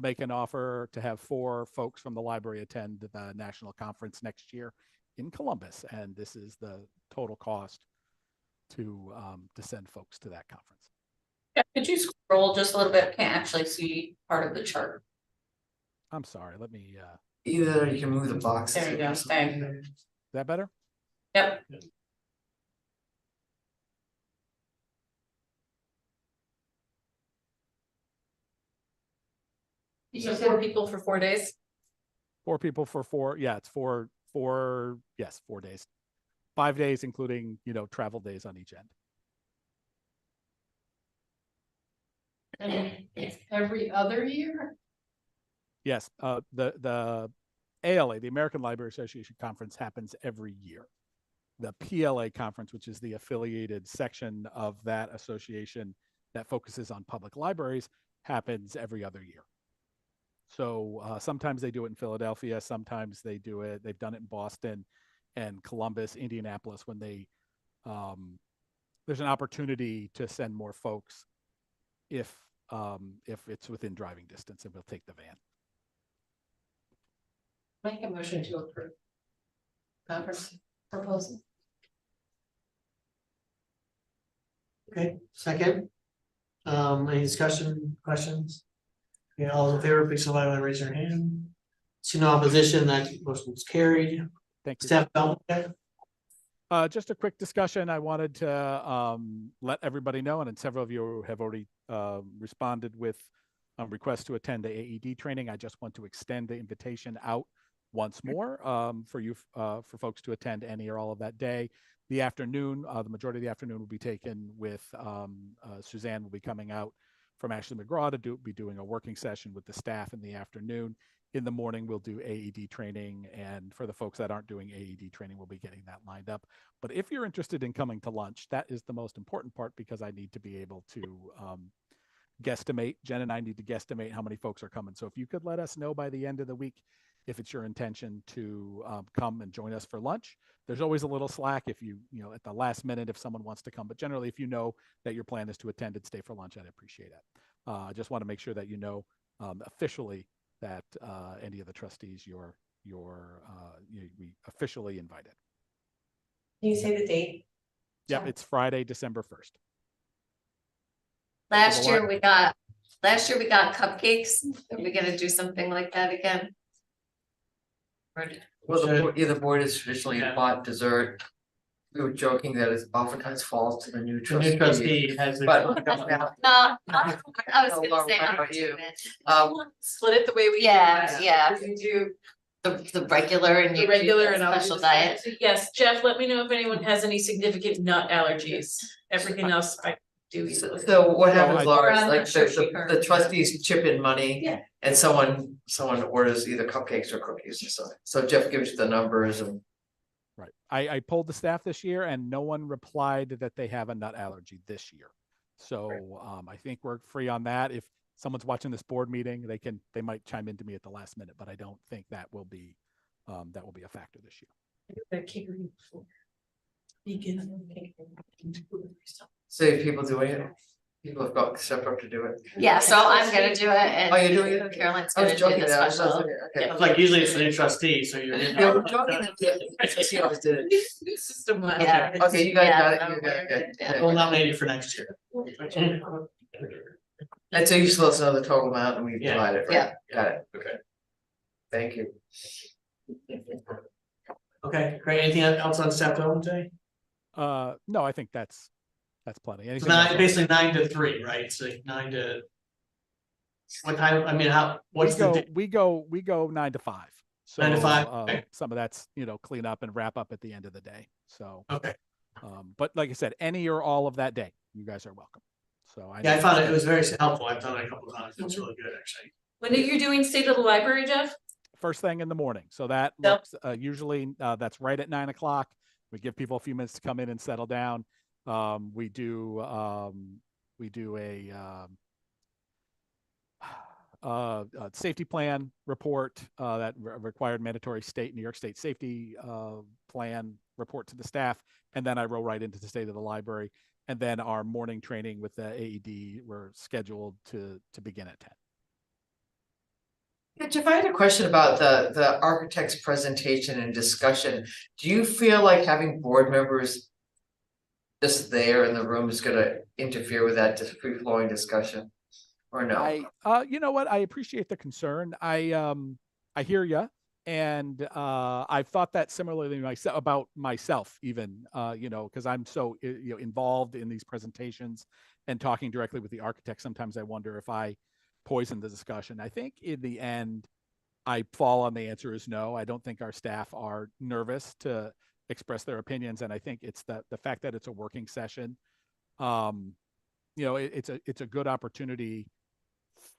make an offer to have 4 folks from the library attend the national conference next year in Columbus. And this is the total cost to send folks to that conference. Yeah, could you scroll just a little bit? Can't actually see part of the chart. I'm sorry, let me. Either you can move the box. There you go, thank you. Is that better? Yep. You said 4 people for 4 days? 4 people for 4, yeah, it's 4 days. 5 days, including, travel days on each end. And it's every other year? Yes, the ALA, the American Library Association Conference, happens every year. The PLA conference, which is the affiliated section of that association that focuses on public libraries, happens every other year. So sometimes they do it in Philadelphia, sometimes they've done it in Boston and Columbus, Indianapolis, when there's an opportunity to send more folks if it's within driving distance, and we'll take the van. Make a motion to approve conference proposal. Okay, second. Any discussion, questions? Okay, all in favor, please signify by raising your hand. See no opposition, that motion is carried. Thank you. Staff development. Just a quick discussion. I wanted to let everybody know, and several of you have already responded with requests to attend the AED training. I just want to extend the invitation out once more for folks to attend any or all of that day. The afternoon, the majority of the afternoon will be taken with Suzanne will be coming out from Ashley McGraw to be doing a working session with the staff in the afternoon. In the morning, we'll do AED training, and for the folks that aren't doing AED training, we'll be getting that lined up. But if you're interested in coming to lunch, that is the most important part, because I need to be able to guesstimate. Jen and I need to guesstimate how many folks are coming. So if you could let us know by the end of the week if it's your intention to come and join us for lunch. There's always a little slack if you at the last minute if someone wants to come, but generally if you know that your plan is to attend and stay for lunch, I'd appreciate it. I just want to make sure that officially that any of the trustees we officially invited. Can you say the date? Yep, it's Friday, December 1st. Last year we got cupcakes. Are we gonna do something like that again? Well, the board has traditionally bought dessert. We were joking that it oftentimes falls to the new trustee. The new trustee has. But No, I was gonna say. About you. Split it the way we. Yeah. We can do The regular and the you do regular the and I'll do special the diet. special. Yes, Jeff, let me know if anyone has any significant nut allergies. Everything else I do easily. So what happens, I- Laura, is I'm like sure she heard. the trustees chip in money. Yeah. And someone orders either cookies or cookies or something. So Jeff gives you the numbers and Right. I polled the staff this year and no one replied that they have a nut allergy this year. So I think we're free on that. If someone's watching this board meeting, they might chime into me at the last minute, but I don't think that will be a factor this year. So if people do it, people have got step up to do it. Yeah, so I'm gonna do it and Oh, you're doing it? Caroline's I was gonna do joking the there, I was special. okay. Like usually it's the new trustee, so you're. Yeah, we're joking that the trustee always did it. System. Yeah. Okay, you guys Yeah, got it, no, you got it, yeah. okay. We'll nominate you for next year. And so you just let us know the total amount and we Yeah. divide it, right? Yeah. Got it, Okay. thank you. Okay, great. Anything else on staff development day? No, I think that's plenty. So Anything else? basically 9 to 3, right? So 9 to. What time, I mean, what's the? We go 9 to 5. So 9 to 5, okay. Some of that's, clean up and wrap up at the end of the day. So, Okay. but like I said, any or all of that day, you guys are welcome. So I found it was very helpful. I've done it a couple of times. It's really good, actually. When are you doing state of the library, Jeff? first thing in the morning. So that Yep. looks usually that's right at 9 o'clock. We give people a few minutes to come in and settle down. We do a safety plan report, that required mandatory state New York State safety plan report to the staff, and then I roll right into the state of the library. And then our morning training with the AED, we're scheduled to begin at 10. Yeah, Jeff, I had a question about the architect's presentation and discussion. Do you feel like having board members just there in the room is gonna interfere with that just free flowing discussion? Or no? You know what? I appreciate the concern. I hear you, and I've thought that similarly about myself, even because I'm so involved in these presentations and talking directly with the architect. Sometimes I wonder if I poison the discussion. I think in the end, I fall on the answer is no. I don't think our staff are nervous to express their opinions, and I think it's the fact that it's a working session. It's a good opportunity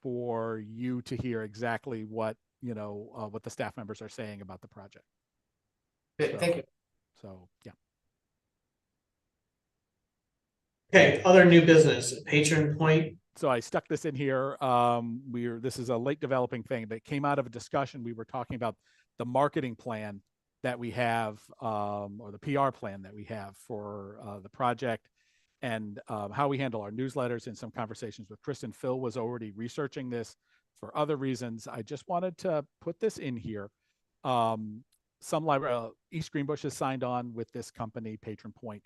for you to hear exactly what what the staff members are saying about the project. Thank you. So yeah. Okay, other new business, patron point. So I stuck this in here. This is a late developing thing that came out of a discussion. We were talking about the marketing plan that we have, or the PR plan that we have for the project, and how we handle our newsletters. And some conversations with Kristen. Phil was already researching this for other reasons. I just wanted to put this in here. Some library, East Greenbush has signed on with this company, Patron Point,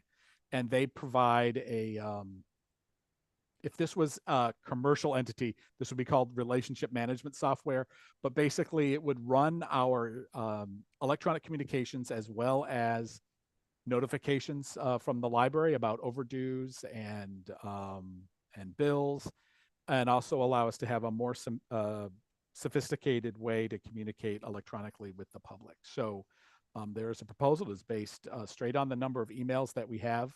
and they provide a, if this was a commercial entity, this would be called relationship management software, but basically it would run our electronic communications as well as notifications from the library about overdues and bills, and also allow us to have a more sophisticated way to communicate electronically with the public. So there is a proposal that's based straight on the number of emails that we have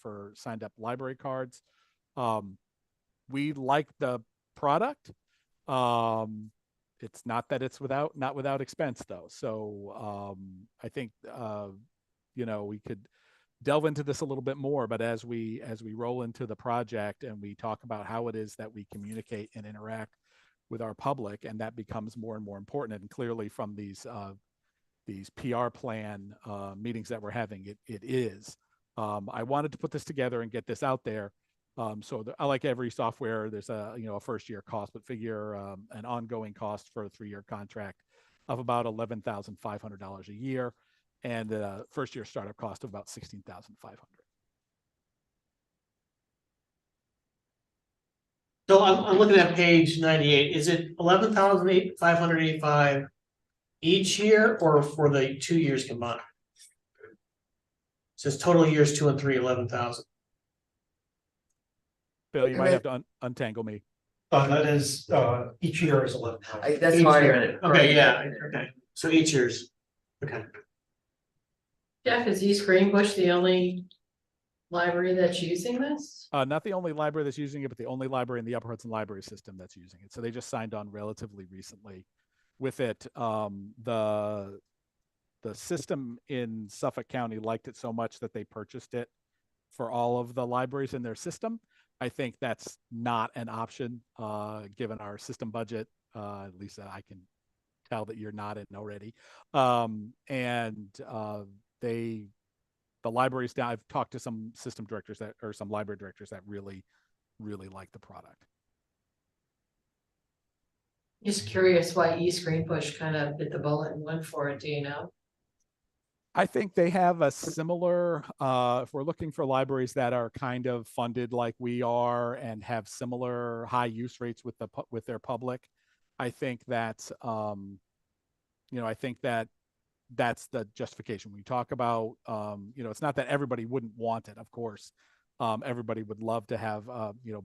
for signed up library cards. We like the product. It's not that it's not without expense though. So I think we could delve into this a little bit more, but as we roll into the project and we talk about how it is that we communicate and interact with our public, and that becomes more and more important. And clearly from these PR plan meetings that we're having, it is. I wanted to put this together and get this out there. I like every software, there's a first year cost, but figure an ongoing cost for a 3-year contract of about $11,500 a year, and a first year startup cost of about $16,500. So I'm looking at page 98. Is it 11,585 each year or for the 2 years combined? It says total years 2 and 3, 11,000. Bill, you might have to untangle me. That is, each year is 11,000. That's why you're in it. Okay, yeah, okay. So each year's, okay. Jeff, is East Greenbush the only library that's using this? Not the only library that's using it, but the only library in the Upper Hudson Library System that's using it. So they just signed on relatively recently with it. the system in Suffolk County liked it so much that they purchased it for all of the libraries in their system. I think that's not an option, given our system budget. Lisa, I can tell that you're not in already. The libraries down, I've talked to some system directors that, or some library directors that really like the product. Just curious why eScreenPush kind of bit the bullet and went for it, do you know? I think they have a similar, if we're looking for libraries that are kind of funded like we are and have similar high use rates with their public, I think that's, I think that's the justification. When you talk about, it's not that everybody wouldn't want it, of course. Everybody would love to have,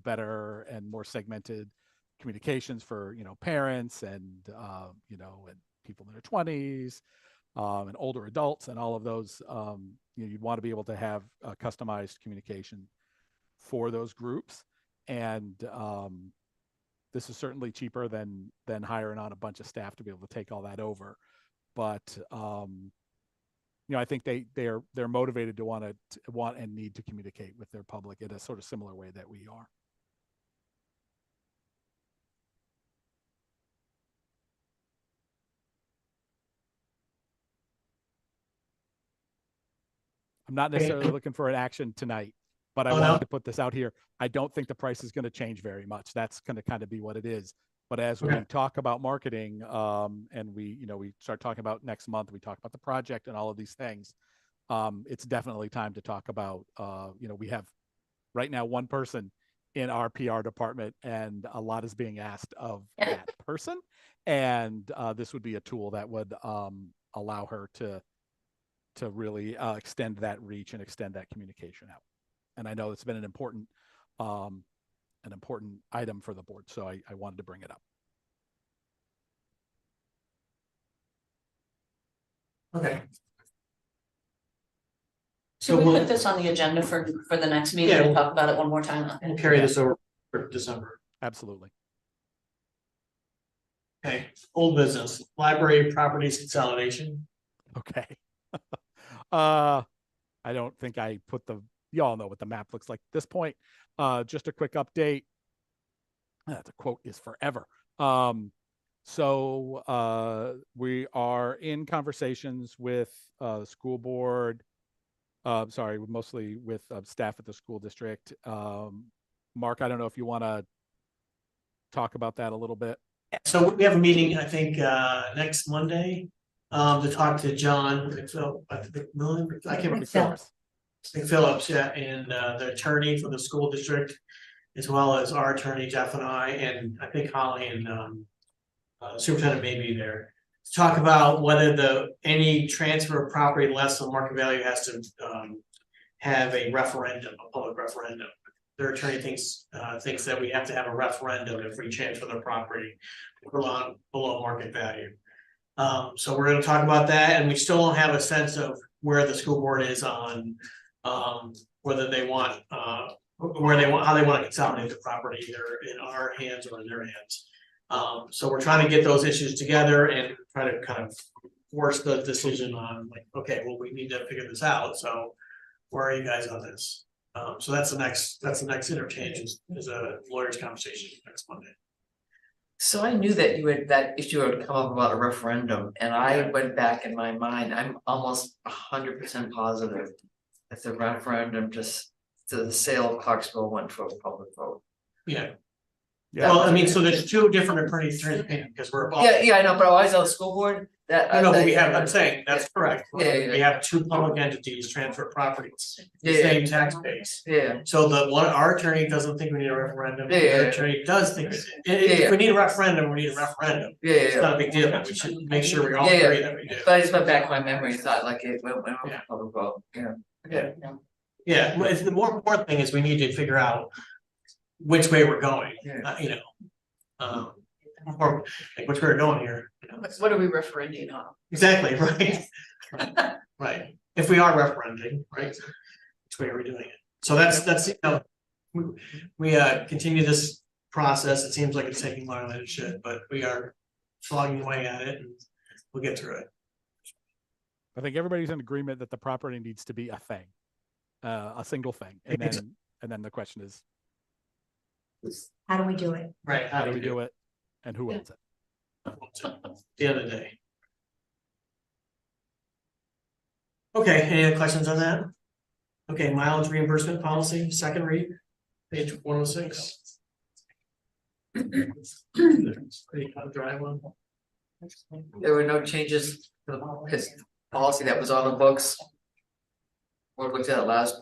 better and more segmented communications for, parents and, and people in their 20s. And older adults and all of those, you'd want to be able to have customized communication for those groups. And this is certainly cheaper than hiring on a bunch of staff to be able to take all that over. But I think they're motivated to want and need to communicate with their public in a sort of similar way that we are. I'm not necessarily looking for an action tonight, but I wanted to put this out here. I don't think the price is going to change very much. That's going to kind of be what it is. But as we talk about marketing, and we start talking about next month, we talk about the project and all of these things. It's definitely time to talk about, we have right now one person in our PR department, and a lot is being asked of that person. And this would be a tool that would allow her to really extend that reach and extend that communication out. And I know it's been an important item for the board, so I wanted to bring it up. Okay. So we put this on the agenda for the next meeting and talk about it one more time. And carry this over for December. Absolutely. Okay, old business, library properties consolidation. Okay. I don't think I put y'all know what the map looks like at this point. Just a quick update. The quote is forever. So we are in conversations with the school board, mostly with staff at the school district. Mark, I don't know if you want to talk about that a little bit. So we have a meeting, I think, next Monday, to talk to John, I can't remember. Phillips, yeah, and the attorney for the school district, as well as our attorney, Jeff and I think Holly and Superintendent may be there. To talk about whether any transfer of property less than market value has to have a referendum, a public referendum. Their attorney thinks that we have to have a referendum if we transfer the property below market value. So we're going to talk about that, and we still don't have a sense of where the school board is on whether they want how they want to consolidate the property, either in our hands or in their hands. So we're trying to get those issues together and try to kind of force the decision on, like, okay, well, we need to figure this out. So where are you guys on this? So that's the next interchange is a lawyer's conversation next Monday. So I knew that that issue had come up about a referendum, and I went back in my mind, I'm almost 100% positive that the referendum the sale of Clarksville went to a public vote. Yeah. Well, I mean, so there's two different attorneys opinion, because we're. Yeah, I know, but I was on the school board. I'm saying, that's correct. We have two public entities transfer properties, the same tax base. Yeah. So our attorney doesn't think we need a referendum. The attorney does think, if we need a referendum, we need a referendum. It's not a big deal, but we should make sure we all agree that we do. But I just went back in my memory and thought like it went to public vote. Yeah, but the more important thing is we need to figure out which way we're going, or like which way we're going here. What are we referending on? Exactly, right. Right. If we are referending, right, which way are we doing it? So that's we continue this process. It seems like it's taking longer than it should, but we are slogging away at it, and we'll get through it. I think everybody's in agreement that the property needs to be a thing, a single thing, and then the question is, How do we do it? Right, how do we do it, and who owns it? The other day. Okay, any other questions on that? Okay, mileage reimbursement policy, second read, page 106. Pretty cut and dry one. There were no changes to his policy that was on the books. We looked at it last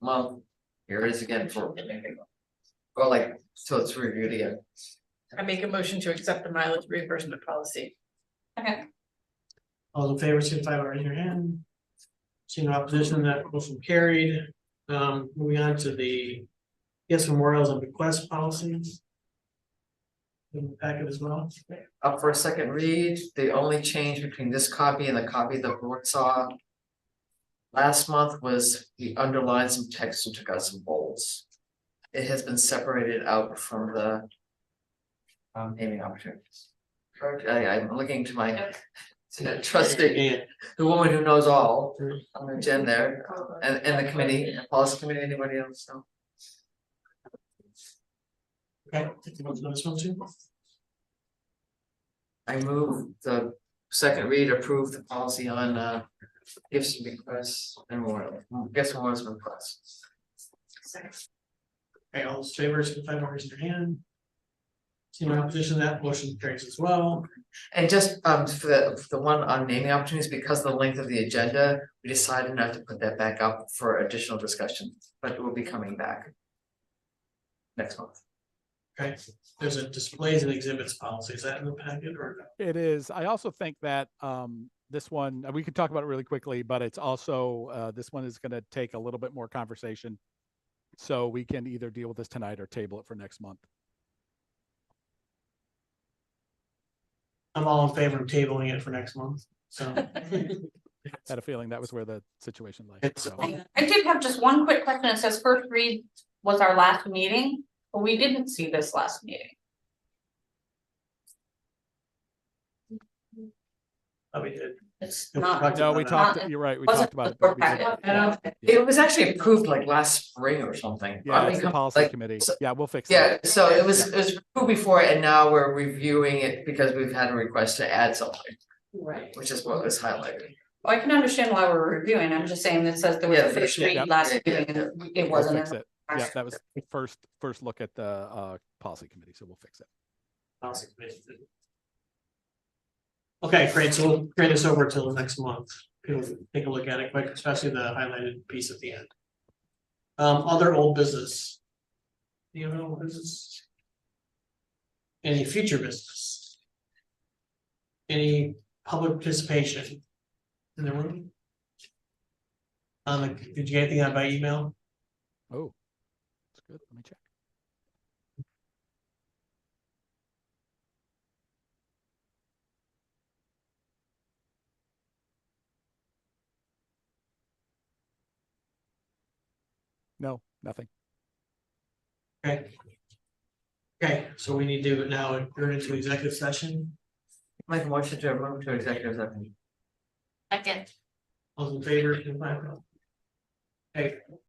month. Here it is again so it's reviewed again. I make a motion to accept the mileage reimbursement policy. Okay. All in favor, signify by raising your hand. Seeing no opposition, that motion carried. Moving on to the gifts, memorials, and bequest policies. In the packet as well. Up for a second read, the only change between this copy and the copy the board saw last month was we underlined some text and took out some bolds. It has been separated out from the naming opportunities. I'm looking to my trustee, the woman who knows all, Jen there, and the committee, policy committee, anybody else, so. Okay, take the motion on this one too. I move the second read, approve the policy on gifts and requests and memorial, gifts and memorials and requests. Okay, all those in favor, signify by raising your hand. Seeing no opposition, that motion carries as well. And just for the one on naming opportunities, because of the length of the agenda, we decided not to put that back up for additional discussion, but it will be coming back next month. Okay, there's a displays and exhibits policy, is that in the packet or no? It is. I also think that this one, we could talk about it really quickly, but it's also, this one is going to take a little bit more conversation. So we can either deal with this tonight or table it for next month. I'm all in favor of tabling it for next month, so. Had a feeling that was where the situation lay. So. I did have just one quick question. It says first read was our last meeting, but we didn't see this last meeting. Oh, we did. It's We not. talked No, we about talked, that. you're right, we Wasn't talked about it. the but we didn't- packet. yeah. It was actually approved like last spring or something. Yeah, it's the policy like, committee. so- Yeah, we'll fix Yeah, it. so it was approved before, and now we're reviewing it because we've had a request to add something, Right. which is what was highlighted. Well, I can understand why we're reviewing. I'm just saying that says there was Yeah, a first yeah, read last meeting and it We'll wasn't. fix in it. the- Yeah, that was the first look at the policy committee, so we'll fix it. Policy committee. Okay, great, so we'll carry this over till next month. People take a look at it quick, especially the highlighted piece at the end. Other old business. Do you have old business? Any future business? Any public participation in the room? Did you get anything out by email? Oh, that's good. Let me check. No, nothing. Okay. Okay, so we need to now turn into executive session. Make a motion to move to executive session. Second. All in favor? Okay,